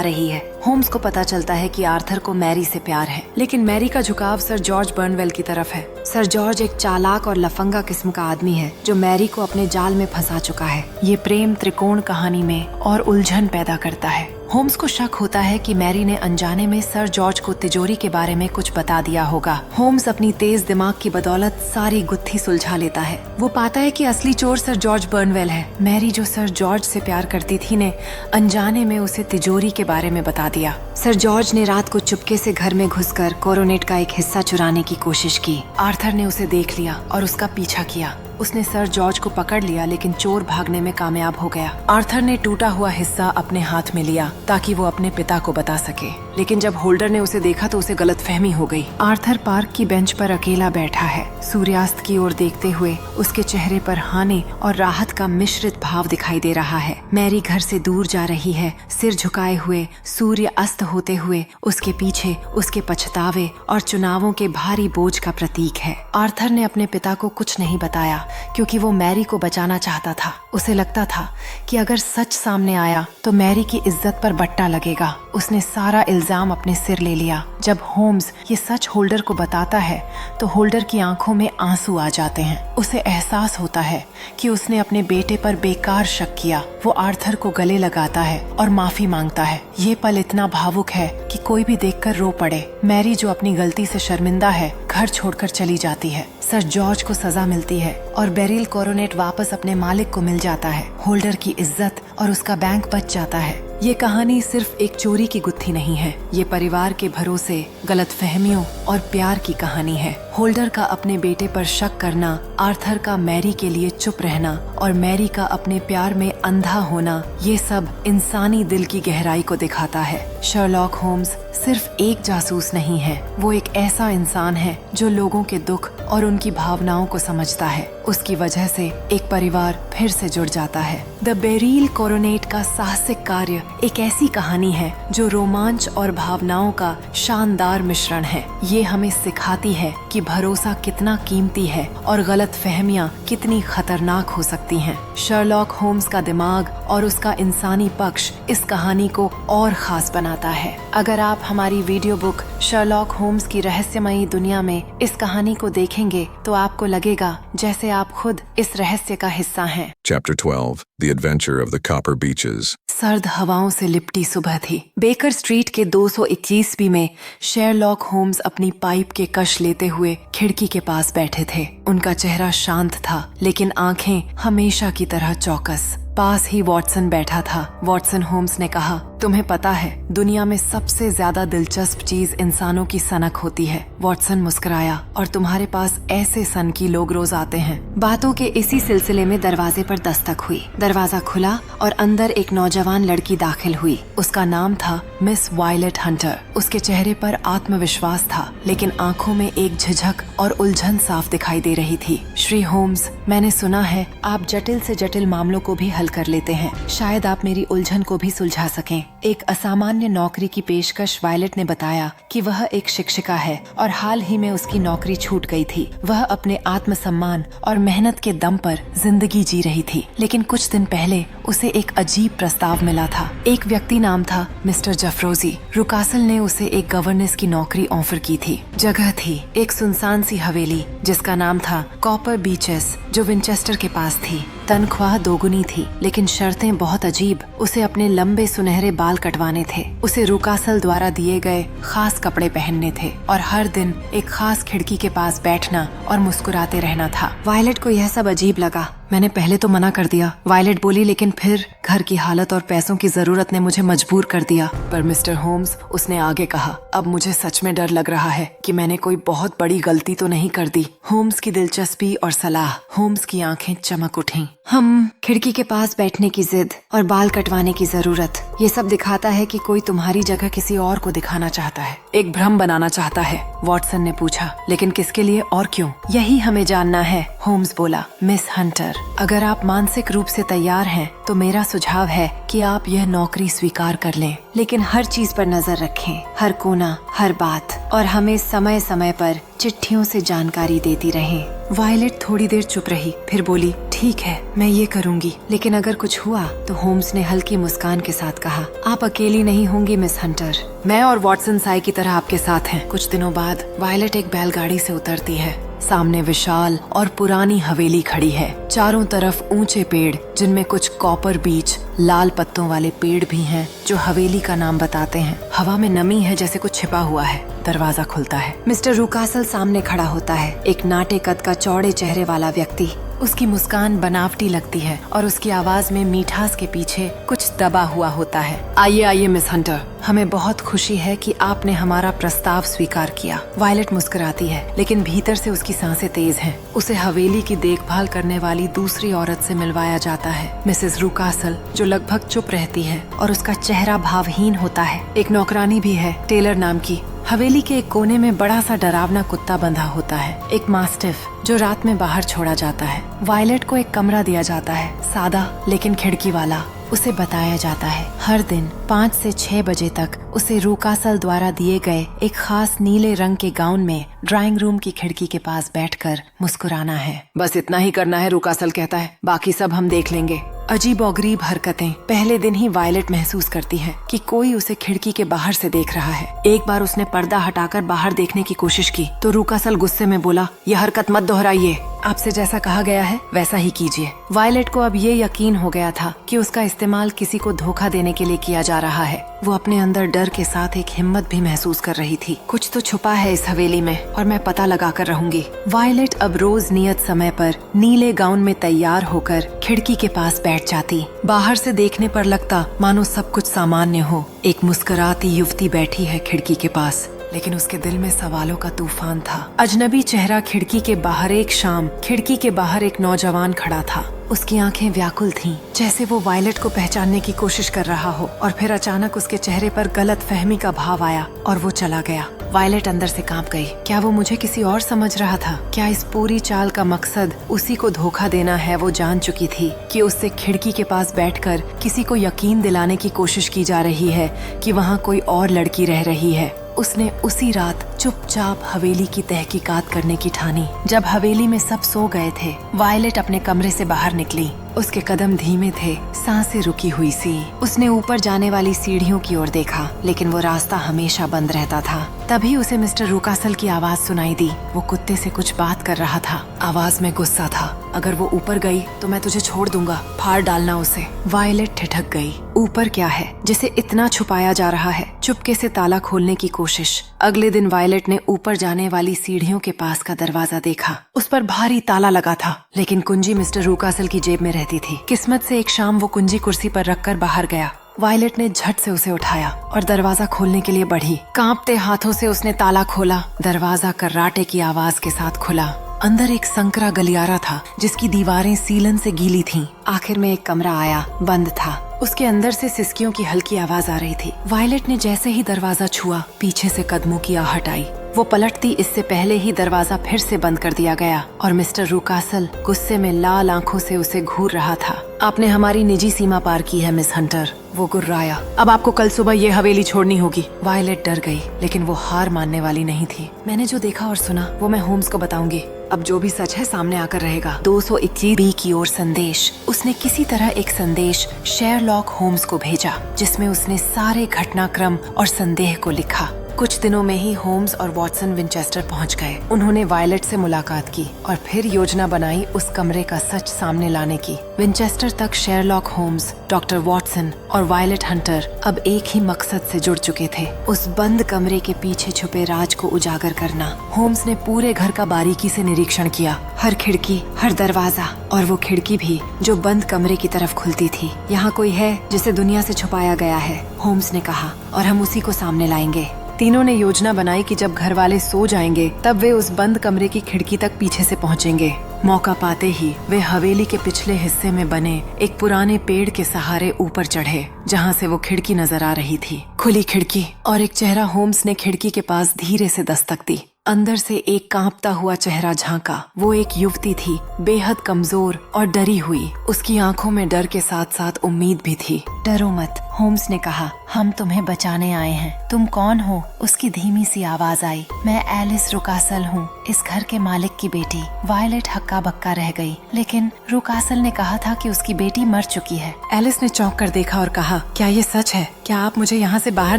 रही है। होम्स को पता चलता है कि आर्थर को मैरी से प्यार है, लेकिन मैरी का झुकाव सर जॉर्ज बर्नवेल की तरफ है। सर जॉर्ज एक चालाक और लफंगा किस्म का आदमी है जो मैरी को अपने जाल में फंसा चुका है। ये प्रेम त्रिकोण कहानी में और उलझन पैदा करता है। होम्स को शक होता है कि मैरी ने अनजाने में सर जॉर्ज को तिजोरी के बारे में कुछ बता दिया होगा। होम्स अपनी तेज दिमाग की बदौलत सारी गुत्थी सुलझा लेता है। वो पाता है कि असली चोर सर जॉर्ज बर्नवेल है। मैरी, जो सर जॉर्ज से प्यार करती थी, ने अनजाने में उसे तिजोरी के बारे में बता दिया। सर जॉर्ज ने रात को चुपके से घर में घुसकर कोरोनेट का एक हिस्सा चुराने की कोशिश की। आर्थर ने उसे देख लिया और उसका पीछा किया। उसने सर जॉर्ज को पकड़ लिया, लेकिन चोर भागने में कामयाब हो गया। आर्थर ने टूटा हुआ हिस्सा अपने हाथ में लिया ताकि वो अपने पिता को बता सके। लेकिन जब होल्डर ने उसे देखा तो उसे गलतफहमी हो गई। आर्थर पार्क की बेंच पर अकेला बैठा है, सूर्यास्त की ओर देखते हुए उसके चेहरे पर हानि और राहत का मिश्रित भाव दिखाई दे रहा है। मैरी घर से दूर जा रही है, सिर झुकाए हुए, सूर्य अस्त होते हुए उसके पीछे उसके पछतावे और चुनावों के भारी बोझ का प्रतीक है। आर्थर ने अपने पिता को कुछ नहीं बताया क्योंकि वो मैरी को बचाना चाहता था। उसे लगता था कि अगर सच सामने आया तो मैरी की इज्जत पर बट्टा लगेगा। उसने सारा इल्जाम अपने सिर ले लिया। जब होम्स ये सच होल्डर को बताता है तो होल्डर की आंखों में आंसू आ जाते हैं। उसे एहसास होता है कि उसने अपने बेटे पर बेकार शक किया। वो आर्थर को गले लगाता है और माफी मांगता है। ये पल इतना भावुक है कि कोई भी देखकर रो पड़े। मैरी जो अपनी गलती से शर्मिंदा है, घर छोड़कर चली जाती है। सर जॉर्ज को सजा मिलती है और बेरिल कोरोनेट वापस अपने मालिक को मिल जाता है। होल्डर की इज्जत और उसका बैंक बच जाता है। ये कहानी सिर्फ एक चोरी की गुत्थी नहीं है, ये परिवार के भरोसे, गलतफहमियों और प्यार की कहानी है। होल्डर का अपने बेटे पर शक करना, आर्थर का मैरी के लिए चुप रहना और मैरी का अपने प्यार में अंधा होना, ये सब इंसानी दिल की गहराई को दिखाता है। शर्लॉक होम्स सिर्फ एक जासूस नहीं है, वो एक ऐसा इंसान है जो लोगों के दुख और उनकी भावनाओं को समझता है। उसकी वजह से एक परिवार फिर से जुड़ जाता है। द बेरिल कोरोनेट का साहसिक कार्य एक ऐसी कहानी है जो रोमांच और भावनाओं का शानदार मिश्रण है। ये हमें सिखाती है कि भरोसा कितना कीमती है और गलतफहमियां कितनी खतरनाक हो सकती हैं। शर्लॉक होम्स का दिमाग और उसका इंसानी पक्ष इस कहानी को और खास बनाता है। अगर आप हमारी वीडियो बुक शर्लॉक होम्स की रहस्यमयी दुनिया में इस कहानी को देखेंगे तो आपको लगेगा जैसे आप खुद इस रहस्य का हिस्सा हैं। Chapter 12 The Adventure of the Copper Beaches. सर्द हवाओं से लिपटी सुबह थी। बेकर स्ट्रीट के 221 में शेरलॉक होम्स अपनी पाइप के कश लेते हुए खिड़की के पास बैठे थे। उनका चेहरा शांत था लेकिन आंखें हमेशा की तरह चौकस। पास ही वॉटसन बैठा था। वॉटसन होम्स ने कहा, तुम्हें पता है दुनिया में सबसे ज्यादा दिलचस्प चीज इंसानों की सनक होती है। वॉटसन मुस्कुराया, और तुम्हारे पास ऐसे सनकी लोग रोज आते हैं। बातों के इसी सिलसिले में दरवाजे पर दस्तक हुई। दरवाजा खुला और अंदर एक नौजवान लड़की दाखिल हुई। उसका नाम था मिस वायलेट हंटर। उसके चेहरे पर आत्मविश्वास था लेकिन आंखों में एक झिझक और उलझन साफ दिखाई दे रही थी। श्री होम्स, मैंने सुना है आप जटिल से जटिल मामलों को भी हल कर लेते हैं। शायद आप मेरी उलझन को भी सुलझा सकें। एक असामान्य नौकरी की पेशकश वायलेट ने बताया कि वह एक शिक्षिका है और हाल ही में उसकी नौकरी छूट गई थी। वह अपने आत्मसम्मान और मेहनत के दम पर जिंदगी जी रही थी, लेकिन कुछ दिन पहले उसे एक अजीब प्रस्ताव मिला था। एक व्यक्ति नाम था मिस्टर जफरोजी। रुकासल ने उसे एक गवर्नेंस की नौकरी ऑफर की थी। जगह थी एक सुनसान सी हवेली जिसका नाम था कॉपर बीचेस, जो विंचेस्टर के पास थी। तनख्वाह दोगुनी थी लेकिन शर्तें बहुत अजीब। उसे अपने लंबे सुनहरे बाल कटवाने थे, उसे रुकासल द्वारा दिए गए खास कपड़े पहनने थे और हर दिन एक खास खिड़की के पास बैठना और मुस्कुराते रहना था। वायलेट को यह सब अजीब लगा। मैंने पहले तो मना कर दिया, वायलेट बोली, लेकिन फिर घर की हालत और पैसों की जरूरत ने मुझे मजबूर कर दिया। पर मिस्टर होम्स, उसने आगे कहा, अब मुझे सच में डर लग रहा है कि मैंने कोई बहुत बड़ी गलती तो नहीं कर दी। होम्स की दिलचस्पी और सलाह। होम्स की आंखें चमक उठीं। हम खिड़की के पास बैठने की जिद और बाल कटवाने की जरूरत, ये सब दिखाता है कि कोई तुम्हारी जगह किसी और को दिखाना चाहता है, एक भ्रम बनाना चाहता है। वॉटसन ने पूछा, लेकिन किसके लिए और क्यों? यही हमें जानना है, होम्स बोला। मिस हंटर, अगर आप मानसिक रूप से तैयार हैं तो मेरा सुझाव है कि आप यह नौकरी स्वीकार कर लें, लेकिन हर चीज पर नजर रखें, हर कोना, हर बात, और हमें समय समय पर चिट्ठियों से जानकारी देती रहें। वायलेट थोड़ी देर चुप रही, फिर बोली, ठीक है, मैं ये करूंगी, लेकिन अगर कुछ हुआ तो होम्स ने हल्की मुस्कान के साथ कहा, आप अकेली नहीं होंगी मिस हंटर, मैं और वॉटसन साई की तरह आपके साथ हैं। कुछ दिनों बाद वायलेट एक बैलगाड़ी से उतरती है। सामने विशाल और पुरानी हवेली खड़ी है। चारों तरफ ऊंचे पेड़, जिनमें कुछ कॉपर बीच, लाल पत्तों वाले पेड़ भी हैं, जो हवेली का नाम बताते हैं। हवा में नमी है, जैसे कुछ छिपा हुआ है। दरवाजा खुलता है। मिस्टर रुकासल सामने खड़ा होता है, एक नाटे कद का चौड़े चेहरे वाला व्यक्ति। उसकी मुस्कान बनावटी लगती है और उसकी आवाज में मीठास के पीछे कुछ दबा हुआ होता है। आइए आइए मिस हंटर, हमें बहुत खुशी है कि आपने हमारा प्रस्ताव स्वीकार किया। वायलेट मुस्कुराती है, लेकिन भीतर से उसकी सांसें तेज हैं। उसे हवेली की देखभाल करने वाली दूसरी औरत से मिलवाया जाता है, मिसेस रुकासल, जो लगभग चुप रहती है और उसका चेहरा भावहीन होता है। एक नौकरानी भी है, टेलर नाम की। हवेली के एक कोने में बड़ा सा डरावना कुत्ता बंधा होता है, एक मास्टिफ, जो रात में बाहर छोड़ा जाता है। वायलेट को एक कमरा दिया जाता है, सादा लेकिन खिड़की वाला। उसे बताया जाता है हर दिन 5 से 6 बजे तक उसे रूकासल द्वारा दिए गए एक खास नीले रंग के गाउन में ड्राइंग रूम की खिड़की के पास बैठकर मुस्कुराना है। बस इतना ही करना है, रूकासल कहता है, बाकी सब हम देख लेंगे। अजीब और गरीब हरकतें पहले दिन ही वायलेट महसूस करती है कि कोई उसे खिड़की के बाहर से देख रहा है। एक बार उसने पर्दा हटाकर बाहर देखने की कोशिश की तो रूकासल गुस्से में बोला, यह हरकत मत दोहराइए, आपसे जैसा कहा गया है वैसा ही कीजिए। वायलेट को अब ये यकीन हो गया था कि उसका इस्तेमाल किसी को धोखा देने के लिए किया जा रहा है। वो अपने अंदर डर के साथ एक हिम्मत भी महसूस कर रही थी। कुछ तो छुपा है इस हवेली में और मैं पता लगा कर रहूंगी। वायलेट अब रोज नियत समय पर नीले गाउन में तैयार होकर खिड़की के पास बैठ जाती। बाहर से देखने पर लगता मानो सब कुछ सामान्य हो। एक मुस्कुराती युवती बैठी है खिड़की के पास, लेकिन उसके दिल में सवालों का तूफान था। अजनबी चेहरा खिड़की के बाहर एक शाम खिड़की के बाहर एक नौजवान खड़ा था। उसकी आंखें व्याकुल थीं, जैसे वो वायलेट को पहचानने की कोशिश कर रहा हो। और फिर अचानक उसके चेहरे पर गलत फहमी का भाव आया और वो चला गया। वायलेट अंदर से कांप गई। क्या वो मुझे किसी और समझ रहा था? क्या इस पूरी चाल का मकसद उसी को धोखा देना है? वो जान चुकी थी कि उससे खिड़की के पास बैठकर किसी को यकीन दिलाने की कोशिश की जा रही है कि वहाँ कोई और लड़की रह रही है। उसने उसी रात चुपचाप हवेली की तहकीकात करने की ठानी। जब हवेली में सब सो गए थे, वायलेट अपने कमरे से बाहर निकली। उसके कदम धीमे थे, सांसें रुकी हुई सी। उसने ऊपर जाने वाली सीढ़ियों की ओर देखा, लेकिन वो रास्ता हमेशा बंद रहता था। तभी उसे मिस्टर रूकासल की आवाज सुनाई दी। वो कुत्ते से कुछ बात कर रहा था। आवाज में गुस्सा था। अगर वो ऊपर गई तो मैं तुझे छोड़ दूंगा, फाड़ डालना उसे। वायलेट ठिठक गई। ऊपर क्या है जिसे इतना छुपाया जा रहा है? चुपके से ताला खोलने की कोशिश। अगले दिन वायलेट ने ऊपर जाने वाली सीढ़ियों के पास का दरवाजा देखा। उस पर भारी ताला लगा था, लेकिन कुंजी मिस्टर रूकासल की जेब में रहती थी। किस्मत से एक शाम वो कुंजी कुर्सी पर रखकर बाहर गया। वायलेट ने झट से उसे उठाया और दरवाजा खोलने के लिए बढ़ी। कांपते हाथों से उसने ताला खोला। दरवाजा कर्राटे की आवाज के साथ खुला। अंदर एक संकरा गलियारा था जिसकी दीवारें सीलन से गीली थीं। आखिर में एक कमरा आया, बंद था। उसके अंदर से सिसकियों की हल्की आवाज आ रही थी। वायलेट ने जैसे ही दरवाजा छुआ, पीछे से कदमों की आहट आई। वो पलटती इससे पहले ही दरवाजा फिर से बंद कर दिया गया और मिस्टर रूकासल गुस्से में लाल आंखों से उसे घूर रहा था। आपने हमारी निजी सीमा पार की है मिस हंटर, वो गुर्राया। अब आपको कल सुबह ये हवेली छोड़नी होगी। वायलेट डर गई, लेकिन वो हार मानने वाली नहीं थी। मैंने जो देखा और सुना वो मैं होम्स को बताऊंगी। अब जो भी सच है सामने आकर रहेगा। 221 बी की ओर संदेश। उसने किसी तरह एक संदेश शेरलॉक होम्स को भेजा, जिसमें उसने सारे घटनाक्रम और संदेह को लिखा। कुछ दिनों में ही होम्स और वॉटसन विंचेस्टर पहुंच गए। उन्होंने वायलेट से मुलाकात की और फिर योजना बनाई उस कमरे का सच सामने लाने की। विंचेस्टर तक शेरलॉक होम्स, डॉक्टर वॉटसन और वायलेट हंटर अब एक ही मकसद से जुड़ चुके थे, उस बंद कमरे के पीछे छुपे राज को उजागर करना। होम्स ने पूरे घर का बारीकी से निरीक्षण किया, हर खिड़की, हर दरवाजा, और वो खिड़की भी जो बंद कमरे की तरफ खुलती थी। यहाँ कोई है जिसे दुनिया से छुपाया गया है, होम्स ने कहा, और हम उसी को सामने लाएंगे। तीनों ने योजना बनाई कि जब घर वाले सो जाएंगे तब वे उस बंद कमरे की खिड़की तक पीछे से पहुंचेंगे। मौका पाते ही वे हवेली के पिछले हिस्से में बने एक पुराने पेड़ के सहारे ऊपर चढ़े, जहां से वो खिड़की नजर आ रही थी। खुली खिड़की और एक चेहरा होम्स ने खिड़की के पास धीरे से दस्तक दी। अंदर से एक कांपता हुआ चेहरा झांका। वो एक युवती थी, बेहद कमजोर और डरी हुई। उसकी आंखों में डर के साथ साथ उम्मीद भी थी। डरो मत, होम्स ने कहा, हम तुम्हें बचाने आए हैं। तुम कौन हो? उसकी धीमी सी आवाज आई। मैं एलिस रूकासल हूँ, इस घर के मालिक की बेटी। वायलेट हक्का बक्का रह गई, लेकिन रूकासल ने कहा था कि उसकी बेटी मर चुकी है। एलिस ने चौंक कर देखा और कहा, क्या ये सच है? क्या आप मुझे यहाँ से बाहर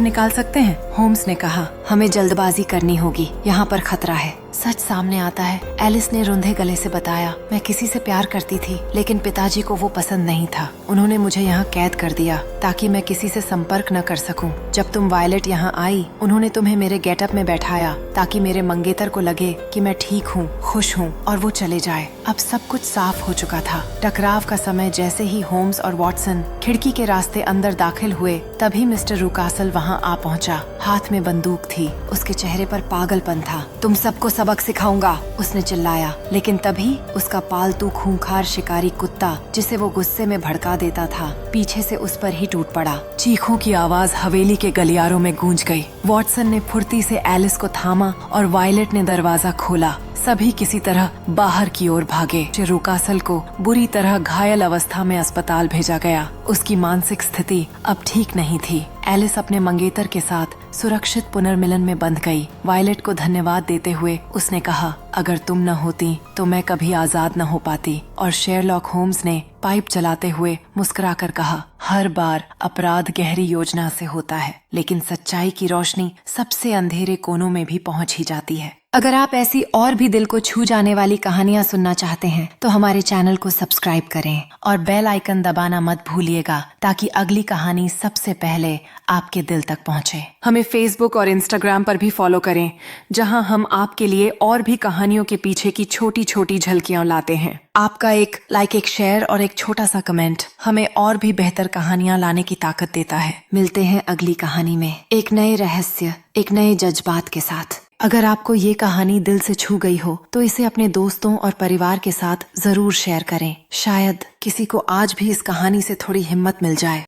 निकाल सकते हैं? होम्स ने कहा, हमें जल्दबाजी करनी होगी, यहाँ पर खतरा है। सच सामने आता है, एलिस ने रुंधे गले से बताया। मैं किसी से प्यार करती थी, लेकिन पिताजी को वो पसंद नहीं था। उन्होंने मुझे यहाँ कैद कर दिया ताकि मैं किसी से संपर्क न कर सकूं। जब तुम वायलेट यहाँ आई, उन्होंने तुम्हें मेरे गेटअप में बैठाया ताकि मेरे मंगेतर को लगे कि मैं ठीक हूँ, खुश हूँ और वो चले जाए। अब सब कुछ साफ हो चुका था। टकराव का समय जैसे ही होम्स और वॉटसन खिड़की के रास्ते अंदर दाखिल हुए, तभी मिस्टर रुकासल वहां आ पहुंचा। हाथ में बंदूक थी, उसके चेहरे पर पागलपन था। तुम सबको सबक सिखाऊंगा, उसने चिल्लाया। लेकिन तभी उसका पालतू खूंखार शिकारी कुत्ता, जिसे वो गुस्से में भड़का देता था, पीछे से उस पर ही टूट पड़ा। चीखों की आवाज हवेली के गलियारों में गूंज गई। वॉटसन ने फुर्ती से एलिस को थामा और वायलेट ने दरवाजा खोला। सभी किसी तरह बाहर की ओर भागे। रुकासल को बुरी तरह घायल अवस्था में अस्पताल भेजा गया। उसकी मानसिक स्थिति अब ठीक नहीं थी। एलिस अपने मंगेतर के साथ सुरक्षित पुनर्मिलन में बंध गई। वायलेट को धन्यवाद देते हुए उसने कहा, अगर तुम न होती तो मैं कभी आजाद न हो पाती। और शेरलॉक होम्स ने पाइप चलाते हुए मुस्कुराकर कहा, हर बार अपराध गहरी योजना से होता है, लेकिन सच्चाई की रोशनी सबसे अंधेरे कोनों में भी पहुंच ही जाती है। अगर आप ऐसी और भी दिल को छू जाने वाली कहानियां सुनना चाहते हैं तो हमारे चैनल को सब्सक्राइब करें और बेल आइकन दबाना मत भूलिएगा, ताकि अगली कहानी सबसे पहले आपके दिल तक पहुंचे। हमें फेसबुक और इंस्टाग्राम पर भी फॉलो करें, जहां हम आपके लिए और भी कहानियों के पीछे की छोटी छोटी झलकियां लाते हैं। आपका एक लाइक, एक शेयर और एक छोटा सा कमेंट हमें और भी बेहतर कहानियां लाने की ताकत देता है। मिलते हैं अगली कहानी में, एक नए रहस्य, एक नए जज्बात के साथ। अगर आपको ये कहानी दिल से छू गई हो तो इसे अपने दोस्तों और परिवार के साथ जरूर शेयर करें। शायद किसी को आज भी इस कहानी से थोड़ी हिम्मत मिल जाए।